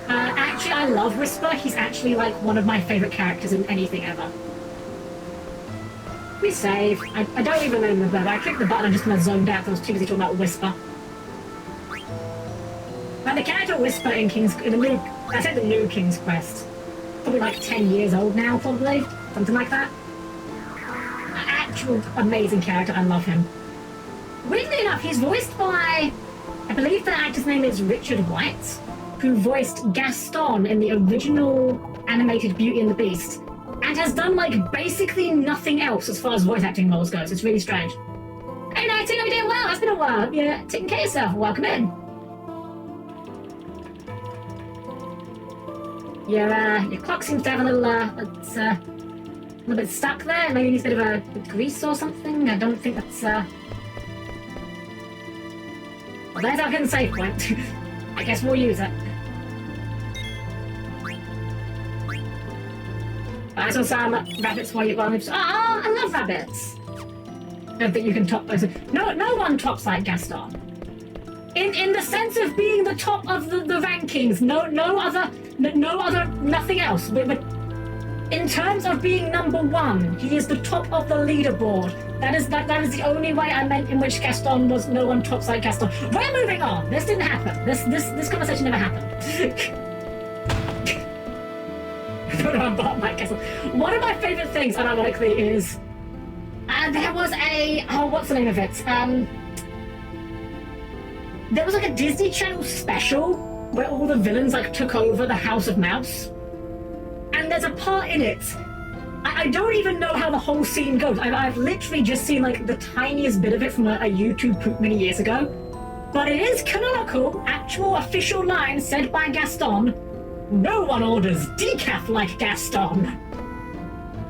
Actually, I love Whisper. He's actually like one of my favorite characters in anything ever. We save. I don't even remember that. I clicked the button and just kind of zoned out. I was too busy talking about Whisper. But the character Whisper in the new King's Quest. Probably like 10 years old now, probably. Something like that. Actual amazing character, I love him. Weirdly enough, he's voiced by, I believe the actor's name is Richard White, who voiced Gaston in the original animated Beauty and the Beast, and has done like basically nothing else as far as voice acting roles goes. It's really strange. Hey Nighty, you're doing well, it's been a while. Yeah, taking care of yourself, welcome in. Your clock seems to have a little bit stuck there. Maybe needs a bit of a grease or something. I don't think that's well, there's our hidden save point. I guess we'll use it. I saw some rabbits while you were on. Oh, I love rabbits. I don't think you can top those. No one tops like Gaston. In the sense of being the top of the rankings. No other, nothing else. But in terms of being number 1, he is the top of the leaderboard. That is the only way I meant in which Gaston was no one tops like Gaston. We're moving on. This didn't happen. This conversation never happened. I don't know about Mike Gaston. One of my favorite things, unironically, is there was a what's the name of it? There was like a Disney Channel special where all the villains like took over the House of Mouse. And there's a part in it. I don't even know how the whole scene goes. I've literally just seen like the tiniest bit of it from a YouTube poop many years ago. But it is canonical, actual official line said by Gaston. No one orders decaf like Gaston.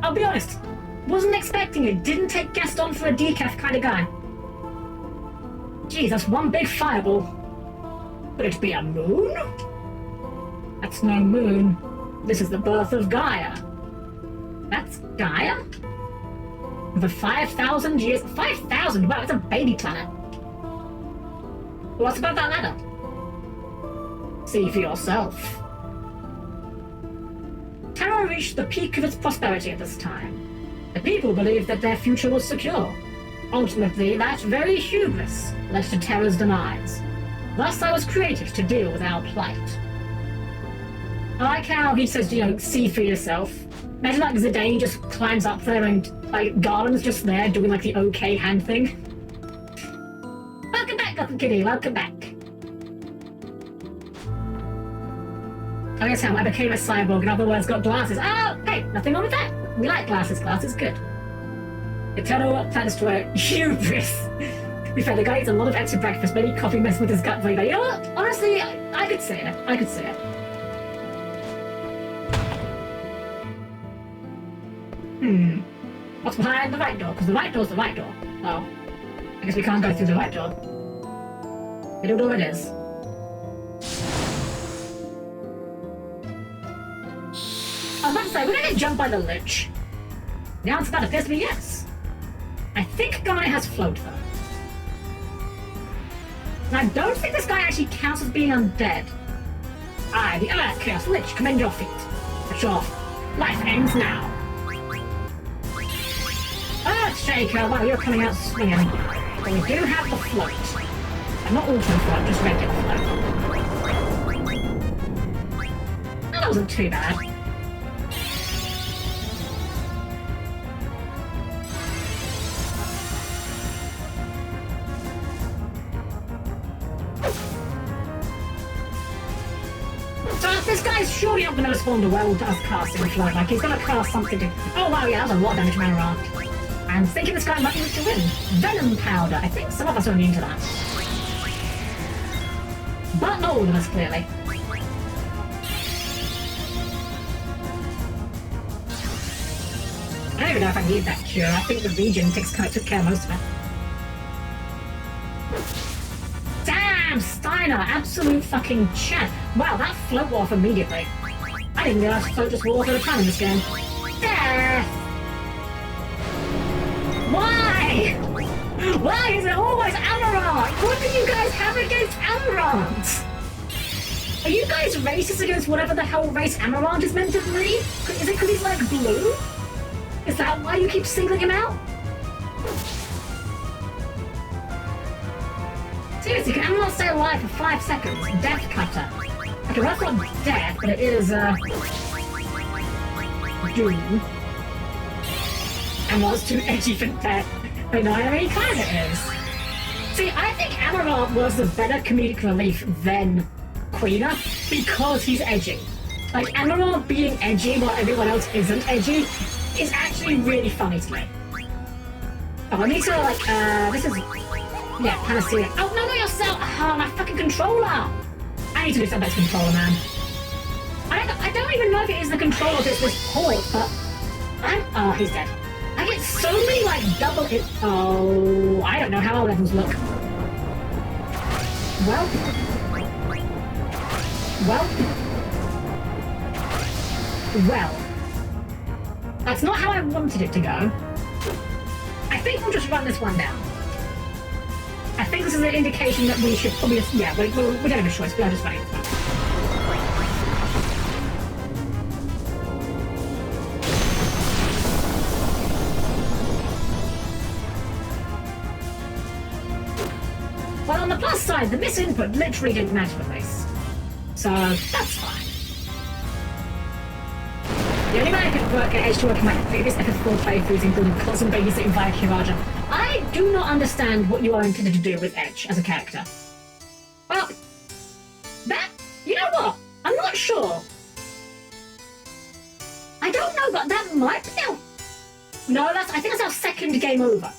I'll be honest, wasn't expecting it. Didn't take Gaston for a decaf kind of guy. Geez, that's one big fireball. Could it be a moon? That's no moon. This is the birth of Gaia. That's Gaia? For 5,000 years? 5,000? Wow, it's a baby planet. What's above that ladder? See for yourself. Terra reached the peak of its prosperity at this time. The people believed that their future was secure. Ultimately, that very hubris led to Terra's demise. Thus I was created to deal with our plight. I like how he says, you know, see for yourself. Imagine like Zidane just climbs up there and like Garland's just there doing like the okay hand thing. Welcome back, Gotham Kitty, welcome back. I guess how I became a cyborg, in other words, got glasses. Oh, hey, nothing wrong with that. We like glasses, glasses, good. Eternal Planisware, hubris. To be fair, the guy eats a lot of extra breakfast, maybe coffee messing with his gut flavor. You know what? Honestly, I could say it. I could say it. What's behind the right door? Because the right door's the right door. Oh. I guess we can't go through the right door. Middle door it is. I was about to say, we're gonna get jumped by the Lich. The answer to that appears to be yes. I think Guy has float though. And I don't think this guy actually counts as being undead. I, the Earth Chaos Lich, commend your feat. But your life ends now. Earthshaker, wow, you're coming out swinging. But we do have the float. And not auto float, just regular float. That wasn't too bad. So this guy's surely not going to respond to well to us casting float. Like he's going to cast something to... Oh wow, yeah, that was a lot of damage man around. I'm thinking this guy might be able to win. Venom powder. I think some of us are immune to that. But not all of us, clearly. I don't even know if I need that cure. I think the regen kind of took care of most of it. Damn, Steiner! Absolute fucking chat. Wow, that float wore off immediately. I didn't realize float just wore off at a time in this game. Death! Why? Why is it always Amarant? What do you guys have against Amarant? Are you guys racist against whatever the hell race Amarant is meant to be? Is it because he's like blue? Is that why you keep singling him out? Seriously, can Amarant stay alive for 5 seconds? Death Cutter. Okay, well, that's not death, but it is, Doom. Amarant's too edgy for death. But no, I mean, he kind of is. See, I think Amarant was the better comedic relief than Quina because he's edgy. Like, Amarant being edgy while everyone else isn't edgy is actually really funny to me. Oh, I need to, like, this is... Yeah, kind of see it. Oh, no, not yourself! Oh, my fucking controller! I need to do something about this controller, man. I don't even know if it is the controller or if it's this port, but... Oh, he's dead. I get so many, like, double hit... Oh, I don't know how our levels look. Well... That's not how I wanted it to go. I think we'll just run this one down. I think this is an indication that we should probably just... Yeah, we don't have a choice, we are just running this one. Well, on the plus side, the misinput literally didn't matter for this. So, that's fine. The only way I could get Edge to work in my previous FF4 playthroughs included constant babysitting via Kiraja. I do not understand what you are intended to do with Edge as a character. Well, you know what? I'm not sure. I don't know, but that might be No, I think that's our second game over.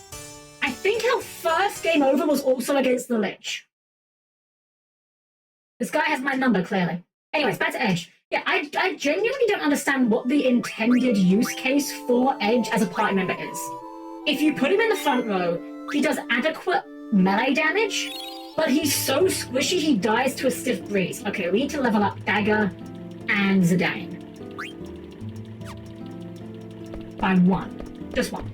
I think our first game over was also against the Lich. This guy has my number, clearly. Anyways, back to Edge. Yeah, I genuinely don't understand what the intended use case for Edge as a party member is. If you put him in the front row, he does adequate melee damage, but he's so squishy he dies to a stiff breeze. Okay, we need to level up Dagger and Zidane. By 1. Just 1.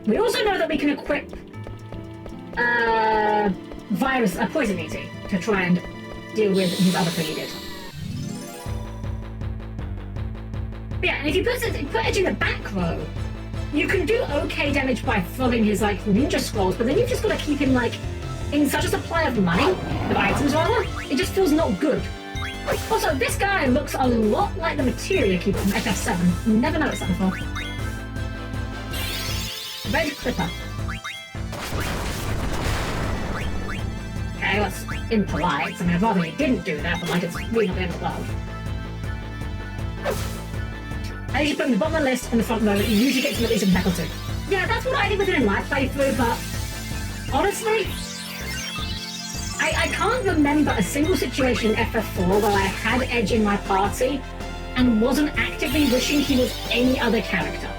We also know that we can equip Poison Eating to try and deal with his other thing he did. But yeah, and if you put Edge in the back row, you can do okay damage by throwing his like ninja scrolls, but then you've just got to keep him like in such a supply of money, of items rather, it just feels not good. Also, this guy looks a lot like the Materia Keeper from FF7. Never noticed that before. Red Clipper. Okay, that's impolite. I mean, I'd rather he didn't do that, but like, it's really not the end of the world. I usually put him in the bottom of the list in the front row. You usually get to at least a back or two. Yeah, that's what I did with it in my playthrough, but honestly, I can't remember a single situation in FF4 where I had Edge in my party and wasn't actively wishing he was any other character.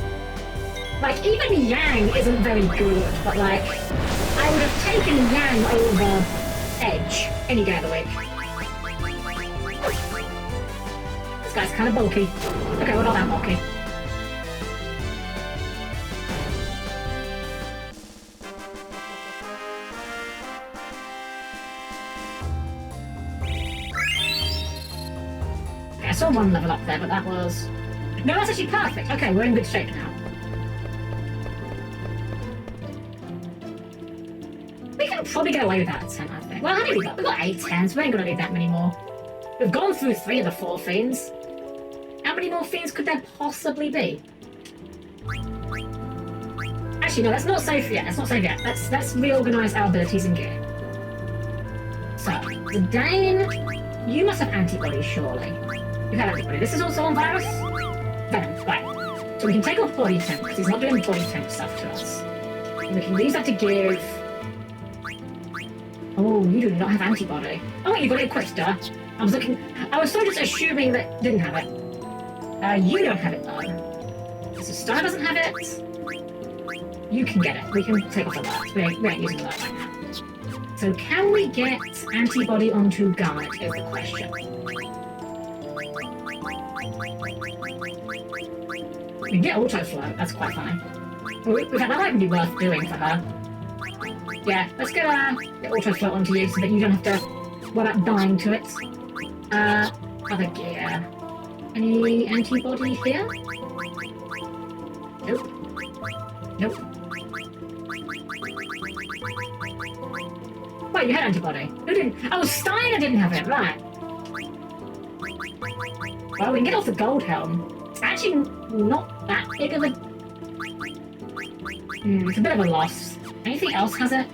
Like, even Yang isn't very good, but like, I would have taken Yang over Edge any day of the week. This guy's kind of bulky. Okay, we're not that bulky. Okay, I saw one level up there, but that was... No, that's actually perfect. Okay, we're in good shape now. We can probably get away with that at 10, I think. Well, how many we got? We got 8 10s. We ain't gonna need that many more. We've gone through 3 of the 4 fiends. How many more fiends could there possibly be? Actually, no, that's not safe yet. That's not safe yet. Let's reorganize our abilities and gear. So, Zidane, you must have antibodies, surely. You have antibody. This is also on virus? Venom, right. So we can take off body temp, because he's not doing body temp stuff to us. And we can use that to give... Oh, you do not have antibody. Oh wait, you got it equipped, duh. I was sort of just assuming that didn't have it. You don't have it though. So Star doesn't have it. You can get it. We can take off alert. We ain't using alert right now. So can we get antibody onto Garnet is the question. We can get auto flow, that's quite funny. That might be worth doing for her. Yeah, let's get auto flow onto you so that you don't have to worry about dying to it. Other gear. Any antibody here? Nope. Nope. Wait, you had antibody. Who didn't? Oh, Steiner didn't have it, right. Well, we can get off the gold helm. It's actually not that big of a... it's a bit of a loss. Anything else has it?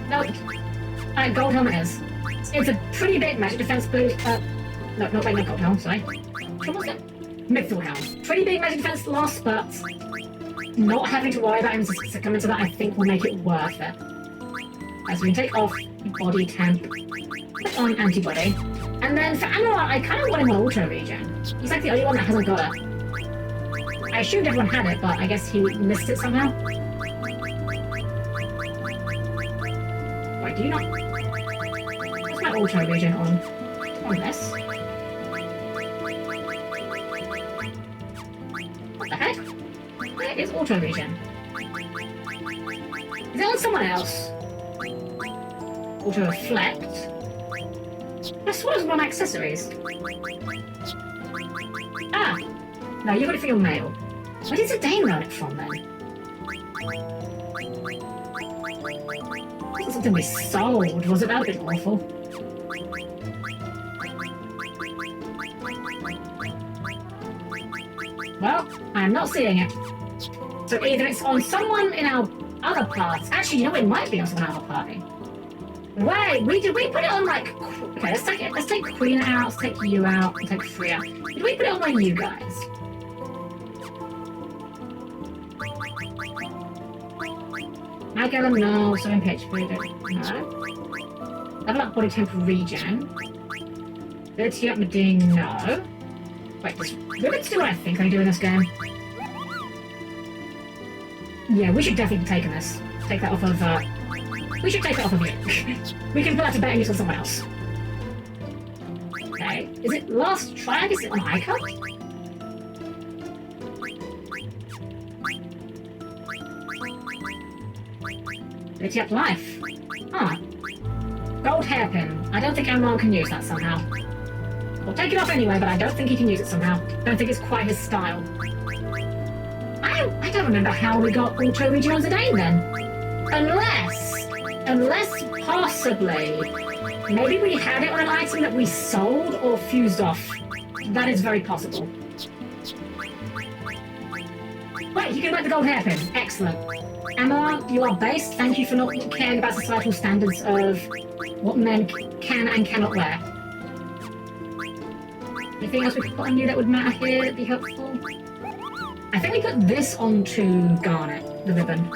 No. Gold helm it is. It's a pretty big magic defense boost. No, not gold helm, sorry. What was it? Mithril helm. Pretty big magic defense loss, but not having to worry about him succumbing to that, I think will make it worth it. As we can take off body temp, put on antibody, and then for Amaral, I kind of want him on auto regen. He's like the only one that hasn't got it. I assumed everyone had it, but I guess he missed it somehow. Wait, do you not? What's my auto regen on? On this? What the heck? Where is auto regen? Is it on someone else? Auto reflect? I swear it was on accessories. Ah! No, you got it for your mail. Where did Zidane learn it from then? It wasn't something we sold, was it? That would have been awful. Well, I'm not seeing it. So either it's on someone in our other parts. Actually, you know, it might be on someone in our other party. Wait, did we put it on like... Okay, let's take it. Let's take Queen out, let's take you out, and take Free out. Did we put it on one of you guys? Magellum, no. So in HP, no. Level up body temp regen. Ability up Medine, no. Wait, let's do what I think I do in this game. Yeah, we should definitely be taking this. Take that off of, we should take it off of you. We can put that to better use on someone else. Okay. Is it last try? Is it on Icon? Ability up life. Huh. Gold hairpin. I don't think Amron can use that somehow. We'll take it off anyway, but I don't think he can use it somehow. I don't think it's quite his style. I don't remember how we got auto regen on Zidane then. Unless Unless, possibly, maybe we had it on an item that we sold or fused off. That is very possible. Wait, you can make the gold hairpin. Excellent. Emma, you are base. Thank you for not caring about societal standards of what men can and cannot wear. Anything else we could put on you that would matter here that'd be helpful? I think we put this onto Garnet, the ribbon.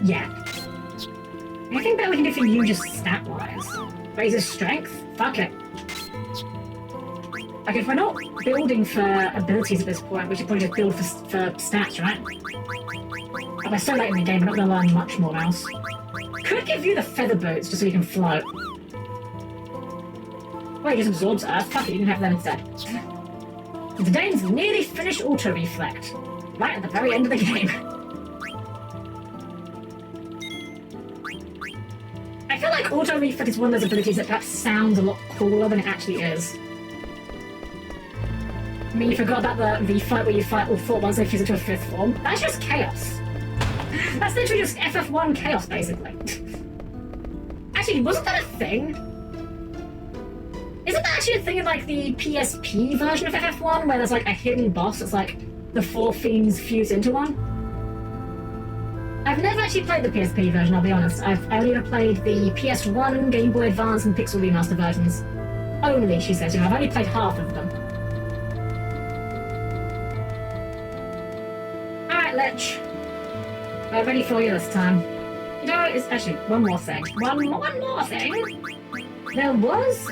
Yeah. Anything better we can do for you just stat-wise? Raises strength? Fuck it. Like, if we're not building for abilities at this point, we should probably just build for stats, right? But we're so late in the game, we're not going to learn much more else. Could give you the feather boots just so you can float. Wait, it just absorbs Earth? Fuck it, you can have them instead. The Dane's nearly finished auto-reflect. Right at the very end of the game. I feel like auto-reflect is one of those abilities that perhaps sounds a lot cooler than it actually is. I mean, you forgot about the fight where you fight all four once they fuse into a fifth form. That's just chaos. That's literally just FF1 chaos, basically. Actually, wasn't that a thing? Isn't that actually a thing in, like, the PSP version of FF1, where there's, like, a hidden boss that's, like, the four fiends fuse into one? I've never actually played the PSP version, I'll be honest. I've only ever played the PS1, Game Boy Advance, and Pixel Remaster versions. Only, she says. You know, I've only played half of them. Alright, Lich. We're ready for you this time. You know, it's actually one more thing. One more thing? There was...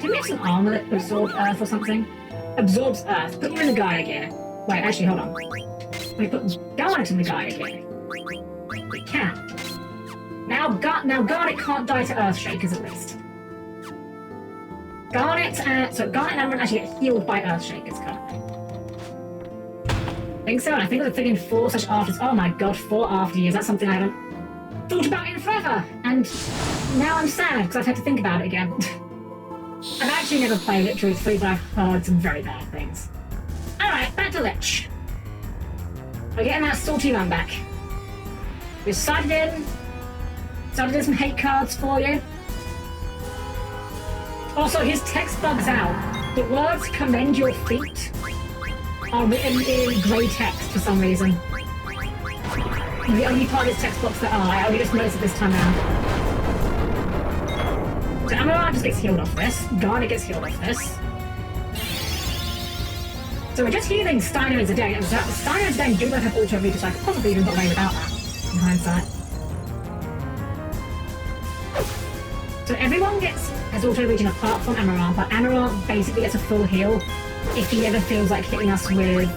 Did we have some armor that absorbed Earth or something? Absorbs Earth. Put you in the Gaia gear. Wait, actually, hold on. We put Garnet in the Gaia gear. We can. Now Garnet can't die to Earth Shakers at least. Garnet and Emerald actually get healed by Earth Shakers currently. I think so, and I think they're thinking 4 such afters. Oh my god, 4 after years. That's something I haven't thought about in forever. And now I'm sad because I've had to think about it again. I've actually never played it truthfully, but I've heard some very bad things. Alright, back to Lich. We're getting that salty run back. We've started in some hate cards for you. Also, his text bugs out. The words "commend your feet" are written in grey text for some reason. The only part of his text box that are. I only just noticed it this time around. So Amaranth just gets healed off this. Garnet gets healed off this. So we're just healing Steiner and Zidane. And Steiner and Zidane do both have auto reach, so I could possibly even got away without that, in hindsight. So everyone has auto reaching apart from Amaranth, but Amaranth basically gets a full heal if he ever feels like hitting us with...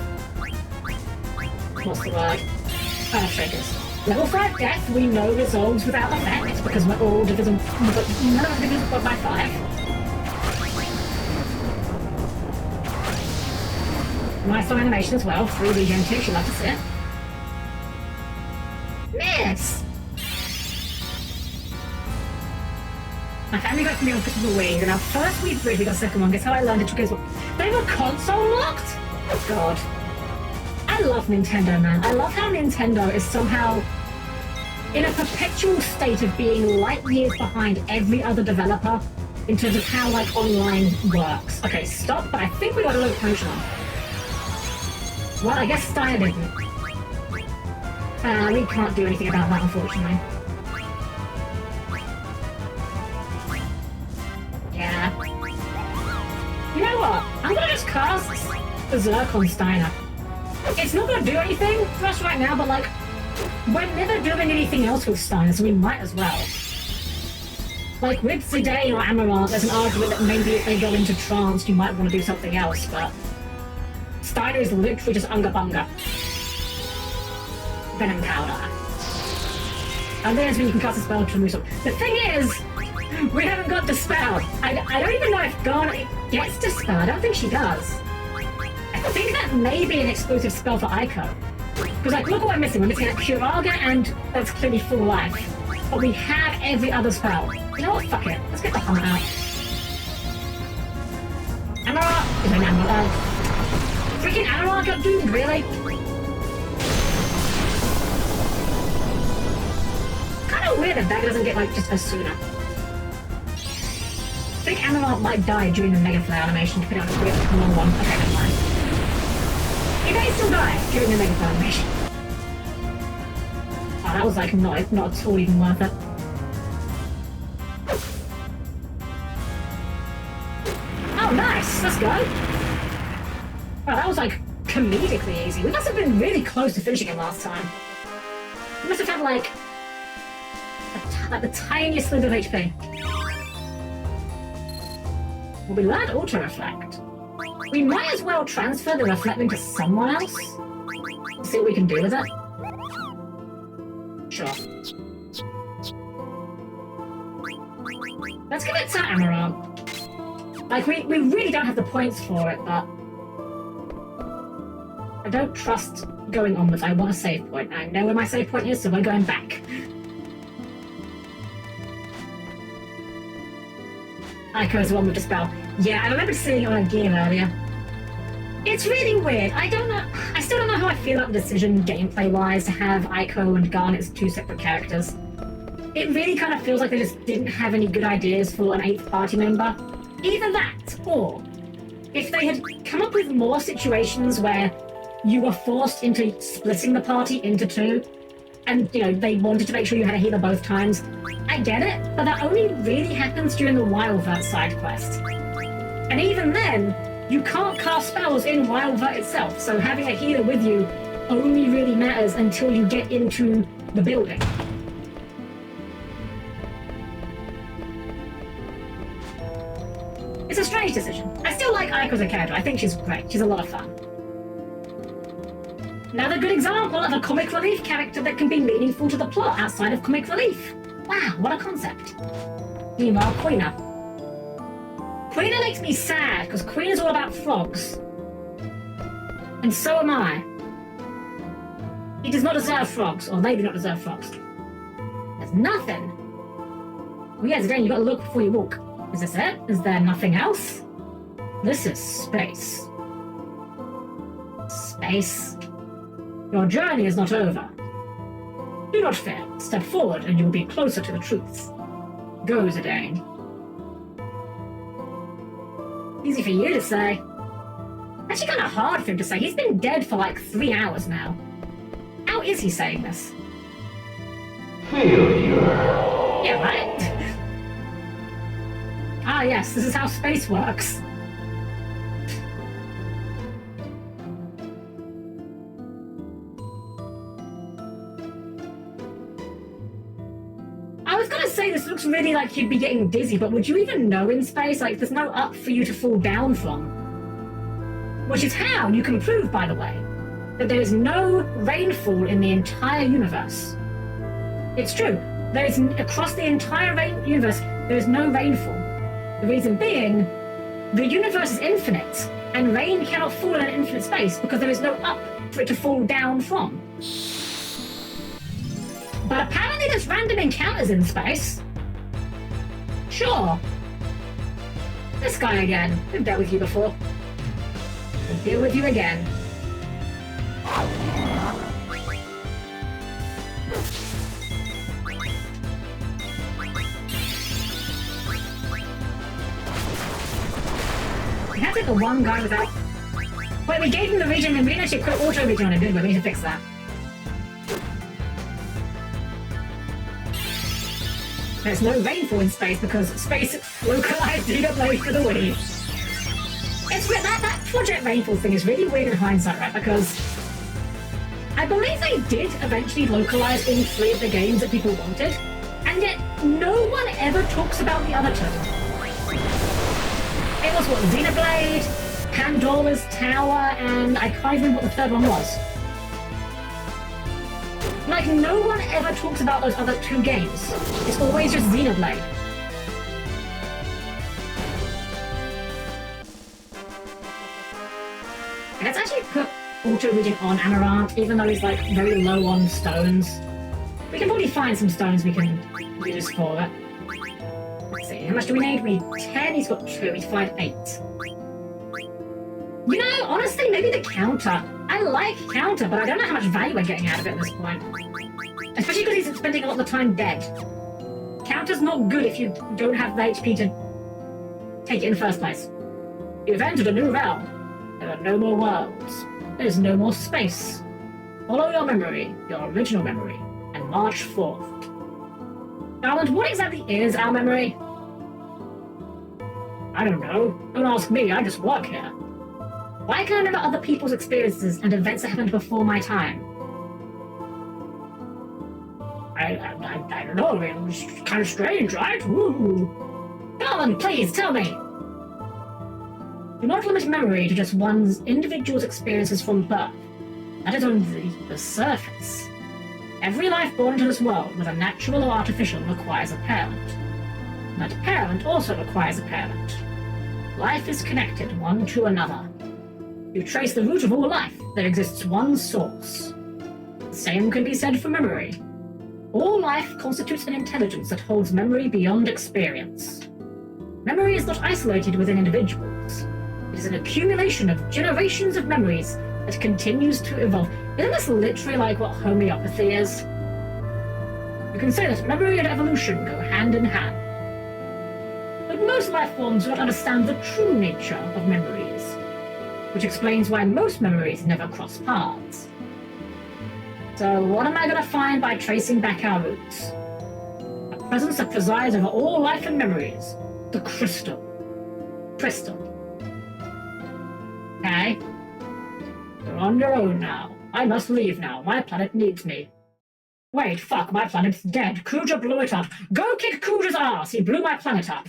What's the word? Earth Shakers. Level 5 death, we know, resolves without effect, because we're all divisible, but none of us are divisible by 5. Nice on animation as well, 3 regen ticks, you love to see it. Miss! My family got me on because of the Wii, and our first Wii bridge, we got the second one. Guess how I learned it took us... They were console locked? Oh god. I love Nintendo, man. I love how Nintendo is somehow in a perpetual state of being light years behind every other developer in terms of how, like, online works. Okay, stop, but I think we got a little potion on. Well, I guess Steiner didn't. We can't do anything about that, unfortunately. Yeah. You know what? I'm gonna just cast Berserk on Steiner. It's not gonna do anything for us right now, but, like, we're never doing anything else with Steiner, so we might as well. Like, with Zidane or Amaranth, there's an argument that maybe if they go into trance, you might want to do something else, but... Steiner is literally just Unga Bunga. Venom Powder. And there's when you can cast a spell to remove something. The thing is, we haven't got Dispel. I don't even know if Garnet gets Dispel. I don't think she does. I think that may be an exclusive spell for Ico. Because, like, look what we're missing. We're missing a Curaga, and that's clearly full life. But we have every other spell. You know what? Fuck it. Let's get the hammer out. Amaranth! Freaking Amaranth got doomed, really? kind of weird that Dagger doesn't get, like, just her sooner. I think Amarant might die during the Mega Flare animation, depending on the long one. Okay, never mind. He may still die during the Mega Flare animation. Oh, that was, like, not at all even worth it. Oh, nice! Let's go! Wow, that was, like, comedically easy. We must have been really close to finishing it last time. We must have had, like the tiniest little bit of HP. Well, we learned Auto Reflect. We might as well transfer the reflecting to someone else. See what we can do with it. Sure. Let's give it to Amarant. Like, we really don't have the points for it, but I don't trust going onwards. I want a save point. I know where my save point is, so we're going back. Ico's the one with the spell. Yeah, I remember seeing it on a game earlier. It's really weird. I still don't know how I feel about the decision, gameplay-wise, to have Ico and Garnet as two separate characters. It really kind of feels like they just didn't have any good ideas for an 8th party member. Either that, or if they had come up with more situations where you were forced into splitting the party into two, and, you know, they wanted to make sure you had a healer both times. I get it, but that only really happens during the Wildvert side quest. And even then, you can't cast spells in Wildvert itself, so having a healer with you only really matters until you get into the building. It's a strange decision. I still like Ike as a character. I think she's great. She's a lot of fun. Another good example of a comic relief character that can be meaningful to the plot outside of comic relief. Wow, what a concept. Meanwhile, Quina. Quina makes me sad, because Quina's all about frogs. And so am I. He does not deserve frogs, or they do not deserve frogs. There's nothing. Oh yes, again, you gotta look before you walk. Is this it? Is there nothing else? This is space. Space. Your journey is not over. Do not fear. Step forward and you will be closer to the truth. Go, Zidane. Easy for you to say. Actually kind of hard for him to say. He's been dead for like 3 hours now. How is he saying this? Failure. Yeah, right? Ah yes, this is how space works. I was gonna say this looks really like you'd be getting dizzy, but would you even know in space? Like, there's no up for you to fall down from. Which is how you can prove, by the way, that there is no rainfall in the entire universe. It's true. There is, across the entire universe, there is no rainfall. The reason being, the universe is infinite, and rain cannot fall in an infinite space because there is no up for it to fall down from. But apparently there's random encounters in space. Sure. This guy again. We've dealt with you before. We'll deal with you again. We have to get the one guy without... Wait, we gave him the regen and we didn't actually put auto regen on him, didn't we? We need to fix that. There's no rainfall in space because space localized Xenoblade for the Wii. It's weird, that Project Rainfall thing is really weird in hindsight, right? Because I believe they did eventually localize all 3 of the games that people wanted, and yet no one ever talks about the other 2. It was what, Xenoblade, Pandora's Tower, and I can't even remember what the 3rd one was. Like, no one ever talks about those other 2 games. It's always just Xenoblade. Let's actually put auto regen on Amarant, even though he's like very low on stones. We can probably find some stones we can use for it. Let's see, how much do we need? We need 10, he's got 2, he's 5, 8. You know, honestly, maybe the counter. I like counter, but I don't know how much value we're getting out of it at this point. Especially because he's spending a lot of the time dead. Counter's not good if you don't have the HP to take it in the first place. You've entered a new realm. There are no more worlds. There's no more space. Follow your memory, your original memory, and march forth. Garland, what exactly is our memory? I don't know. Don't ask me, I just work here. Why can I remember other people's experiences and events that happened before my time? I don't know, I mean, it's kind of strange, right? Woo! Garland, please, tell me! Do not limit memory to just one's individual's experiences from birth. That is only the surface. Every life born into this world, whether natural or artificial, requires a parent. That parent also requires a parent. Life is connected one to another. You trace the root of all life. There exists one source. The same can be said for memory. All life constitutes an intelligence that holds memory beyond experience. Memory is not isolated within individuals. It is an accumulation of generations of memories that continues to evolve. Isn't this literally like what homeopathy is? You can say that memory and evolution go hand in hand. But most life forms do not understand the true nature of memories, which explains why most memories never cross paths. So what am I going to find by tracing back our roots? A presence that presides over all life and memories. The crystal. Crystal. Okay? You're on your own now. I must leave now. My planet needs me. Wait, fuck, my planet's dead. Kuja blew it up. Go kick Kuja's ass! He blew my planet up.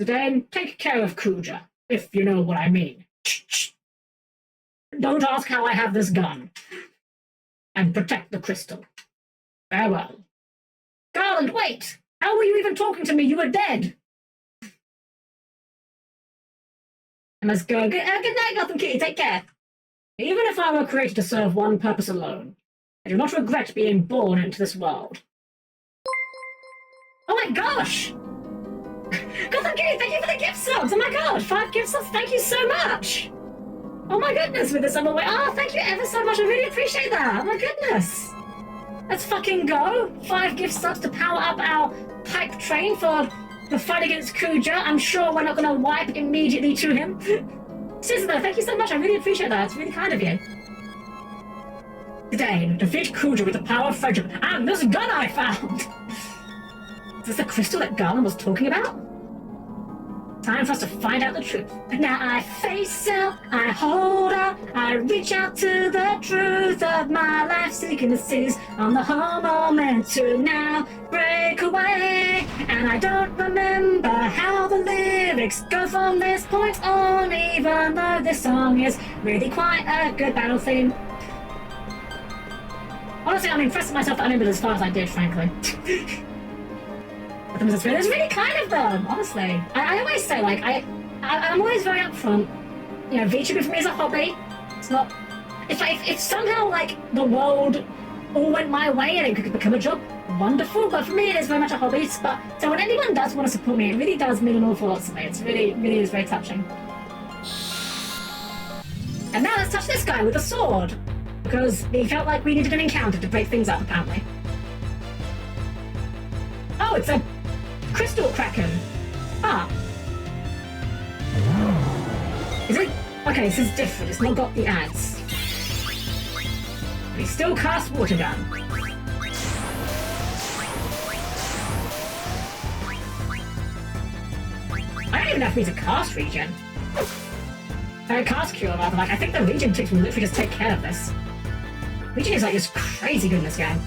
Then take care of Kuja, if you know what I mean. Don't ask how I have this gun. And protect the crystal. Farewell. Garland, wait! How were you even talking to me? You were dead! I must go. Good night, Gotham Kitty. Take care. Even if I were created to serve one purpose alone, I do not regret being born into this world. Oh my gosh! Gotham Kitty, thank you for the gift subs! Oh my god, 5 gift subs, thank you so much! Oh my goodness, with this underway. Oh, thank you ever so much. I really appreciate that. Oh my goodness. Let's fucking go. 5 gift subs to power up our pipe train for the fight against Kuja. I'm sure we're not going to wipe immediately to him. Seriously though, thank you so much. I really appreciate that. It's really kind of you. Today, defeat Kuja with the power of friendship and this gun I found. Is this the crystal that Garland was talking about? Time for us to find out the truth. Now I face out, I hold out, I reach out to the truth of my life, seeking the cities on the whole moment to now break away. And I don't remember how the lyrics go from this point on, even though this song is really quite a good battle theme. Honestly, I'm impressed with myself that I remembered as far as I did, frankly. It's really kind of them, honestly. I always say, like, I'm always very upfront. You know, VTubing for me is a hobby. It's not... If somehow, like, the world all went my way and it could become a job, wonderful. But for me, it is very much a hobby. But so when anyone does want to support me, it really does mean an awful lot to me. It's really is very touching. And now let's touch this guy with a sword. Because he felt like we needed an encounter to break things up, apparently. Oh, it's a... Crystal Kraken! Ah. Is it? Okay, this is different. It's not got the ads. But he still casts water gun. I don't even know if we need to cast regen. Cast cure, rather. Like, I think the regen tips will literally just take care of this. Regen is like just crazy good in this game.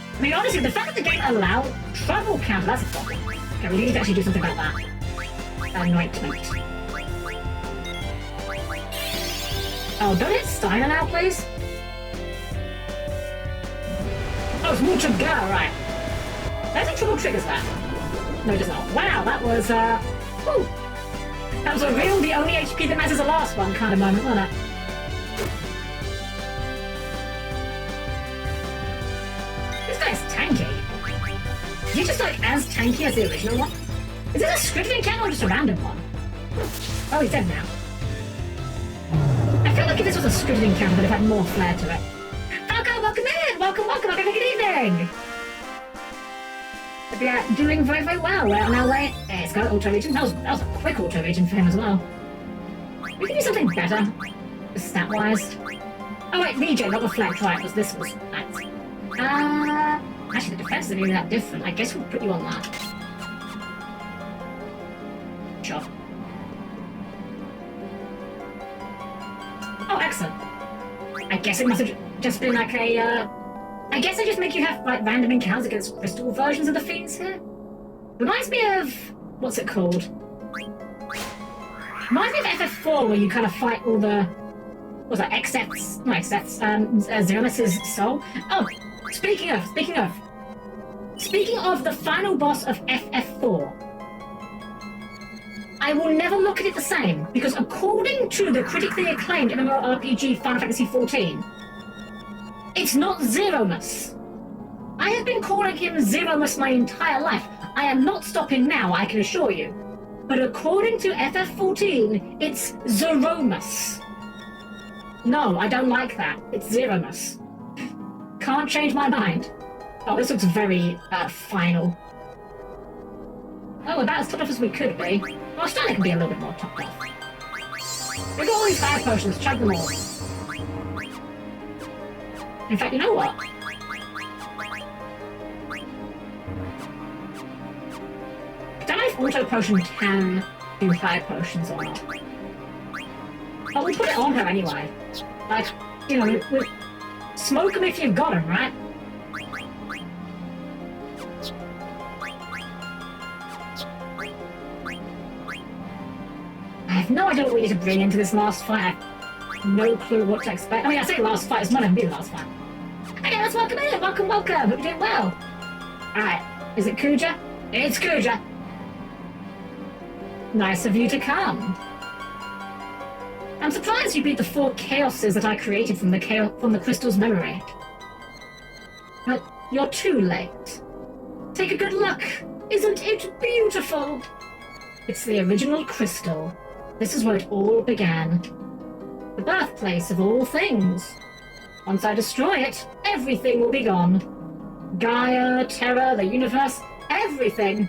I mean, honestly, the fact that the game allowed travel counter, that's a problem. Okay, we need to actually do something about that. Anointment. Oh, don't hit Steiner now, please? Oh, it's mucho go, right. That's a triple triggers that. No, it does not. Wow, that was, whew. That was a real, the only HP that matters is the last one kind of moment, wasn't it? Is he just like as tanky as the original one? Is this a scripted encounter or just a random one? Oh, he's dead now. I feel like if this was a scripted encounter, they'd have had more flair to it. Falco, welcome in! Welcome, welcome, have a good evening! But yeah, doing very, very well. We're on our way. Hey, it's got auto region. That was a quick auto region for him as well. We can do something better, stat-wise. Oh wait, regen, not reflect, right, because this was nice. Actually the defense isn't even that different. I guess we'll put you on that. Sure. Oh, excellent. I guess it must have just been like a, I guess they just make you have, like, random encounters against crystal versions of the fiends here. Reminds me of... what's it called? Reminds me of FF4, where you kind of fight all the... what's that? Zeramus's soul? Oh, speaking of the final boss of FF4, I will never look at it the same, because according to the critically acclaimed MMORPG Final Fantasy XIV, it's not Zeramus. I have been calling him Zeramus my entire life. I am not stopping now, I can assure you. But according to FF14, it's Zeromus. No, I don't like that. It's Zeramus. Can't change my mind. Oh, this looks very, final. Oh, about as topped off as we could be. Well, Stanley can be a little bit more topped off. We've got all these fire potions, chug them all. In fact, you know what? I don't know if Auto Potion can do fire potions or not. But we'll put it on her anyway. Like, you know, smoke them if you've got them, right? I have no idea what we need to bring into this last fight. I have no clue what to expect. I mean, I say last fight, it's not even be the last fight. Okay, let's welcome in! Welcome, welcome! Hope you're doing well! Alright, is it Kuja? It's Kuja! Nice of you to come. I'm surprised you beat the 4 chaoses that I created from the crystal's memory. But you're too late. Take a good look. Isn't it beautiful? It's the original crystal. This is where it all began. The birthplace of all things. Once I destroy it, everything will be gone. Gaia, Terra, the universe, everything.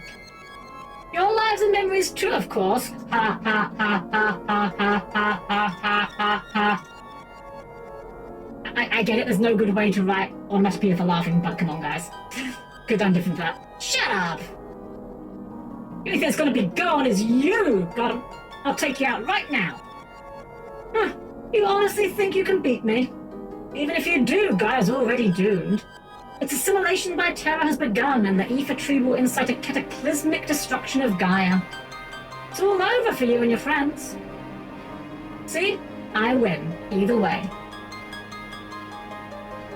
Your lives and memories too, of course. Ha ha ha ha ha ha ha ha ha ha. I get it, there's no good way to write onomatopoeia for laughing, but come on, guys. Could done different for that. Shut up! The only thing that's gonna be gone is you! God, I'll take you out right now. Huh, you honestly think you can beat me? Even if you do, Gaia's already doomed. Its assimilation by Terra has begun, and the ether tree will incite a cataclysmic destruction of Gaia. It's all over for you and your friends. See? I win, either way.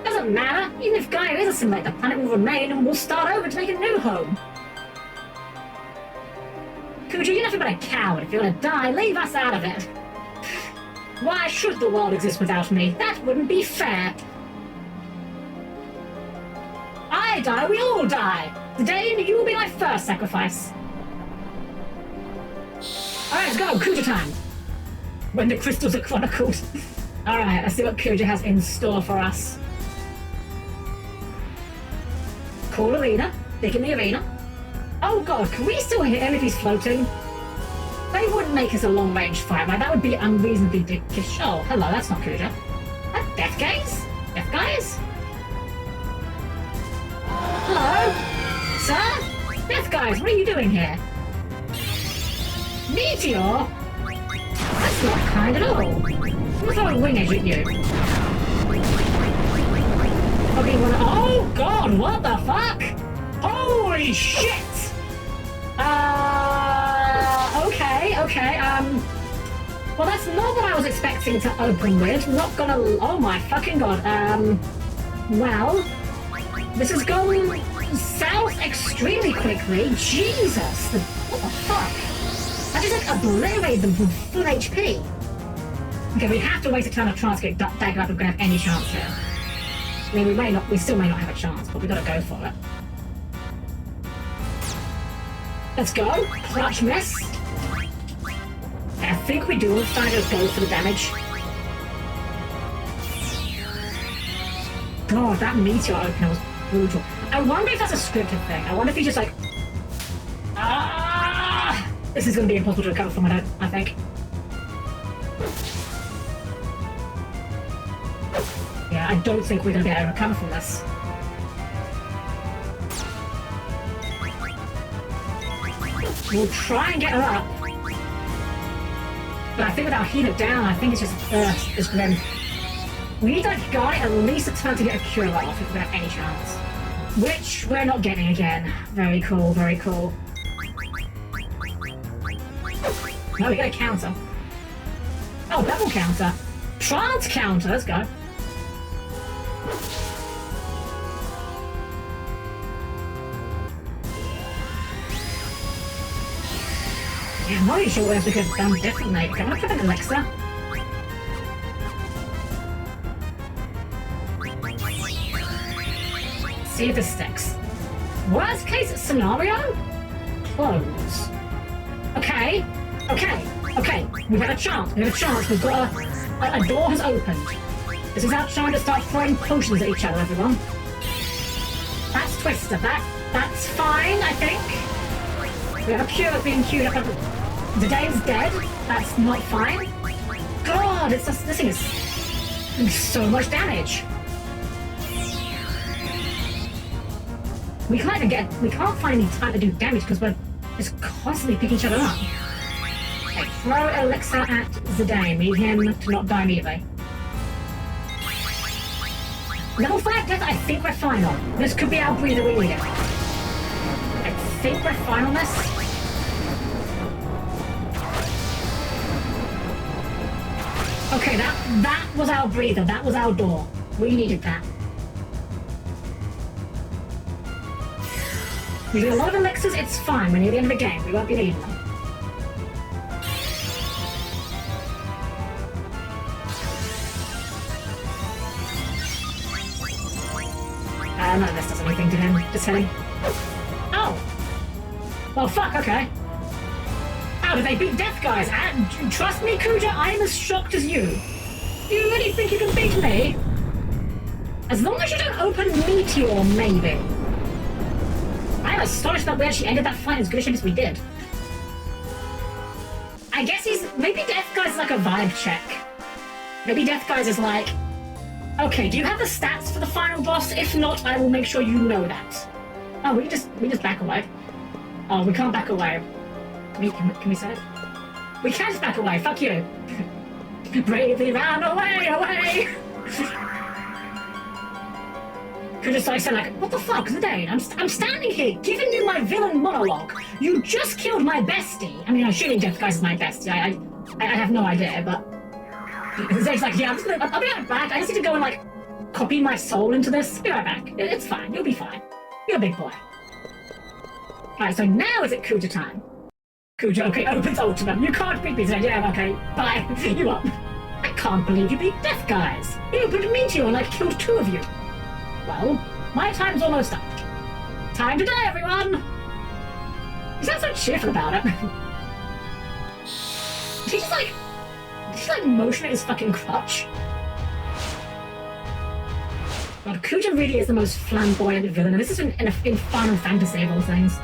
Doesn't matter, even if Gaia is assimilated, the planet will remain and we'll start over to make a new home. Kuja, you're nothing but a coward. If you want to die, leave us out of it. Why should the world exist without me? That wouldn't be fair. I die, we all die. Today, you will be my first sacrifice. Alright, let's go, Kuja time. When the crystals are chronicled. Alright, let's see what Kuja has in store for us. Cool arena. Dig in the arena. Oh god, can we still hit him if he's floating? They wouldn't make us a long-range fight, right? That would be unreasonably dickish. Oh, hello, that's not Kuja. That's Death Gaze? Death Guys? Hello? Sir? Death Guys, what are you doing here? Meteor? That's not kind at all. I'm gonna throw a wing edge at you. Okay, oh god, what the fuck? Holy shit! Okay, well that's not what I was expecting to open with, not gonna, oh my fucking god, well, this has gone south extremely quickly, Jesus, what the fuck? I just like obliterated them from full HP. Okay, we have to waste a turn of chance to get dagger up if we're gonna have any chance here. I mean, we still may not have a chance, but we gotta go for it. Let's go. Clutch miss. I think we do. Let's try to go for the damage. God, that meteor opener was brutal. I wonder if that's a scripted thing. I wonder if he just like... This is going to be impossible to recover from, I think. Yeah, I don't think we're going to be able to recover from this. We'll try and get her up. But I think without healing it down, I think it's just grim. We need to like guard it at least a turn to get a cure off if we have any chance. Which we're not getting again. Very cool, very cool. No, we get a counter. Oh, double counter. Trance counter, let's go. Yeah, I'm not really sure what else we could have done differently. Okay, I'm gonna put an elixir. See if this sticks. Worst case scenario? Close. Okay. We have a chance. We've got a door has opened. This is our chance to start throwing potions at each other, everyone. That's Twister. That's fine, I think. We have a cure being queued up. The day is dead. That's not fine. God, this thing is doing so much damage. We can't find any time to do damage because we're just constantly picking each other up. Okay, throw elixir at Zidane, leave him to not die immediately. Level 5 death, I think we're fine on. This could be our breather we need it. I think we're fine on this. Okay, that was our breather, that was our door. We needed that. We do a lot of elixirs, it's fine. We're near the end of the game. We won't be needing them. None of this does anything to him. Just hit him. Oh! Well, fuck, okay. How did they beat Death Guys? And trust me, Kuja, I am as shocked as you. You really think you can beat me? As long as you don't open Meteor, maybe. I'm astonished that we actually ended that fight as good a shape as we did. I guess maybe Death Guys is like a vibe check. Maybe Death Guys is like, okay, do you have the stats for the final boss? If not, I will make sure you know that. Oh, we just back away. Oh, we can't back away. Can we say it? We can't back away, fuck you. Bravely ran away! Could just like say like, what the fuck, Zidane? I'm standing here giving you my villain monologue. You just killed my bestie. I mean, I'm assuming Death Guys is my bestie. I have no idea, but Zane's like, yeah, I'll be right back. I just need to go and like copy my soul into this. Be right back. It's fine. You'll be fine. You're a big boy. Alright, so now is it Kuja time. Kuja, okay, opens ultimate. You can't beat me today. Yeah, okay. Bye. You up. I can't believe you beat Death Guys. You opened a meteor and like killed 2 of you. Well, my time's almost up. Time to die, everyone! You sound so cheerful about it. Did he just like motion at his fucking crotch? God, Kuja really is the most flamboyant villain, and this is in Final Fantasy of all things.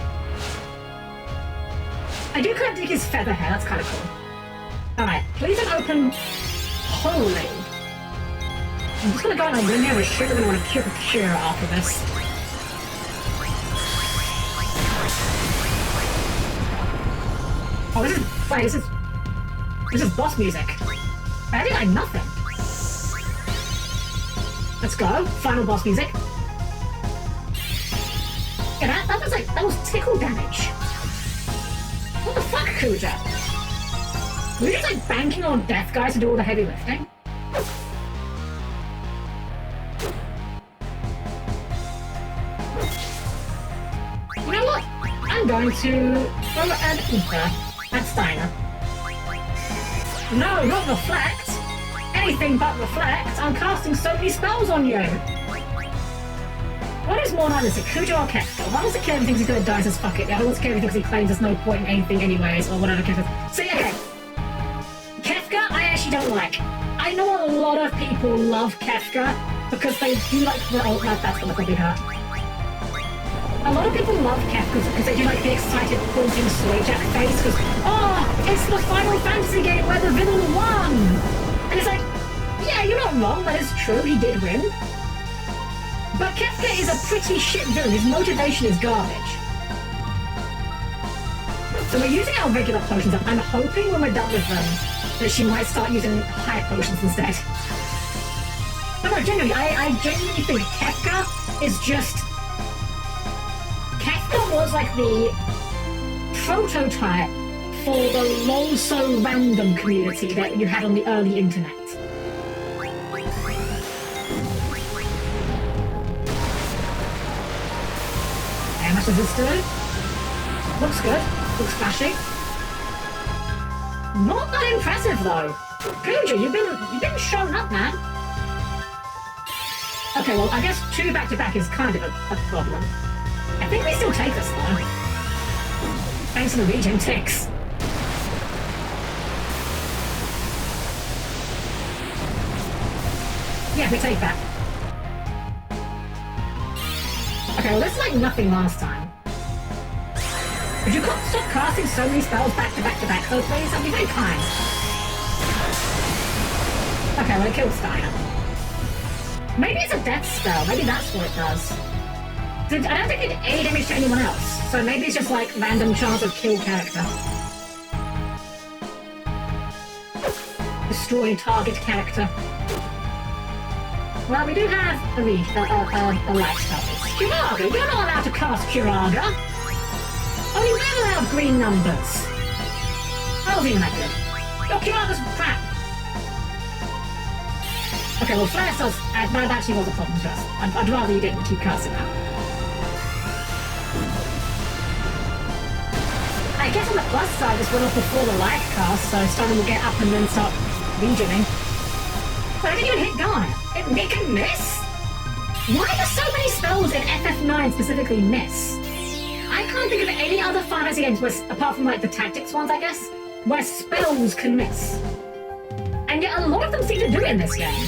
I do kind of dig his feather hair, that's kind of cool. Alright, please don't open... Holy... I'm just gonna go on a limb here and sure we're gonna want to cure after this. Oh, this is boss music. I did like nothing. Let's go. Final boss music. Yeah, that was tickle damage. What the fuck, Kuja? Were you just like banking on Death Guys to do all the heavy lifting? You know what? I'm going to throw an ether at Steiner. No, not reflect! Anything but reflect! I'm casting so many spells on you! What is more like this, Kuja or Kefka? One is a kid who thinks he's gonna die, says fuck it. The other one's a kid who thinks he claims there's no point in anything anyways, or whatever Kefka. So okay. Kefka, I actually don't like. I know a lot of people love Kefka. because they do like the oh, that's gonna probably hurt. A lot of people love Kefka because they do like the excited pointing Swayjack face because it's the Final Fantasy game where the villain won! And it's like, yeah, you're not wrong, that is true, he did win. But Kefka is a pretty shit villain, his motivation is garbage. So we're using our regular potions up. I'm hoping when we're done with them that she might start using high potions instead. But no, genuinely, I genuinely think Kefka is just... Kefka was like the prototype for the lol-so-random community that you had on the early internet. How much does this do? Looks good. Looks flashy. Not that impressive though. Kuja, you've been shown up, man. Okay, well, I guess 2 back-to-back is kind of a problem. I think they still take us though. Thanks to the regen ticks. Yeah, we take that. Okay, well, it's like nothing last time. Could you stop casting so many spells back-to-back-to-back, though, please? That'd be very kind. Okay, well, it killed Steiner. Maybe it's a death spell. Maybe that's what it does. I don't think it did any damage to anyone else, so maybe it's just like random chance of kill character. Destroy target character. Well, we do have a light spell. Kiraga, you're not allowed to cast Kiraga! Only we're allowed green numbers. That was even that good. Your Kiraga's crap. Okay, well, Flare Cells, that actually was a problem to us. I'd rather you didn't keep casting that. I guess on the plus side, this went off before the light cast, so Steiner will get up and then start regening. But I didn't even hit Garnet. It can miss? Why do so many spells in FF9 specifically miss? I can't think of any other Final Fantasy games where, apart from like the tactics ones, I guess, where spells can miss. And yet a lot of them seem to do it in this game.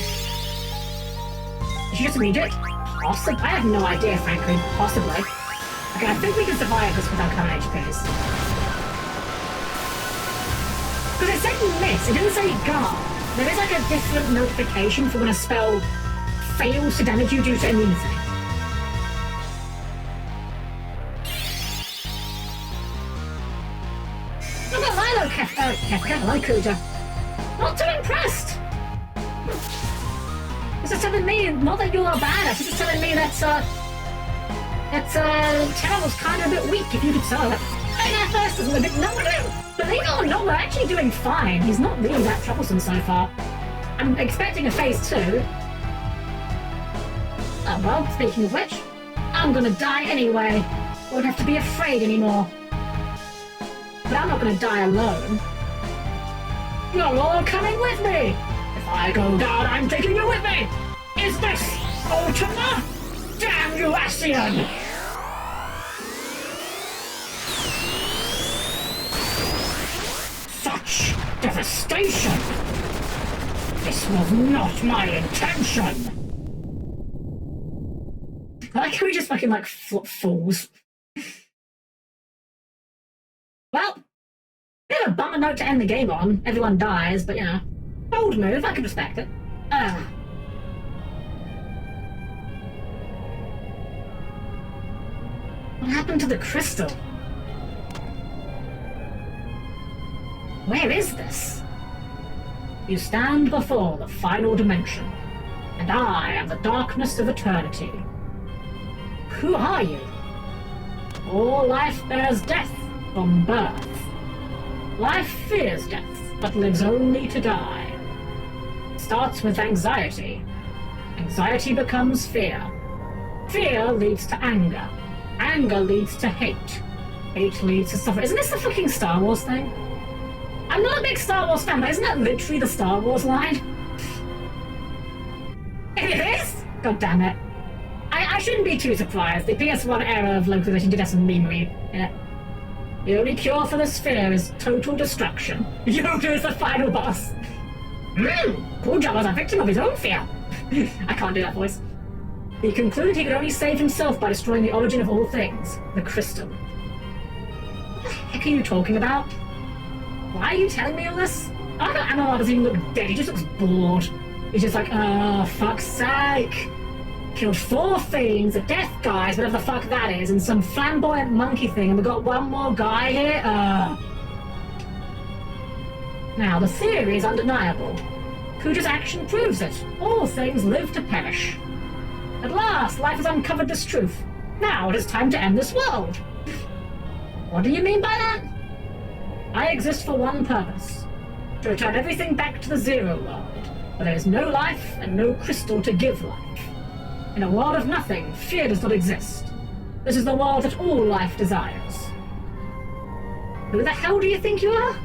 Did you just read it? Possibly? I have no idea, frankly. Possibly. Okay, I think we can survive this with our current HPs. Because it said miss, it didn't say guard. There is like a different notification for when a spell fails to damage you due to immunity. Look at Lilo Kefka, hello Kuja. Not too impressed! This is telling me, not that you're a badass, this is telling me that Terrell's kind of a bit weak, if you could tell. Hey, that first is a bit... No, believe it or not, we're actually doing fine. He's not really that troublesome so far. I'm expecting a phase 2. Oh, well, speaking of which, I'm gonna die anyway. Won't have to be afraid anymore. But I'm not gonna die alone. You're all coming with me! If I go down, I'm taking you with me! Is this Ultima? Damn you, Ascian! Such devastation! This was not my intention! I like how we just fucking like fools. Well, bit of a bummer note to end the game on. Everyone dies, but you know, bold move, I can respect it. What happened to the crystal? Where is this? You stand before the final dimension, and I am the darkness of eternity. Who are you? All life bears death from birth. Life fears death, but lives only to die. It starts with anxiety. Anxiety becomes fear. Fear leads to anger. Anger leads to hate. Hate leads to suffering. Isn't this the fucking Star Wars thing? I'm not a big Star Wars fan, but isn't that literally the Star Wars line? It is? God damn it. I shouldn't be too surprised. The PS1 era of localization did have some memery in it. The only cure for this fear is total destruction. Yoda is the final boss. Kuja was a victim of his own fear. I can't do that voice. He concluded he could only save himself by destroying the origin of all things, the crystal. What the heck are you talking about? Why are you telling me all this? I don't know, Analar doesn't even look dead, he just looks bored. He's just like, oh, fuck's sake. Killed 4 fiends, a death guys, whatever the fuck that is, and some flamboyant monkey thing, and we've got one more guy here? Now, the theory is undeniable. Kuja's action proves it. All things live to perish. At last, life has uncovered this truth. Now it is time to end this world. What do you mean by that? I exist for one purpose. To return everything back to the Zero World, where there is no life and no crystal to give life. In a world of nothing, fear does not exist. This is the world that all life desires. Who the hell do you think you are?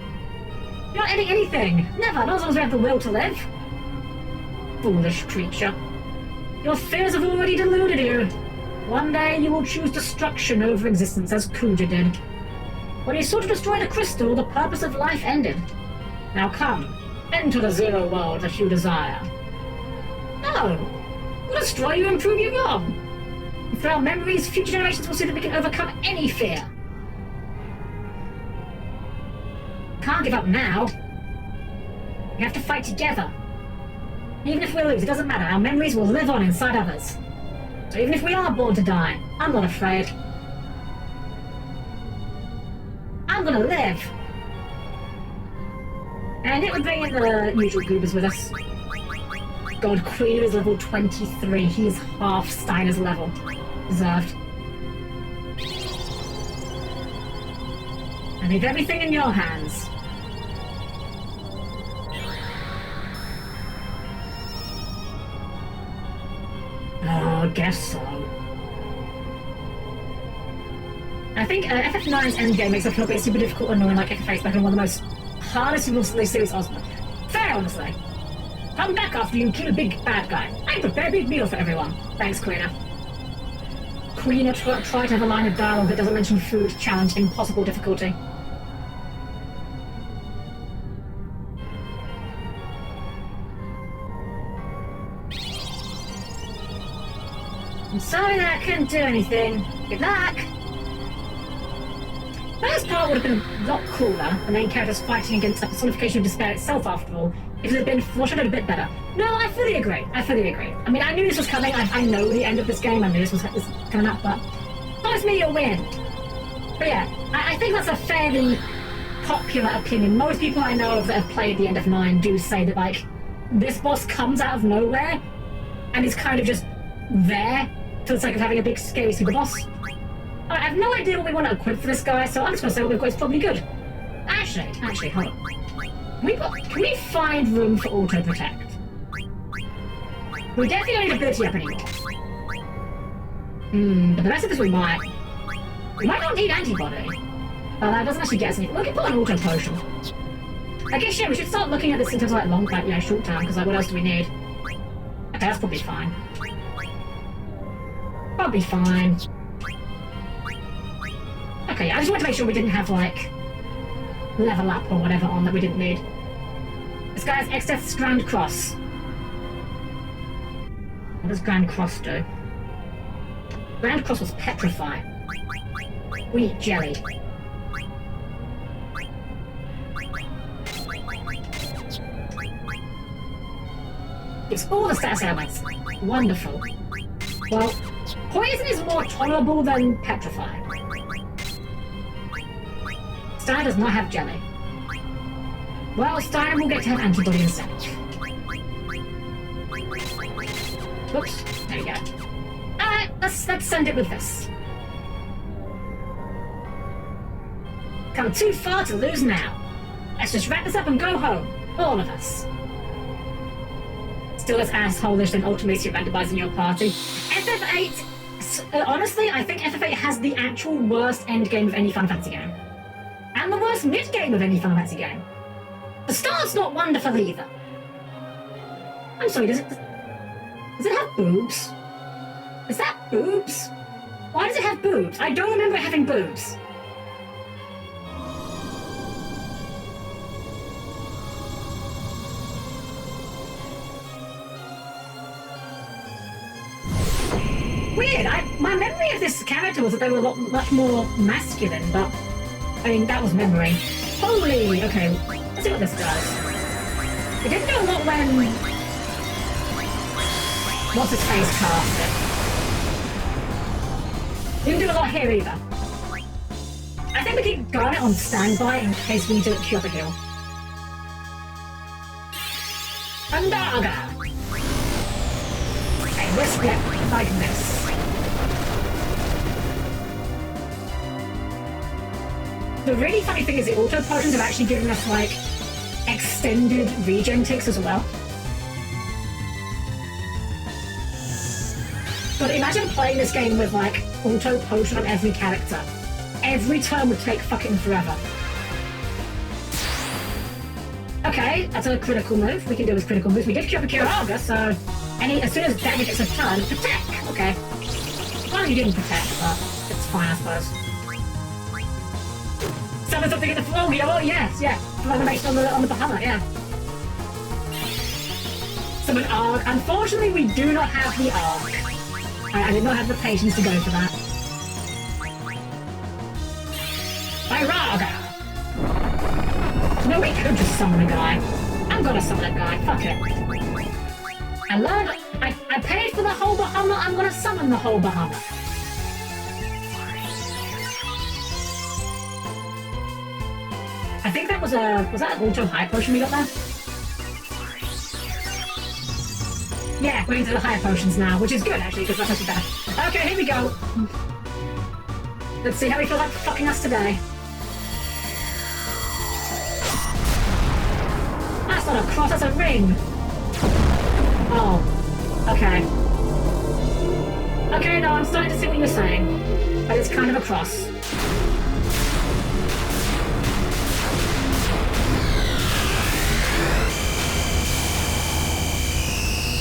You're not ending anything. Never, not as long as we have the will to live. Foolish creature. Your fears have already deluded you. One day you will choose destruction over existence, as Kuja did. When he sought to destroy the crystal, the purpose of life ended. Now come, enter the Zero World that you desire. No! We'll destroy you and prove you wrong. Through our memories, future generations will see that we can overcome any fear. Can't give up now. We have to fight together. Even if we lose, it doesn't matter. Our memories will live on inside others. So even if we are born to die, I'm not afraid. I'm gonna live. And it would bring in the usual goobers with us. God, Queen is level 23. He is half Steiner's level. Deserved. I leave everything in your hands. Oh, I guess so. I think FF9's endgame makes it feel a bit super difficult and annoying like FF8's back in one of the most hardest and most series Osmo. Fair, honestly. Come back after you kill a big bad guy. I prepare a big meal for everyone. Thanks, Queena. Queena, try to have a line of dialogue that doesn't mention food, challenge, impossible difficulty. I'm sorry that I couldn't do anything. Good luck! First part would have been a lot cooler, the main characters fighting against the personification of despair itself after all, if it had been foreshadowed a bit better. No, I fully agree. I mean, I knew this was coming, I know the end of this game, I knew this was coming up, but promise me you'll win. But yeah, I think that's a fairly popular opinion. Most people I know of that have played the end of 9 do say that, like, this boss comes out of nowhere, and is kind of just there, for the sake of having a big scary super boss. I have no idea what we want to equip for this guy, so I'm just going to say what we've got is probably good. Actually, hold on. Can we find room for auto-protect? We definitely don't need ability up anymore. But the rest of this we might. We might not need antibody. That doesn't actually get us anything. We can put an auto-potion. I guess, yeah, we should start looking at this in terms of, like, short term, because, like, what else do we need? Okay, that's probably fine. Probably fine. Okay, I just wanted to make sure we didn't have, like, level up or whatever on that we didn't need. This guy has Exdeath's Grand Cross. What does Grand Cross do? Grand Cross was Petrify. Wheat Jelly. Gives all the status elements. Wonderful. Well, poison is more tolerable than Petrify. Steiner does not have jelly. Well, Steiner will get to have antibody instead. Whoops, there we go. Alright, let's send it with this. Come too far to lose now. Let's just wrap this up and go home. All of us. Still as asshole-ish than ultimately randomizing your party. FF8, honestly, I think FF8 has the actual worst endgame of any Final Fantasy game. And the worst mid-game of any Final Fantasy game. The start's not wonderful either. I'm sorry, does it have boobs? Is that boobs? Why does it have boobs? I don't remember it having boobs. weird. My memory of this character was that they were much more masculine, but I mean, that was memory. Holy, okay, let's see what this does. It didn't do a lot when... What's his face cast it? Didn't do a lot here either. I think we keep Garnet on standby in case we need to cure the heal. Andaga! Okay, we're split like this. The really funny thing is the auto potions have actually given us like extended regen ticks as well. But imagine playing this game with like auto potion on every character. Every turn would take fucking forever. Okay, that's a critical move. We can do this critical move. We did cure Kiraga, so as soon as damage gets a turn, protect. Okay. Well, you didn't protect, but it's fine, I suppose. Summon something in the floor. You know what? Yes, yeah. Animation on the Bahamut, yeah. Summon Arg. Unfortunately, we do not have the Arg. I did not have the patience to go for that. Raga. No, we could just summon a guy. I'm gonna summon a guy. Fuck it. I paid for the whole Bahamut. I'm gonna summon the whole Bahamut. I think that was that an auto high potion we got there? Yeah, we're into the higher potions now, which is good actually, because that's actually bad. Okay, here we go. Let's see how we feel like fucking us today. That's not a cross, that's a ring. Oh, okay. Okay, no, I'm starting to see what you're saying. But it's kind of a cross.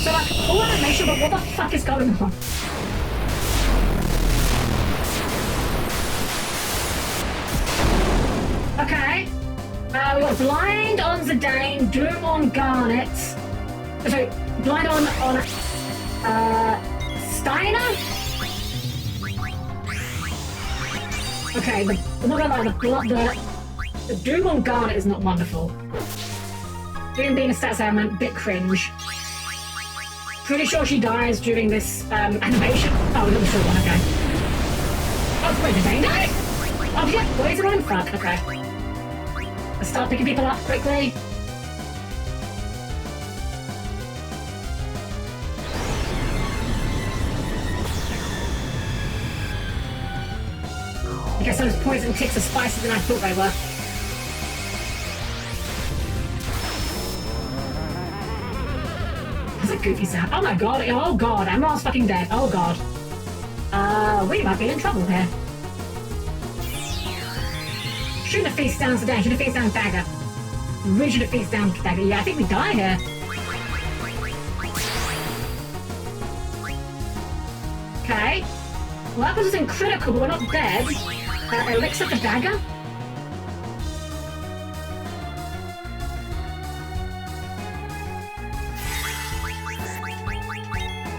So like, full animation, but what the fuck is going on? Okay. We got Blind on Zidane, Doom on Garnet. Sorry, Blind on Steiner? Okay, I'm not gonna lie, the Doom on Garnet is not wonderful. Doom being a stats element, bit cringe. Pretty sure she dies during this animation. Oh, not the short one, okay. Oh, wait, did they die? Oh, yeah, where's the run? Fuck, okay. Let's start picking people up quickly. I guess those poison ticks are spicier than I thought they were. That's a goofy sound. Oh my god, oh god, Emerald's fucking dead. Oh god. We might be in trouble here. Should have face down today, should have face down dagger. Really should have face down dagger. Yeah, I think we die here. Okay. Well, that was in critical, but we're not dead. Elixir for dagger?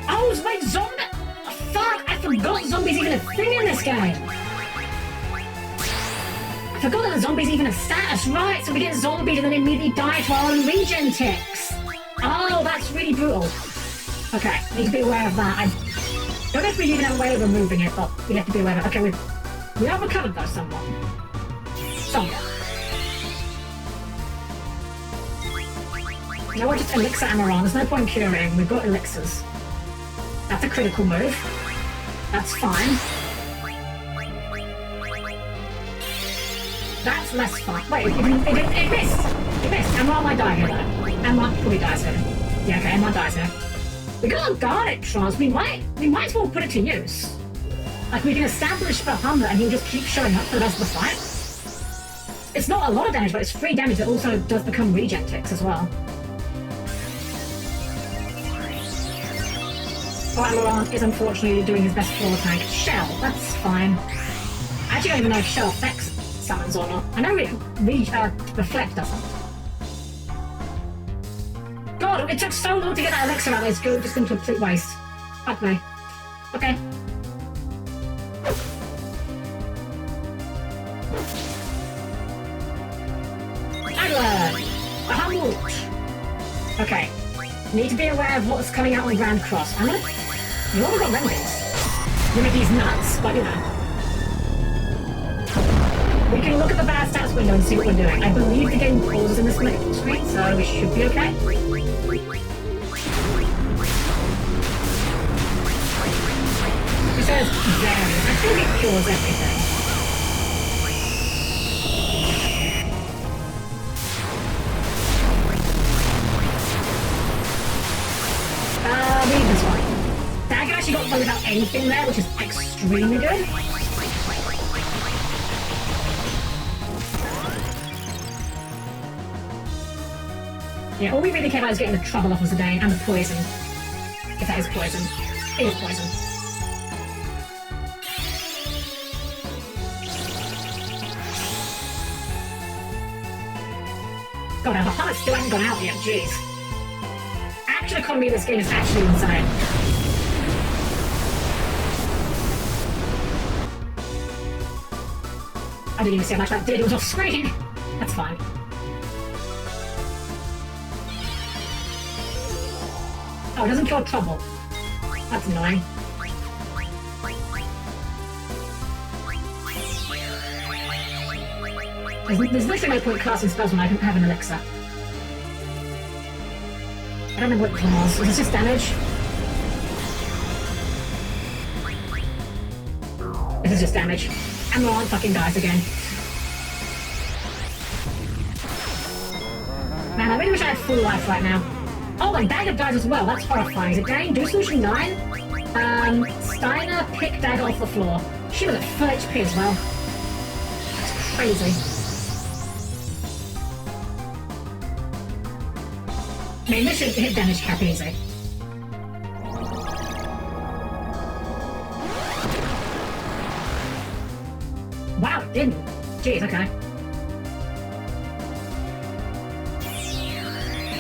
Oh, it's my zombie! Oh, fuck, I forgot zombies even a thing in this game. I forgot that the zombie's even a status, right? So we get zombied and then immediately die to our own regen ticks. Oh, that's really brutal. Okay, need to be aware of that. I don't know if we even have a way of removing it, but we have to be aware of it. Okay, we have recovered though somewhat. Somewhat. No, we're just elixir Amaran. There's no point curing. We've got elixirs. That's a critical move. That's fine. That's less fun. Wait, it missed. It missed. Amaran might die here though. Amaran probably dies here. Yeah, okay, Amaran dies here. We got a Garnet Trance. We might as well put it to use. Like, we can establish Bahamut and he'll just keep showing up for the rest of the fight. It's not a lot of damage, but it's free damage that also does become regen ticks as well. Amaran is unfortunately doing his best floor tank. Shell, that's fine. I actually don't even know if Shell affects summons or not. I know Reflect doesn't. God, it took so long to get that elixir out. It's just going to complete waste. Fuck me. Okay. Okay. Need to be aware of what's coming out on Grand Cross. I'm gonna... You already got remedies. Remedies nuts, but you know. We can look at the bad stats window and see what we're doing. I believe the game pauses in this screen, so we should be okay. It says very. I think it cures everything. Read this one. Dagger actually got without anything there, which is extremely good. Yeah, all we really care about is getting the trouble off of Zidane and the poison. If that is poison. It is poison. God, our heart still hasn't gone out yet, jeez. Action economy of this game is actually insane. I didn't even see how much that did, it was off screen. That's fine. Oh, it doesn't cure trouble. That's annoying. There's literally no point casting spells when I don't have an elixir. I don't remember what it was. Was it just damage? This is just damage. And Laurent fucking dies again. Man, I really wish I had full life right now. Oh, and Dagger dies as well. That's horrifying. Is it Dane? Do solution 9? Steiner, pick Dagger off the floor. She was at full HP as well. That's crazy. I mean, this should hit damage cap easy. Wow, it didn't. Jeez, okay.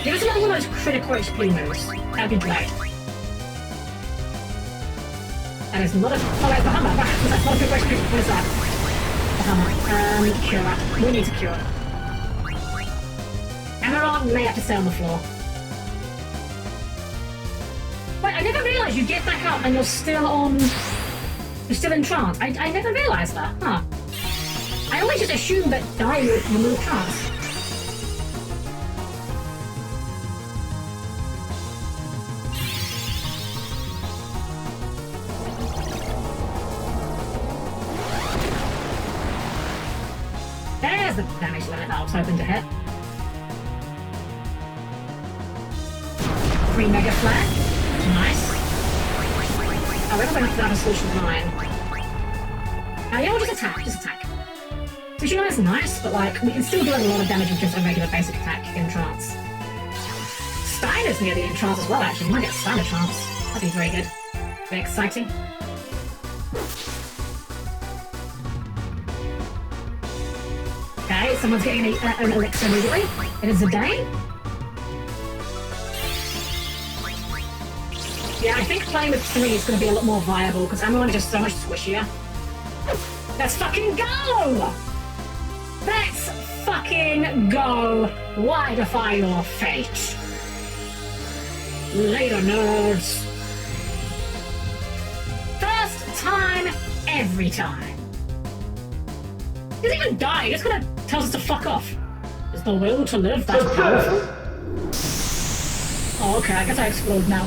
Give us another one of those critical HP moves. That'd be great. And it's not a... Oh, that's the hammer. That's not a critical HP. What is that? The hammer. Cure that. We need to cure. Emerald may have to stay on the floor. Wait, I never realised you get back up and you're still on... You're still in trance. I never realised that. Huh. I always just assumed that dying would remove trance. There's the damage limit that I was hoping to hit. 3 Mega Flare. Nice. Oh, we're not going to have a solution 9. Yeah, we'll just attack. Just attack. Solution 9 is nice, but like, we can still do a lot of damage with just a regular basic attack in trance. Steiner's near the end trance as well, actually. We might get Steiner trance. That'd be very good. Very exciting. Okay, someone's getting an elixir immediately. It is Zidane. Yeah, I think playing with 3 is going to be a lot more viable, because Amaron is just so much squishier. Let's fucking go! Let's fucking go! Why defy your fate? Later, nerds! First time, every time. He doesn't even die, he just kind of tells us to fuck off. Is the will to live that powerful? Oh, okay, I guess I explode now.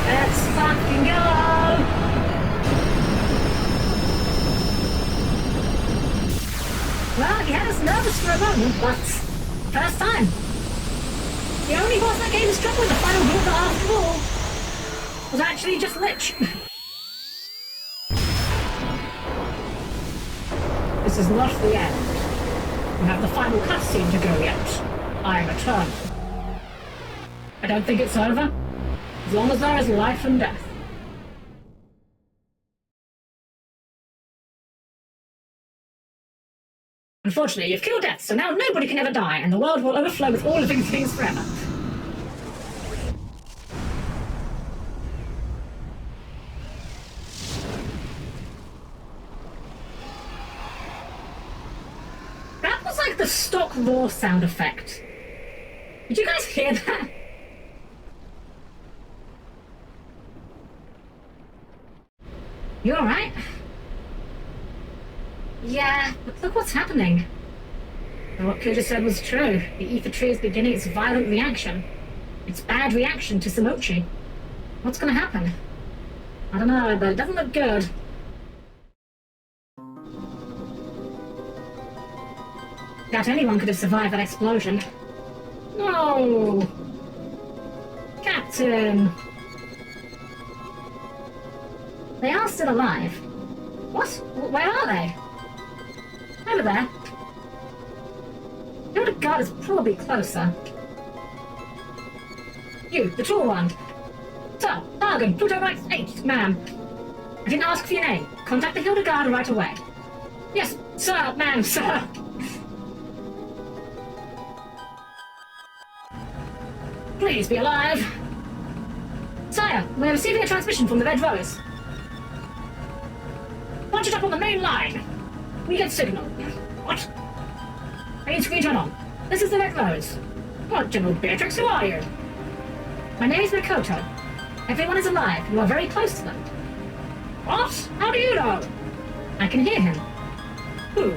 Let's fucking go! Well, he had us nervous for a moment, but first time. The only boss that game struck with the final group after all was actually just Lich. This is not the end. We have the final cutscene to go yet. I am eternal. I don't think it's over. As long as there is life and death. Unfortunately, you've killed death, so now nobody can ever die, and the world will overflow with all living things forever. That was like the stock roar sound effect. Did you guys hear that? You alright? Yeah, but look what's happening. And what Kuja said was true. The ether tree is beginning its violent reaction. Its bad reaction to Samochi. What's gonna happen? I don't know, but it doesn't look good. Doubt anyone could have survived that explosion. No! Captain! They are still alive. What? Where are they? Over there. The other guard is probably closer. You, the tall one. Sir, Bargain, Pluto Wright 8, ma'am. I didn't ask for your name. Contact the Hildegarde right away. Yes, sir, ma'am, sir. Please be alive. Sire, we're receiving a transmission from the Red Rose. Punch it up on the main line. We get signal. What? Main screen turn on. This is the Red Rose. What, General Beatrix, who are you? My name is Mikoto. Everyone is alive. You are very close to them. What? How do you know? I can hear him. Who?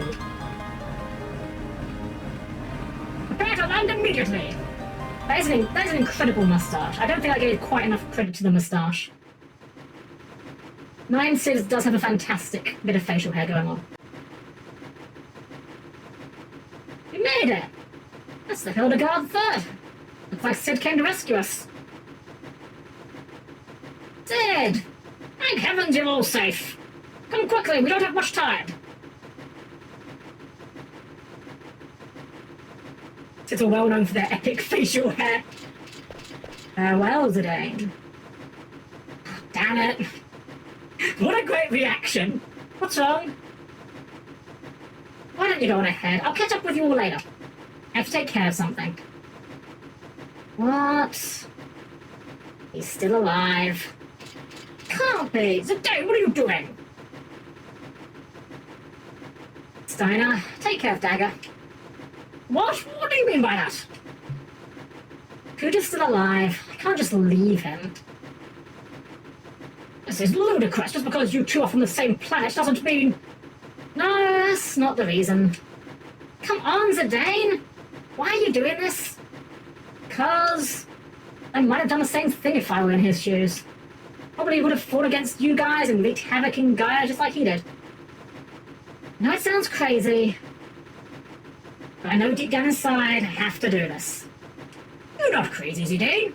Prepare to land immediately. That is an incredible moustache. I don't think I gave quite enough credit to the moustache. Nine Sid does have a fantastic bit of facial hair going on. We made it! That's the Hildegarde Third. Looks like Sid came to rescue us. Sid! Thank heavens you're all safe. Come quickly, we don't have much time. Sid's all well known for their epic facial hair. Farewell, Zidane. Damn it. What a great reaction. What's wrong? Why don't you go on ahead? I'll catch up with you all later. I have to take care of something. What? He's still alive. Can't be! Zidane, what are you doing? Steiner, take care of Dagger. What? What do you mean by that? Kuja's still alive. I can't just leave him. This is ludicrous. Just because you two are from the same planet doesn't mean... No, that's not the reason. Come on, Zidane! Why are you doing this? Because... I might have done the same thing if I were in his shoes. Probably would have fought against you guys and wreaked havoc in Gaia just like he did. I know it sounds crazy, but I know deep down inside I have to do this. You're not crazy, Zidane.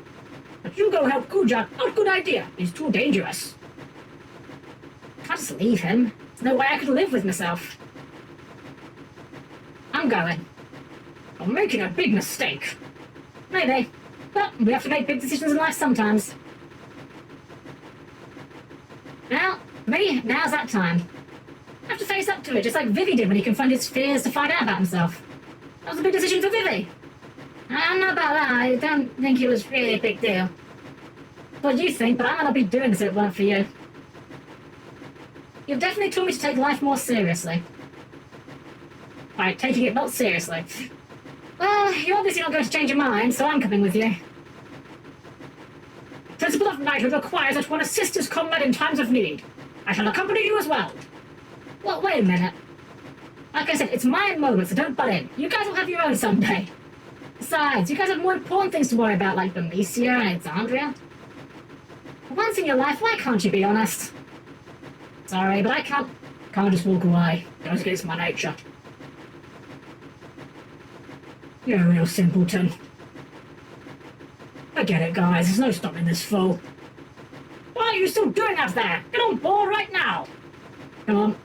But you go help Kuja. Not a good idea. He's too dangerous. I can't just leave him. There's no way I could live with myself. I'm going. I'm making a big mistake. Maybe. But we have to make big decisions in life sometimes. Now, for me, now's that time. I have to face up to it, just like Vivi did when he confronted his fears to find out about himself. That was a big decision for Vivi. I don't know about that. I don't think it was really a big deal. What do you think? But I might not be doing this if it weren't for you. You've definitely taught me to take life more seriously. By taking it not seriously. Well, you're obviously not going to change your mind, so I'm coming with you. The principle of knighthood requires that one assist his comrade in times of need. I shall accompany you as well. Well, wait a minute. Like I said, it's my moment, so don't butt in. You guys will have your own someday. Besides, you guys have more important things to worry about, like Bermesia and Alexandria. For once in your life, why can't you be honest? Sorry, but I can't just walk away. Goes against my nature. You're a real simpleton. I get it, guys. There's no stopping this fool. Why are you still doing out there? Get on board right now. Come on.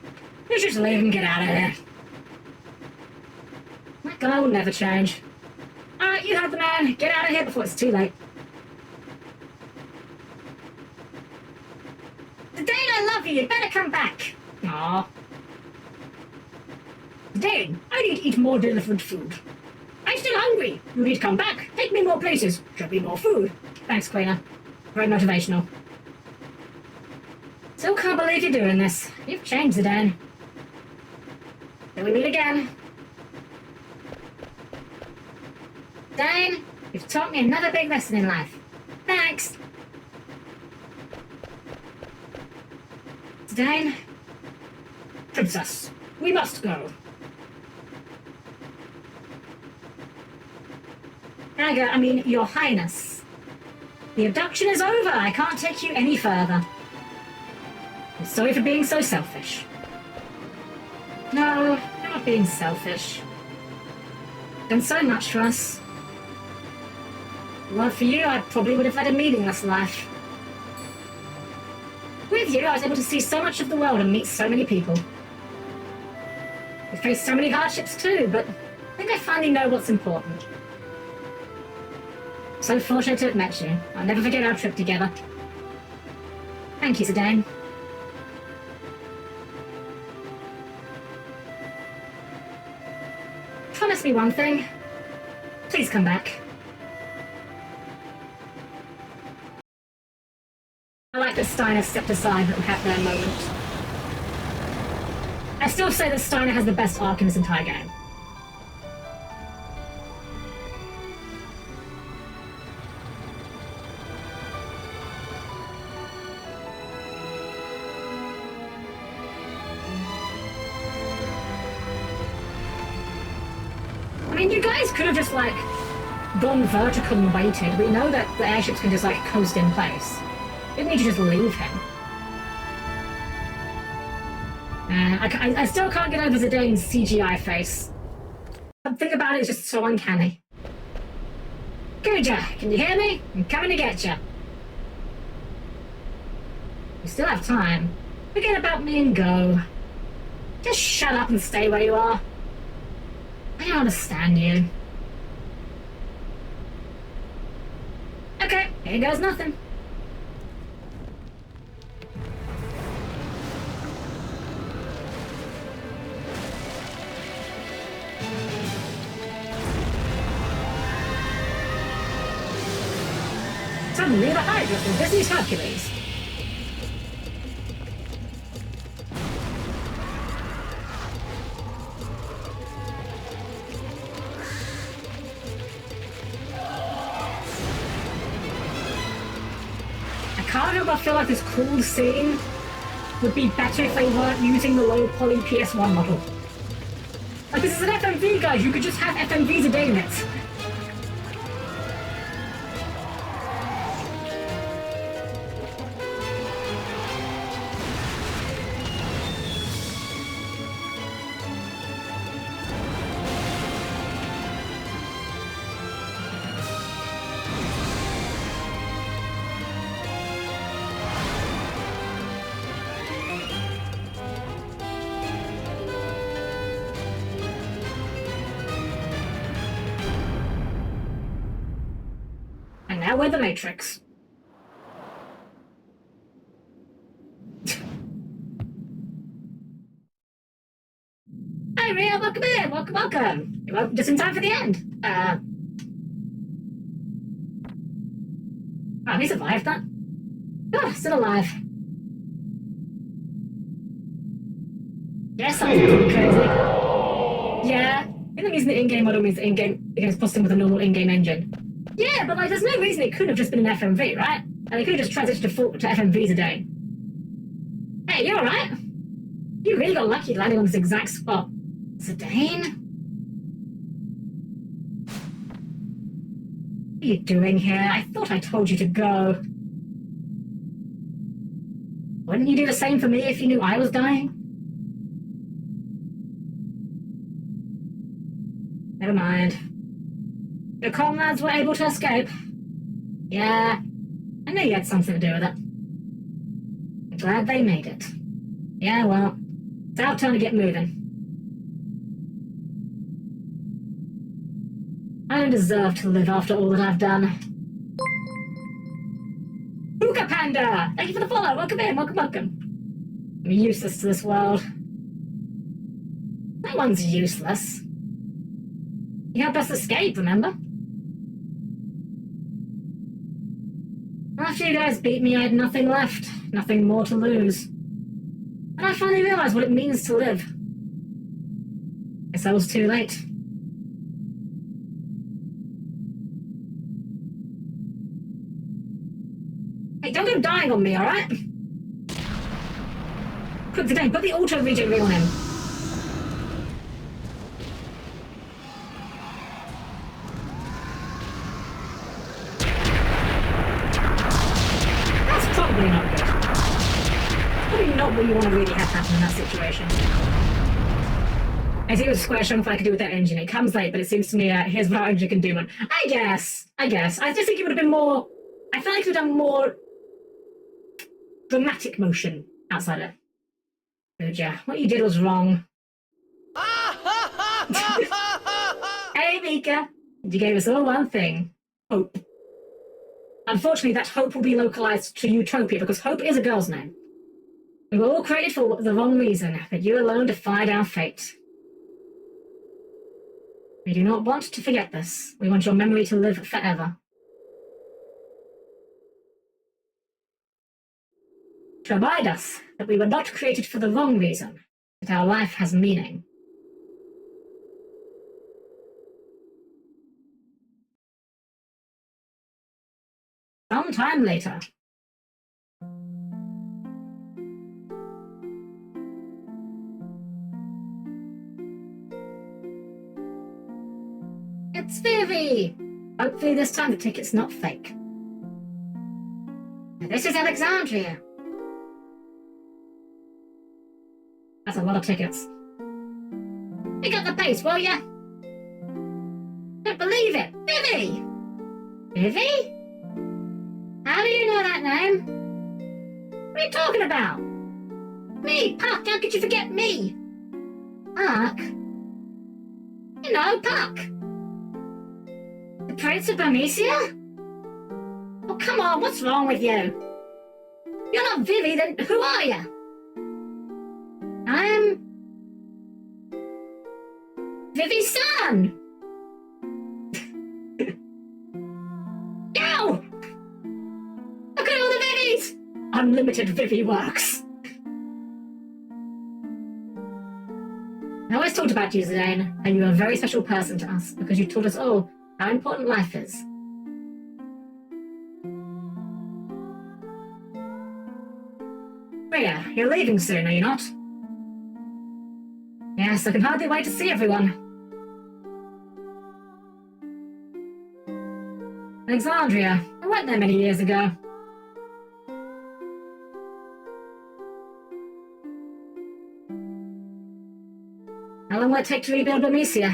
You just leave and get out of here. That guy will never change. Alright, you heard the man. Get out of here before it's too late. Zidane, I love you. You better come back. Aww. Dane, I need to eat more different food. I'm still hungry. You need to come back. Take me more places. Show me more food. Thanks, Quainer. Very motivational. Still can't believe you're doing this. You've changed, Zidane. Till we meet again. Zidane, you've taught me another big lesson in life. Thanks. Zidane. Princess, we must go. I mean, Your Highness. The abduction is over. I can't take you any further. I'm sorry for being so selfish. No, you're not being selfish. You've done so much for us. Well, for you, I probably would have led a meaningless life. With you, I was able to see so much of the world and meet so many people. We faced so many hardships too, but I think I finally know what's important. So fortunate to have met you. I'll never forget our trip together. Thank you, Zidane. Promise me one thing. Please come back. I like that Steiner stepped aside and had their moment. I still say that Steiner has the best arc in this entire game. I mean, you guys could have just, like, gone vertical and waited. We know that the airships can just, like, coast in place. Didn't need to just leave him. I still can't get over Zidane's CGI face. Something about it is just so uncanny. Kuja, can you hear me? I'm coming to get you. You still have time. Forget about me and go. Just shut up and stay where you are. I don't understand you. Okay, here goes nothing. Suddenly the Hydra from Disney's Hercules. I can't help but feel like this cool scene would be better if they weren't using the low poly PS1 model. Like, this is an FMV, guys. You could just have FMVs a day in it. And now we're the Matrix. Hi, Rhea, welcome in, welcome. You're welcome just in time for the end. Wow, he survived that. Oh, still alive. Yes, I'm pretty crazy. Yeah, I think using the in-game model means the in-game against busting with a normal in-game engine. Yeah, but like, there's no reason it couldn't have just been an FMV, right? And they could have just transitioned to FMVs a day. Hey, you alright? You really got lucky landing on this exact spot. Zidane? What are you doing here? I thought I told you to go. Wouldn't you do the same for me if you knew I was dying? Never mind. Your comrades were able to escape. Yeah, I knew you had something to do with it. I'm glad they made it. Yeah, well, it's our turn to get moving. I don't deserve to live after all that I've done. Puka Panda! Thank you for the follow. Welcome in, welcome. I'm useless to this world. That one's useless. You helped us escape, remember? After you guys beat me, I had nothing left. Nothing more to lose. And I finally realized what it means to live. Guess I was too late. Hey, don't go dying on me, alright? Quick today, put the auto-regen ring on him. That's probably not good. Probably not what you want to really have happen in that situation. I see what Square showing if I could do with that engine. It comes late, but it seems to me here's what our engine can do. And I guess. I just think it would have been more... I feel like it would have done more dramatic motion outside it. Kuja, what you did was wrong. Hey, Mika. You gave us all one thing. Hope. Unfortunately, that hope will be localized to Utopia, because hope is a girl's name. We were all created for the wrong reason, but you alone defied our fate. We do not want to forget this. We want your memory to live forever. To remind us that we were not created for the wrong reason, that our life has meaning. Some time later. It's Vivi! Hopefully this time the ticket's not fake. This is Alexandria. That's a lot of tickets. Pick up the pace, will ya? Don't believe it! Vivi! Vivi? How do you know that name? What are you talking about? Me, Puck, how could you forget me? Puck? You know, Puck. The Prince of Bermesia? Oh, come on, what's wrong with you? You're not Vivi, then who are you? I'm... Vivi's son! Ow! Look at all the Vivis! Unlimited Vivi works. I always talked about you, Zidane, and you're a very special person to us, because you taught us all how important life is. Rhea, you're leaving soon, are you not? Yes, I can hardly wait to see everyone. Alexandria, I went there many years ago. How long will it take to rebuild Bermesia?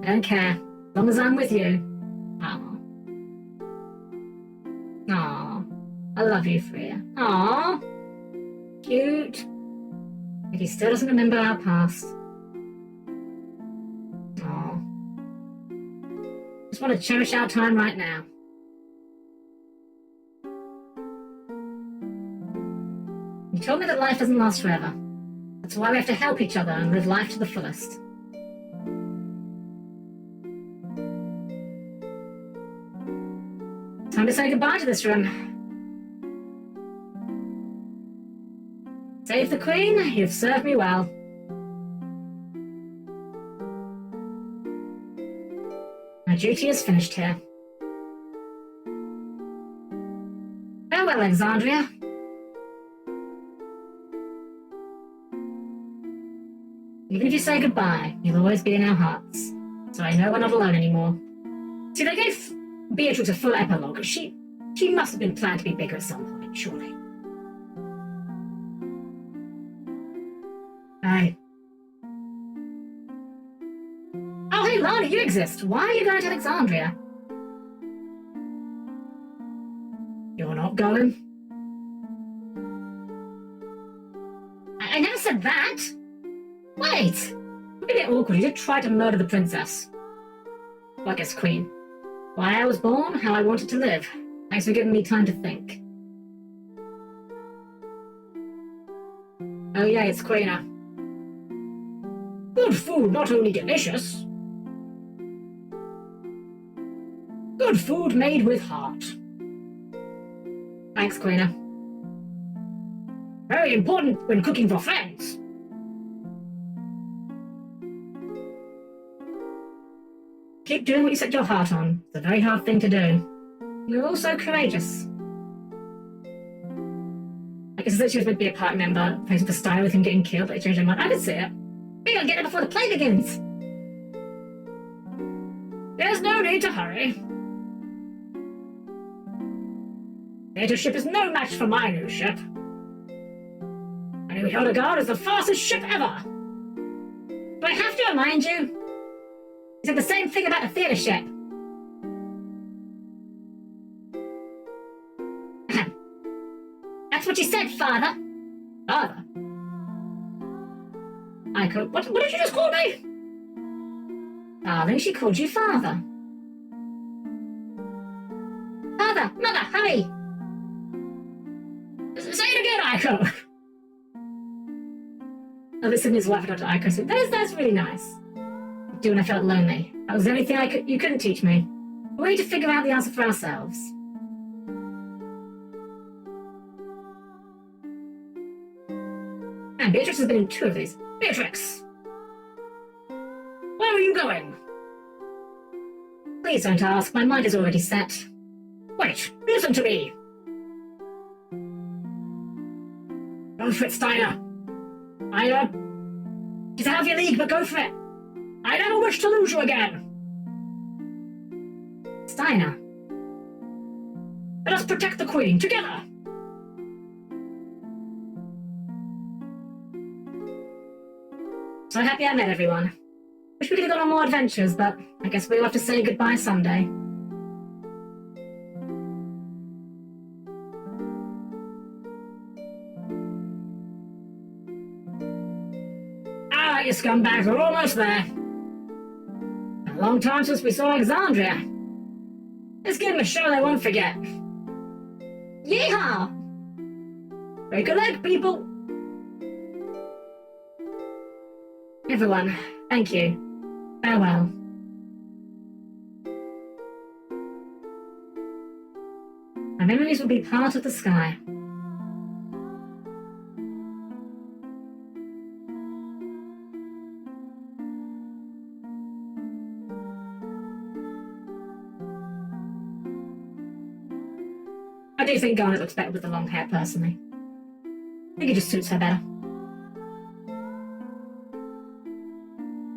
I don't care, as long as I'm with you. Aww. Aww. I love you, Freya. Aww. Cute. But he still doesn't remember our past. Aww. Just want to cherish our time right now. You told me that life doesn't last forever. That's why we have to help each other and live life to the fullest. Time to say goodbye to this room. Save the Queen, you've served me well. My duty is finished here. Farewell, Alexandria. Even if you say goodbye, you'll always be in our hearts. So I know we're not alone anymore. See, they gave Beatrix a full epilogue. She must have been planned to be bigger at some point, surely. Hey. Oh, hey, Lana, you exist. Why are you going to Alexandria? You're not going? I never said that. Wait. It's a bit awkward. You did try to murder the princess. Well, I guess Queen. Why I was born, how I wanted to live. Thanks for giving me time to think. Oh yeah, it's Quina. Good food, not only delicious. Good food made with heart. Thanks, Quina. Very important when cooking for friends. Keep doing what you set your heart on. It's a very hard thing to do. You're also courageous. I guess that she was meant to be a party member, facing the style with him getting killed, but he changed her mind. I could see it. We gotta get it before the play begins. There's no need to hurry. Theater ship is no match for my new ship. My new Hildegard is the fastest ship ever. Do I have to remind you? You said the same thing about the theater ship. That's what you said, Father. Father? What did you just call me? Darling, she called you Father. Father, Mother, hurry! Say it again, Aiko! Oh, this is his wife, Dr. Aiko said, that's really nice. Do when I felt lonely. That was the only thing you couldn't teach me. We need to figure out the answer for ourselves. And Beatrix has been in 2 of these. Beatrix! Where are you going? Please don't ask, my mind is already set. Wait, listen to me! Go for it, Steiner. She's out of your league, but go for it. I never wish to lose you again. Steiner. Let us protect the Queen, together! So happy I met everyone. Wish we could have gone on more adventures, but I guess we'll have to say goodbye someday. Ah, you scumbags, we're almost there. A long time since we saw Alexandria. Let's give them a show they won't forget. Yeehaw! Break a leg, people! Everyone, thank you. Farewell. My memories will be part of the sky. I do think Garnet looks better with the long hair, personally. I think it just suits her better.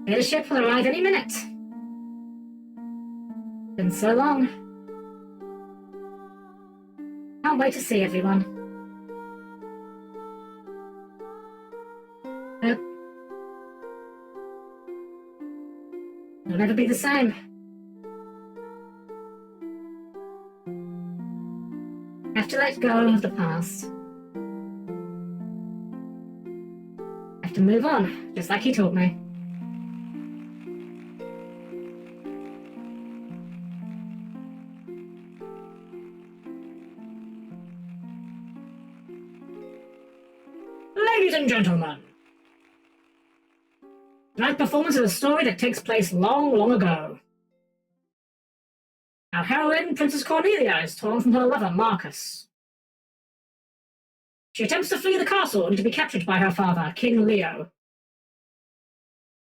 The ship will arrive any minute. Been so long. Can't wait to see everyone. But it'll never be the same. I have to let go of the past. I have to move on, just like he taught me. Ladies and gentlemen, tonight's performance is a story that takes place long, long ago. Our heroine, Princess Cornelia, is torn from her lover, Marcus. She attempts to flee the castle only to be captured by her father, King Leo.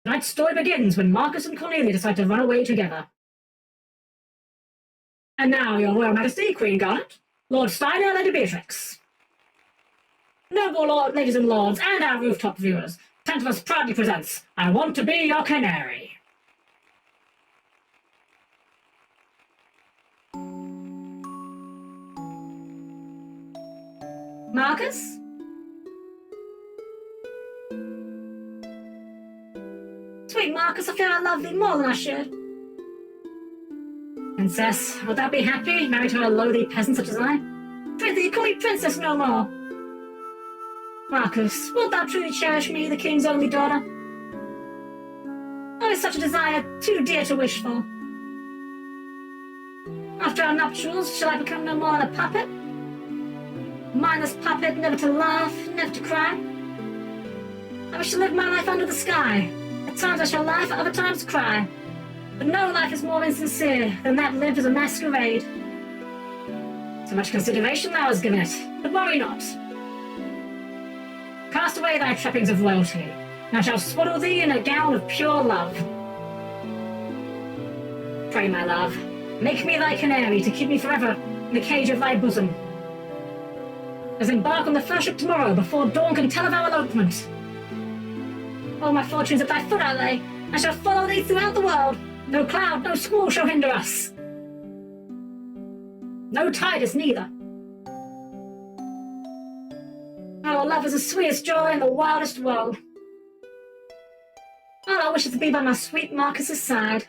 Tonight's story begins when Marcus and Cornelia decide to run away together. And now, Your Royal Majesty, Queen Garnet, Lord Steiner, Lady Beatrix. Noble ladies and lords, and our rooftop viewers, Tantalus proudly presents I Want to Be Your Canary. Marcus? Sweet Marcus, I feel I love thee more than I should. Princess, wilt thou be happy, married to a lowly peasant such as I? Prithee, call me princess no more. Marcus, wilt thou truly cherish me, the king's only daughter? Or is such a desire too dear to wish for? After our nuptials, shall I become no more than a puppet? Mindless puppet, never to laugh, never to cry? I wish to live my life under the sky. At times I shall laugh, at other times cry. But no life is more insincere than that lived as a masquerade. So much consideration thou hast given it, but worry not. Cast away thy trappings of royalty, and I shall swaddle thee in a gown of pure love. Pray, my love, make me thy canary to keep me forever in the cage of thy bosom. Let's embark on the first ship tomorrow before dawn can tell of our elopement. All my fortunes at thy foot I lay. I shall follow thee throughout the world. No cloud, no squall shall hinder us. No tide is neither. Our love is the sweetest joy in the wildest woe. All I wish is to be by my sweet Marcus's side.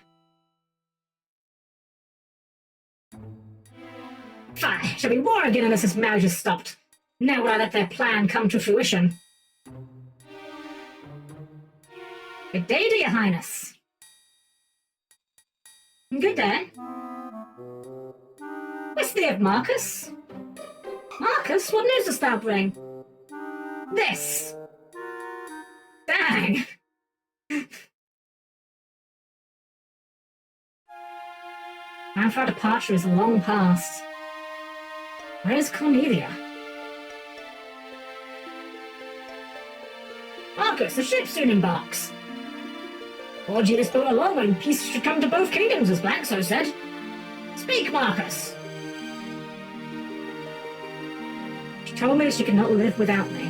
Fie, shall be war again unless this marriage is stopped. Now will I let their plan come to fruition. Good day to your highness. Good day. What's the of Marcus? Marcus, what news dost thou bring? This. Dang. Time for our departure is long past. Where is Cornelia? Marcus, the ship soon embarks. Forge this boat alone and peace should come to both kingdoms, as Blackso said. Speak, Marcus. She told me she could not live without me.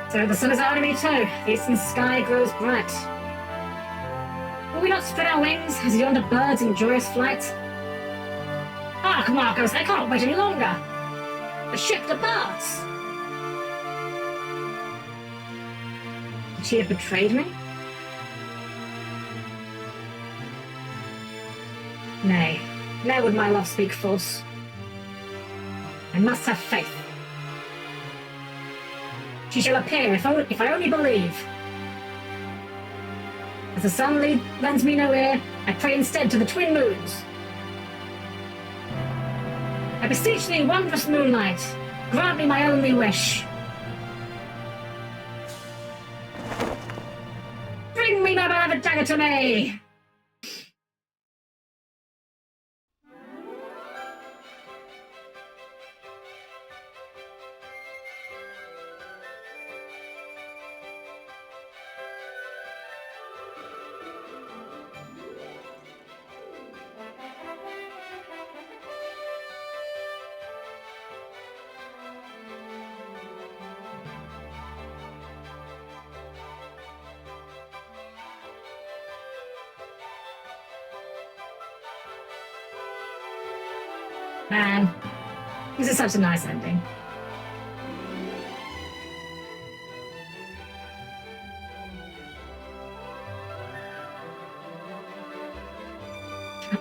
So the sun is out of me too. The eastern sky grows bright. Will we not spread our wings as yonder birds in joyous flight? Hark, Marcus, I can't wait any longer. The ship departs. Could she have betrayed me? Nay, ne'er would my love speak false. I must have faith. She shall appear if I only believe. As the sun lends me no ear, I pray instead to the twin moons. I beseech thee, wondrous moonlight, grant me my only wish. Bring me my beloved dagger to me! Man, this is such a nice ending.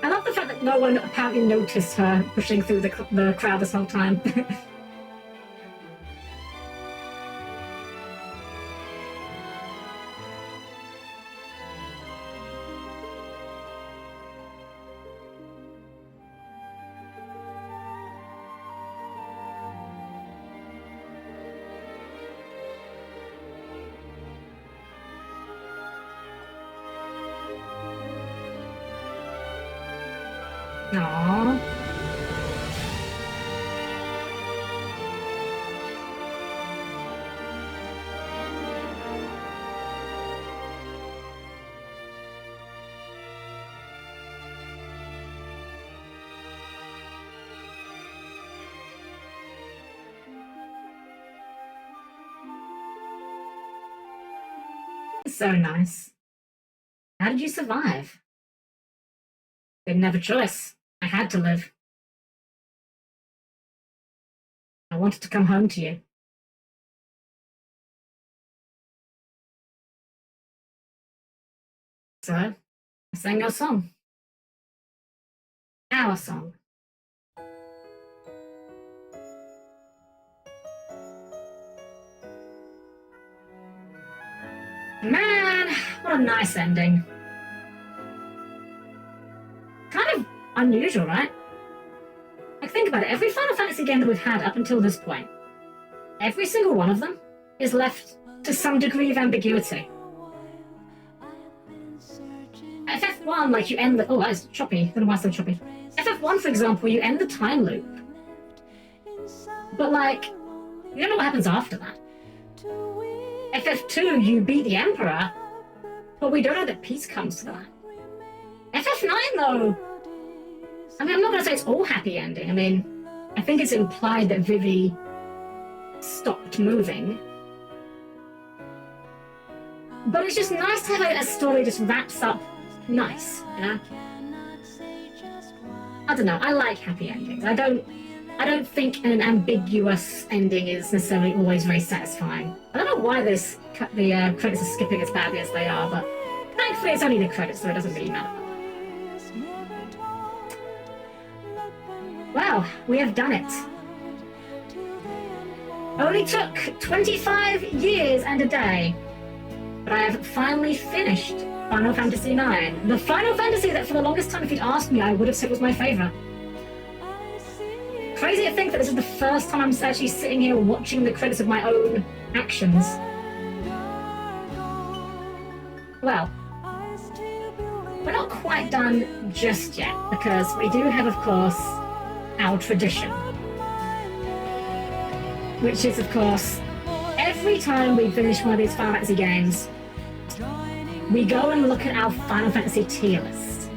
I love the fact that no one apparently noticed her pushing through the crowd this whole time. Aww. So nice. How did you survive? Didn't have a choice. I had to live. I wanted to come home to you. So, I sang our song. Our song. Man, what a nice ending. Kind of unusual, right? Like, think about it, every Final Fantasy game that we've had up until this point, every single one of them is left to some degree of ambiguity. FF1, like, you end the... Oh, that's choppy. I don't know why it's so choppy. FF1, for example, you end the time loop. But, like, you don't know what happens after that. FF2, you beat the Emperor, but we don't know that peace comes to that. FF9, though... I mean, I'm not going to say it's all happy ending. I mean, I think it's implied that Vivi stopped moving. But it's just nice to have a story just wraps up nice, you know? I don't know, I like happy endings. I don't think an ambiguous ending is necessarily always very satisfying. I don't know why the credits are skipping as badly as they are, but thankfully it's only the credits, so it doesn't really matter. Wow, we have done it. Only took 25 years and a day, but I have finally finished Final Fantasy IX. The Final Fantasy that for the longest time, if you'd asked me, I would have said was my favourite. Crazy to think that this is the first time I'm actually sitting here watching the credits of my own actions. Well, we're not quite done just yet, because we do have, of course, our tradition. Which is, of course, every time we finish one of these Final Fantasy games, we go and look at our Final Fantasy tier list.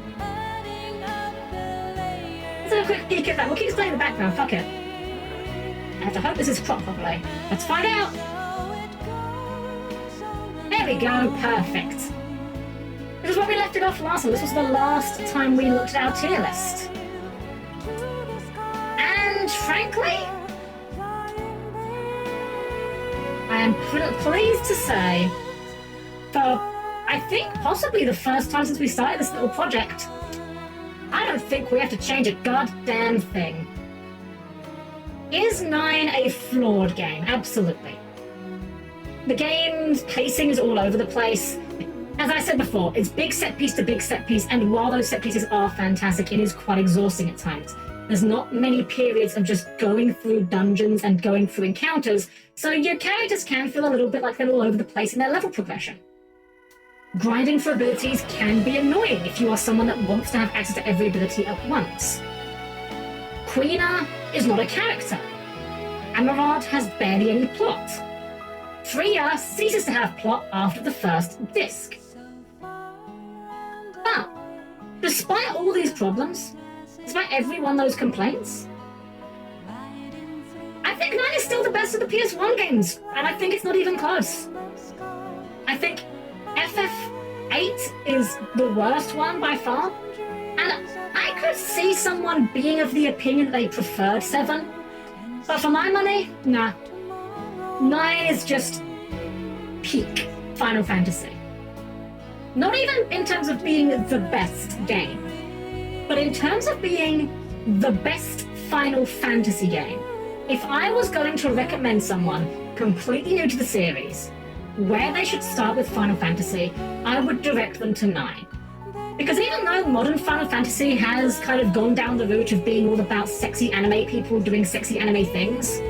Let's have a quick peek at that. We'll keep playing in the background, fuck it. I have to hope this is cropped properly. Let's find out! There we go, perfect. This is where we left it off last time. This was the last time we looked at our tier list. And frankly, I am pleased to say, for I think possibly the first time since we started this little project, I don't think we have to change a goddamn thing. Is 9 a flawed game? Absolutely. The game's pacing is all over the place. As I said before, it's big set piece to big set piece, and while those set pieces are fantastic, it is quite exhausting at times. There's not many periods of just going through dungeons and going through encounters, so your characters can feel a little bit like they're all over the place in their level progression. Grinding for abilities can be annoying if you are someone that wants to have access to every ability at once. Quina is not a character. Amarad has barely any plot. Freya ceases to have plot after the first disc. But, despite all these problems, despite every one of those complaints, I think 9 is still the best of the PS1 games, and I think it's not even close. I think FF8 is the worst one by far, and I could see someone being of the opinion that they preferred 7, but for my money, nah. 9 is just peak Final Fantasy. Not even in terms of being the best game, but in terms of being the best Final Fantasy game. If I was going to recommend someone completely new to the series where they should start with Final Fantasy, I would direct them to 9. Because even though modern Final Fantasy has kind of gone down the route of being all about sexy anime people doing sexy anime things,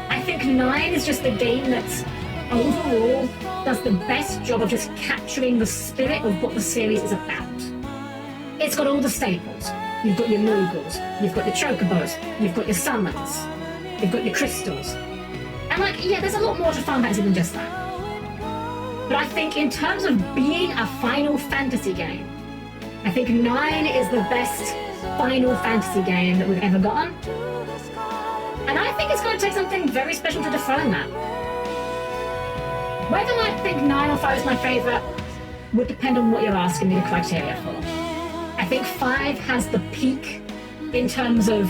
I think 9 is just the game that overall does the best job of just capturing the spirit of what the series is about. It's got all the staples. You've got your Moogles, you've got your Chocobos, you've got your summons, you've got your crystals. And like, yeah, there's a lot more to Final Fantasy than just that. But I think in terms of being a Final Fantasy game, I think 9 is the best Final Fantasy game that we've ever gotten. And I think it's going to take something very special to dethrone that. Whether I think 9 or 5 is my favourite would depend on what you're asking me the criteria for. I think 5 has the peak in terms of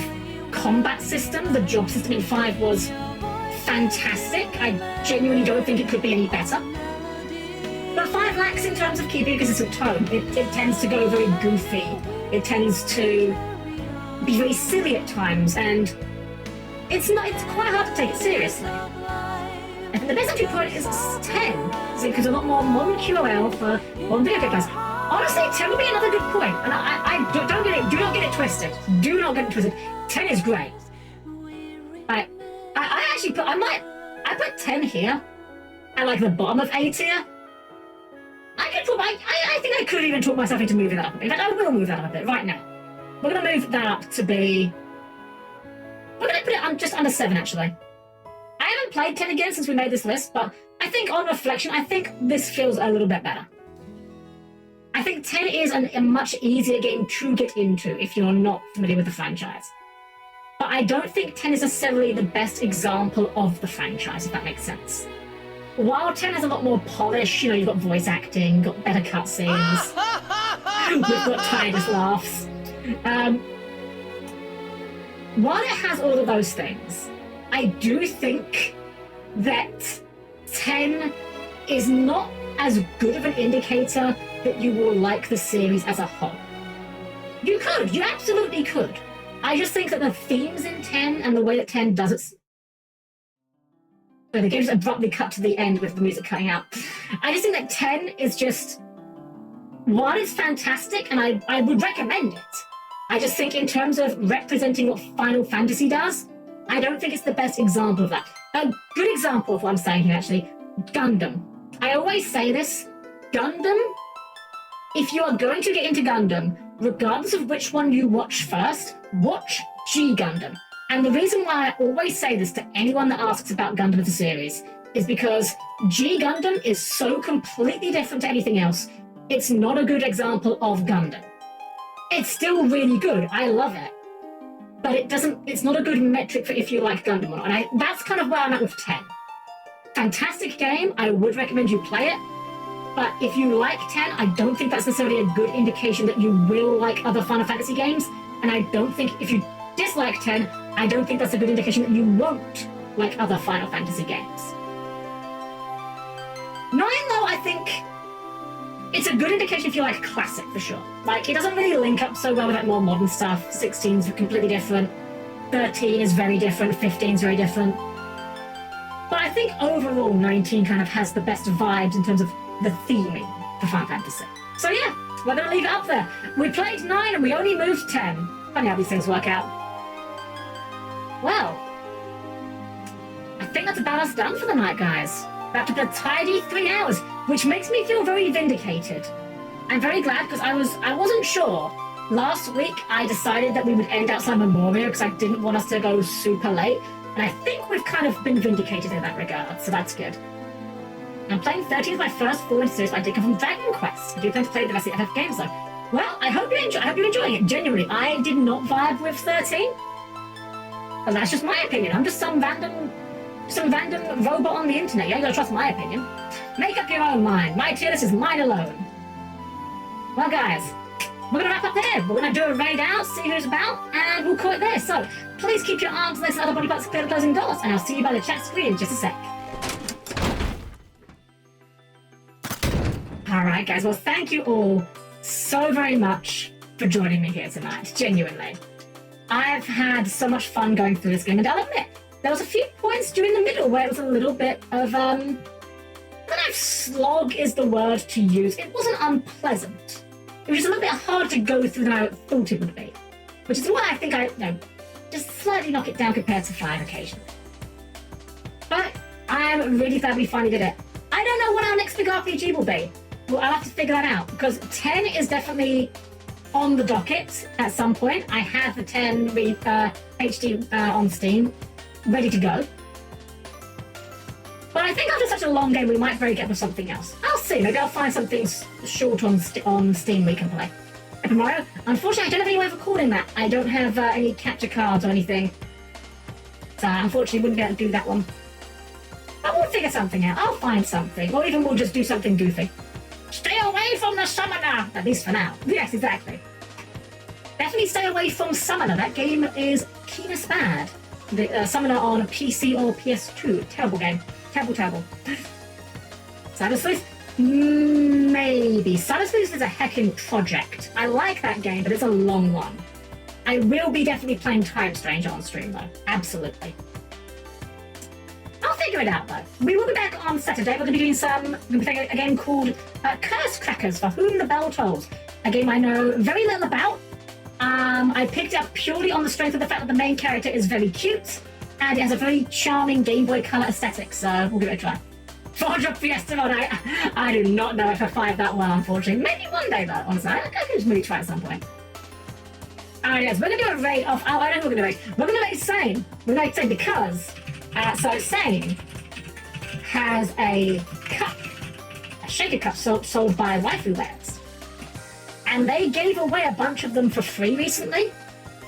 combat system. The job system in 5 was fantastic. I genuinely don't think it could be any better. But 5 lacks in terms of keeping a consistent tone. It tends to go very goofy. It tends to be very silly at times, and it's quite hard to take it seriously. And the best entry point is 10, because a lot more modern QOL for modern video game players. Honestly, 10 would be another good point. And do not get it twisted. Do not get it twisted. 10 is great. I actually I put 10 here at like the bottom of A tier. I think I could even talk myself into moving that up a bit. In fact, I will move that up a bit right now. We're going to move that up to be... We're going to put it on just under 7, actually. I haven't played 10 again since we made this list, but I think on reflection, I think this feels a little bit better. I think 10 is a much easier game to get into if you're not familiar with the franchise. But I don't think 10 is necessarily the best example of the franchise, if that makes sense. While 10 has a lot more polish, you know, you've got voice acting, you've got better cutscenes, we've got tireless laughs. While it has all of those things, I do think that 10 is not as good of an indicator that you will like the series as a whole. You absolutely could. I just think that the themes in 10 and the way that 10 does it... So the game's abruptly cut to the end with the music cutting out. I just think that 10 is just... While it's fantastic, and I would recommend it, I just think in terms of representing what Final Fantasy does, I don't think it's the best example of that. A good example of what I'm saying here, actually, Gundam. I always say this, Gundam, if you are going to get into Gundam, regardless of which one you watch first, watch G Gundam. And the reason why I always say this to anyone that asks about Gundam as a series is because G Gundam is so completely different to anything else. It's not a good example of Gundam. It's still really good. I love it. But it's not a good metric for if you like Gundam or not. And that's kind of where I'm at with 10. Fantastic game. I would recommend you play it. But if you like 10, I don't think that's necessarily a good indication that you will like other Final Fantasy games. And I don't think if you dislike 10, I don't think that's a good indication that you won't like other Final Fantasy games. 9, though, I think it's a good indication if you like classic, for sure. Like, it doesn't really link up so well with like more modern stuff. 16's completely different. 13 is very different. 15's very different. But I think overall, 19 kind of has the best vibes in terms of the theming for Final Fantasy. So yeah, we're going to leave it up there. We played 9 and we only moved 10. Funny how these things work out. Well, I think that's about us done for the night, guys. That took a tidy 3 hours, which makes me feel very vindicated. I'm very glad because I wasn't sure. Last week, I decided that we would end outside Memorial because I didn't want us to go super late. And I think we've kind of been vindicated in that regard, so that's good. I'm playing 13 as my first full series. I did come from Dragon Quest. I do plan to play the rest of the FF games though. Well, I hope you're enjoying it. Genuinely, I did not vibe with 13. But that's just my opinion. I'm just some random robot on the internet. You ain't gonna trust my opinion. Make up your own mind. My tier list is mine alone. Well, guys, we're gonna wrap up there. We're gonna do a raid out, see who's about, and we'll call it there. So please keep your arms, legs, and other body parts clear of closing doors, and I'll see you by the chat screen in just a sec. Alright guys, well thank you all so very much for joining me here tonight, genuinely. I've had so much fun going through this game, and I'll admit, there was a few points during the middle where it was a little bit of, I don't know if slog is the word to use. It wasn't unpleasant. It was just a little bit harder to go through than I thought it would be. Which is why I think just slightly knock it down compared to 5 occasionally. But I'm really glad we finally did it. I don't know what our next big RPG will be. Well, I'll have to figure that out, because 10 is definitely on the docket at some point. I have the 10 HD on Steam, ready to go. But I think after such a long game, we might break it for something else. I'll see. Maybe I'll find something short on Steam we can play. Paper Mario. Unfortunately, I don't have any way of recording that. I don't have any capture cards or anything. So unfortunately, wouldn't be able to do that one. But we'll figure something out. I'll find something. Or even we'll just do something goofy. Stay away from the Summoner! At least for now. Yes, exactly. Definitely stay away from Summoner. That game is keen as bad. The Summoner on PC or PS2. Terrible game. Terrible. Cyber Sleuth? Maybe. Cyber Sleuth is a heckin' project. I like that game, but it's a long one. I will be definitely playing Time Stranger on stream, though. Absolutely. I'll figure figure it out, though. We will be back on Saturday. We're going to be doing a game called Curse Crackers, For Whom the Bell Tolls. A game I know very little about. I picked it up purely on the strength of the fact that the main character is very cute, and it has a very charming Game Boy Color aesthetic, so we'll give it a try. 4-drop Fiesta Mod, I do not know if I fired that well, unfortunately. Maybe one day, though, honestly. I could just maybe try at some point. Alright, yes, we're going to do a raid off... Oh, I know who we're going to raid. We're going to raid Sane. We're going to raid Sane because... so Sane has a cup, a shaker cup sold by Waifu Wares. And they gave away a bunch of them for free recently.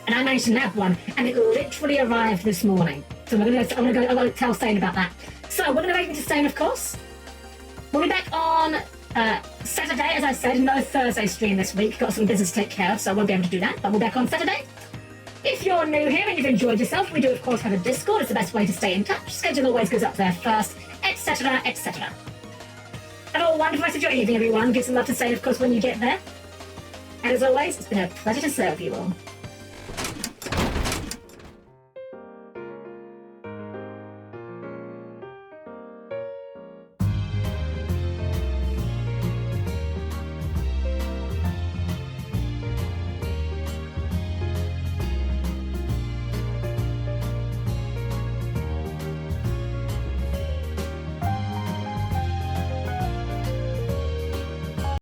And I managed to nab one, and it literally arrived this morning. So I'm going to tell Sane about that. So we're going to raid into Sane, of course. We'll be back on Saturday, as I said. No Thursday stream this week. Got some business to take care of, so I won't be able to do that. But we'll be back on Saturday. If you're new here and you've enjoyed yourself, we do, of course, have a Discord. It's the best way to stay in touch. Schedule always goes up there first, etc., etc. Have a wonderful rest of your evening, everyone. Give some love to Sane, of course, when you get there. And as always, it's been a pleasure to serve you all.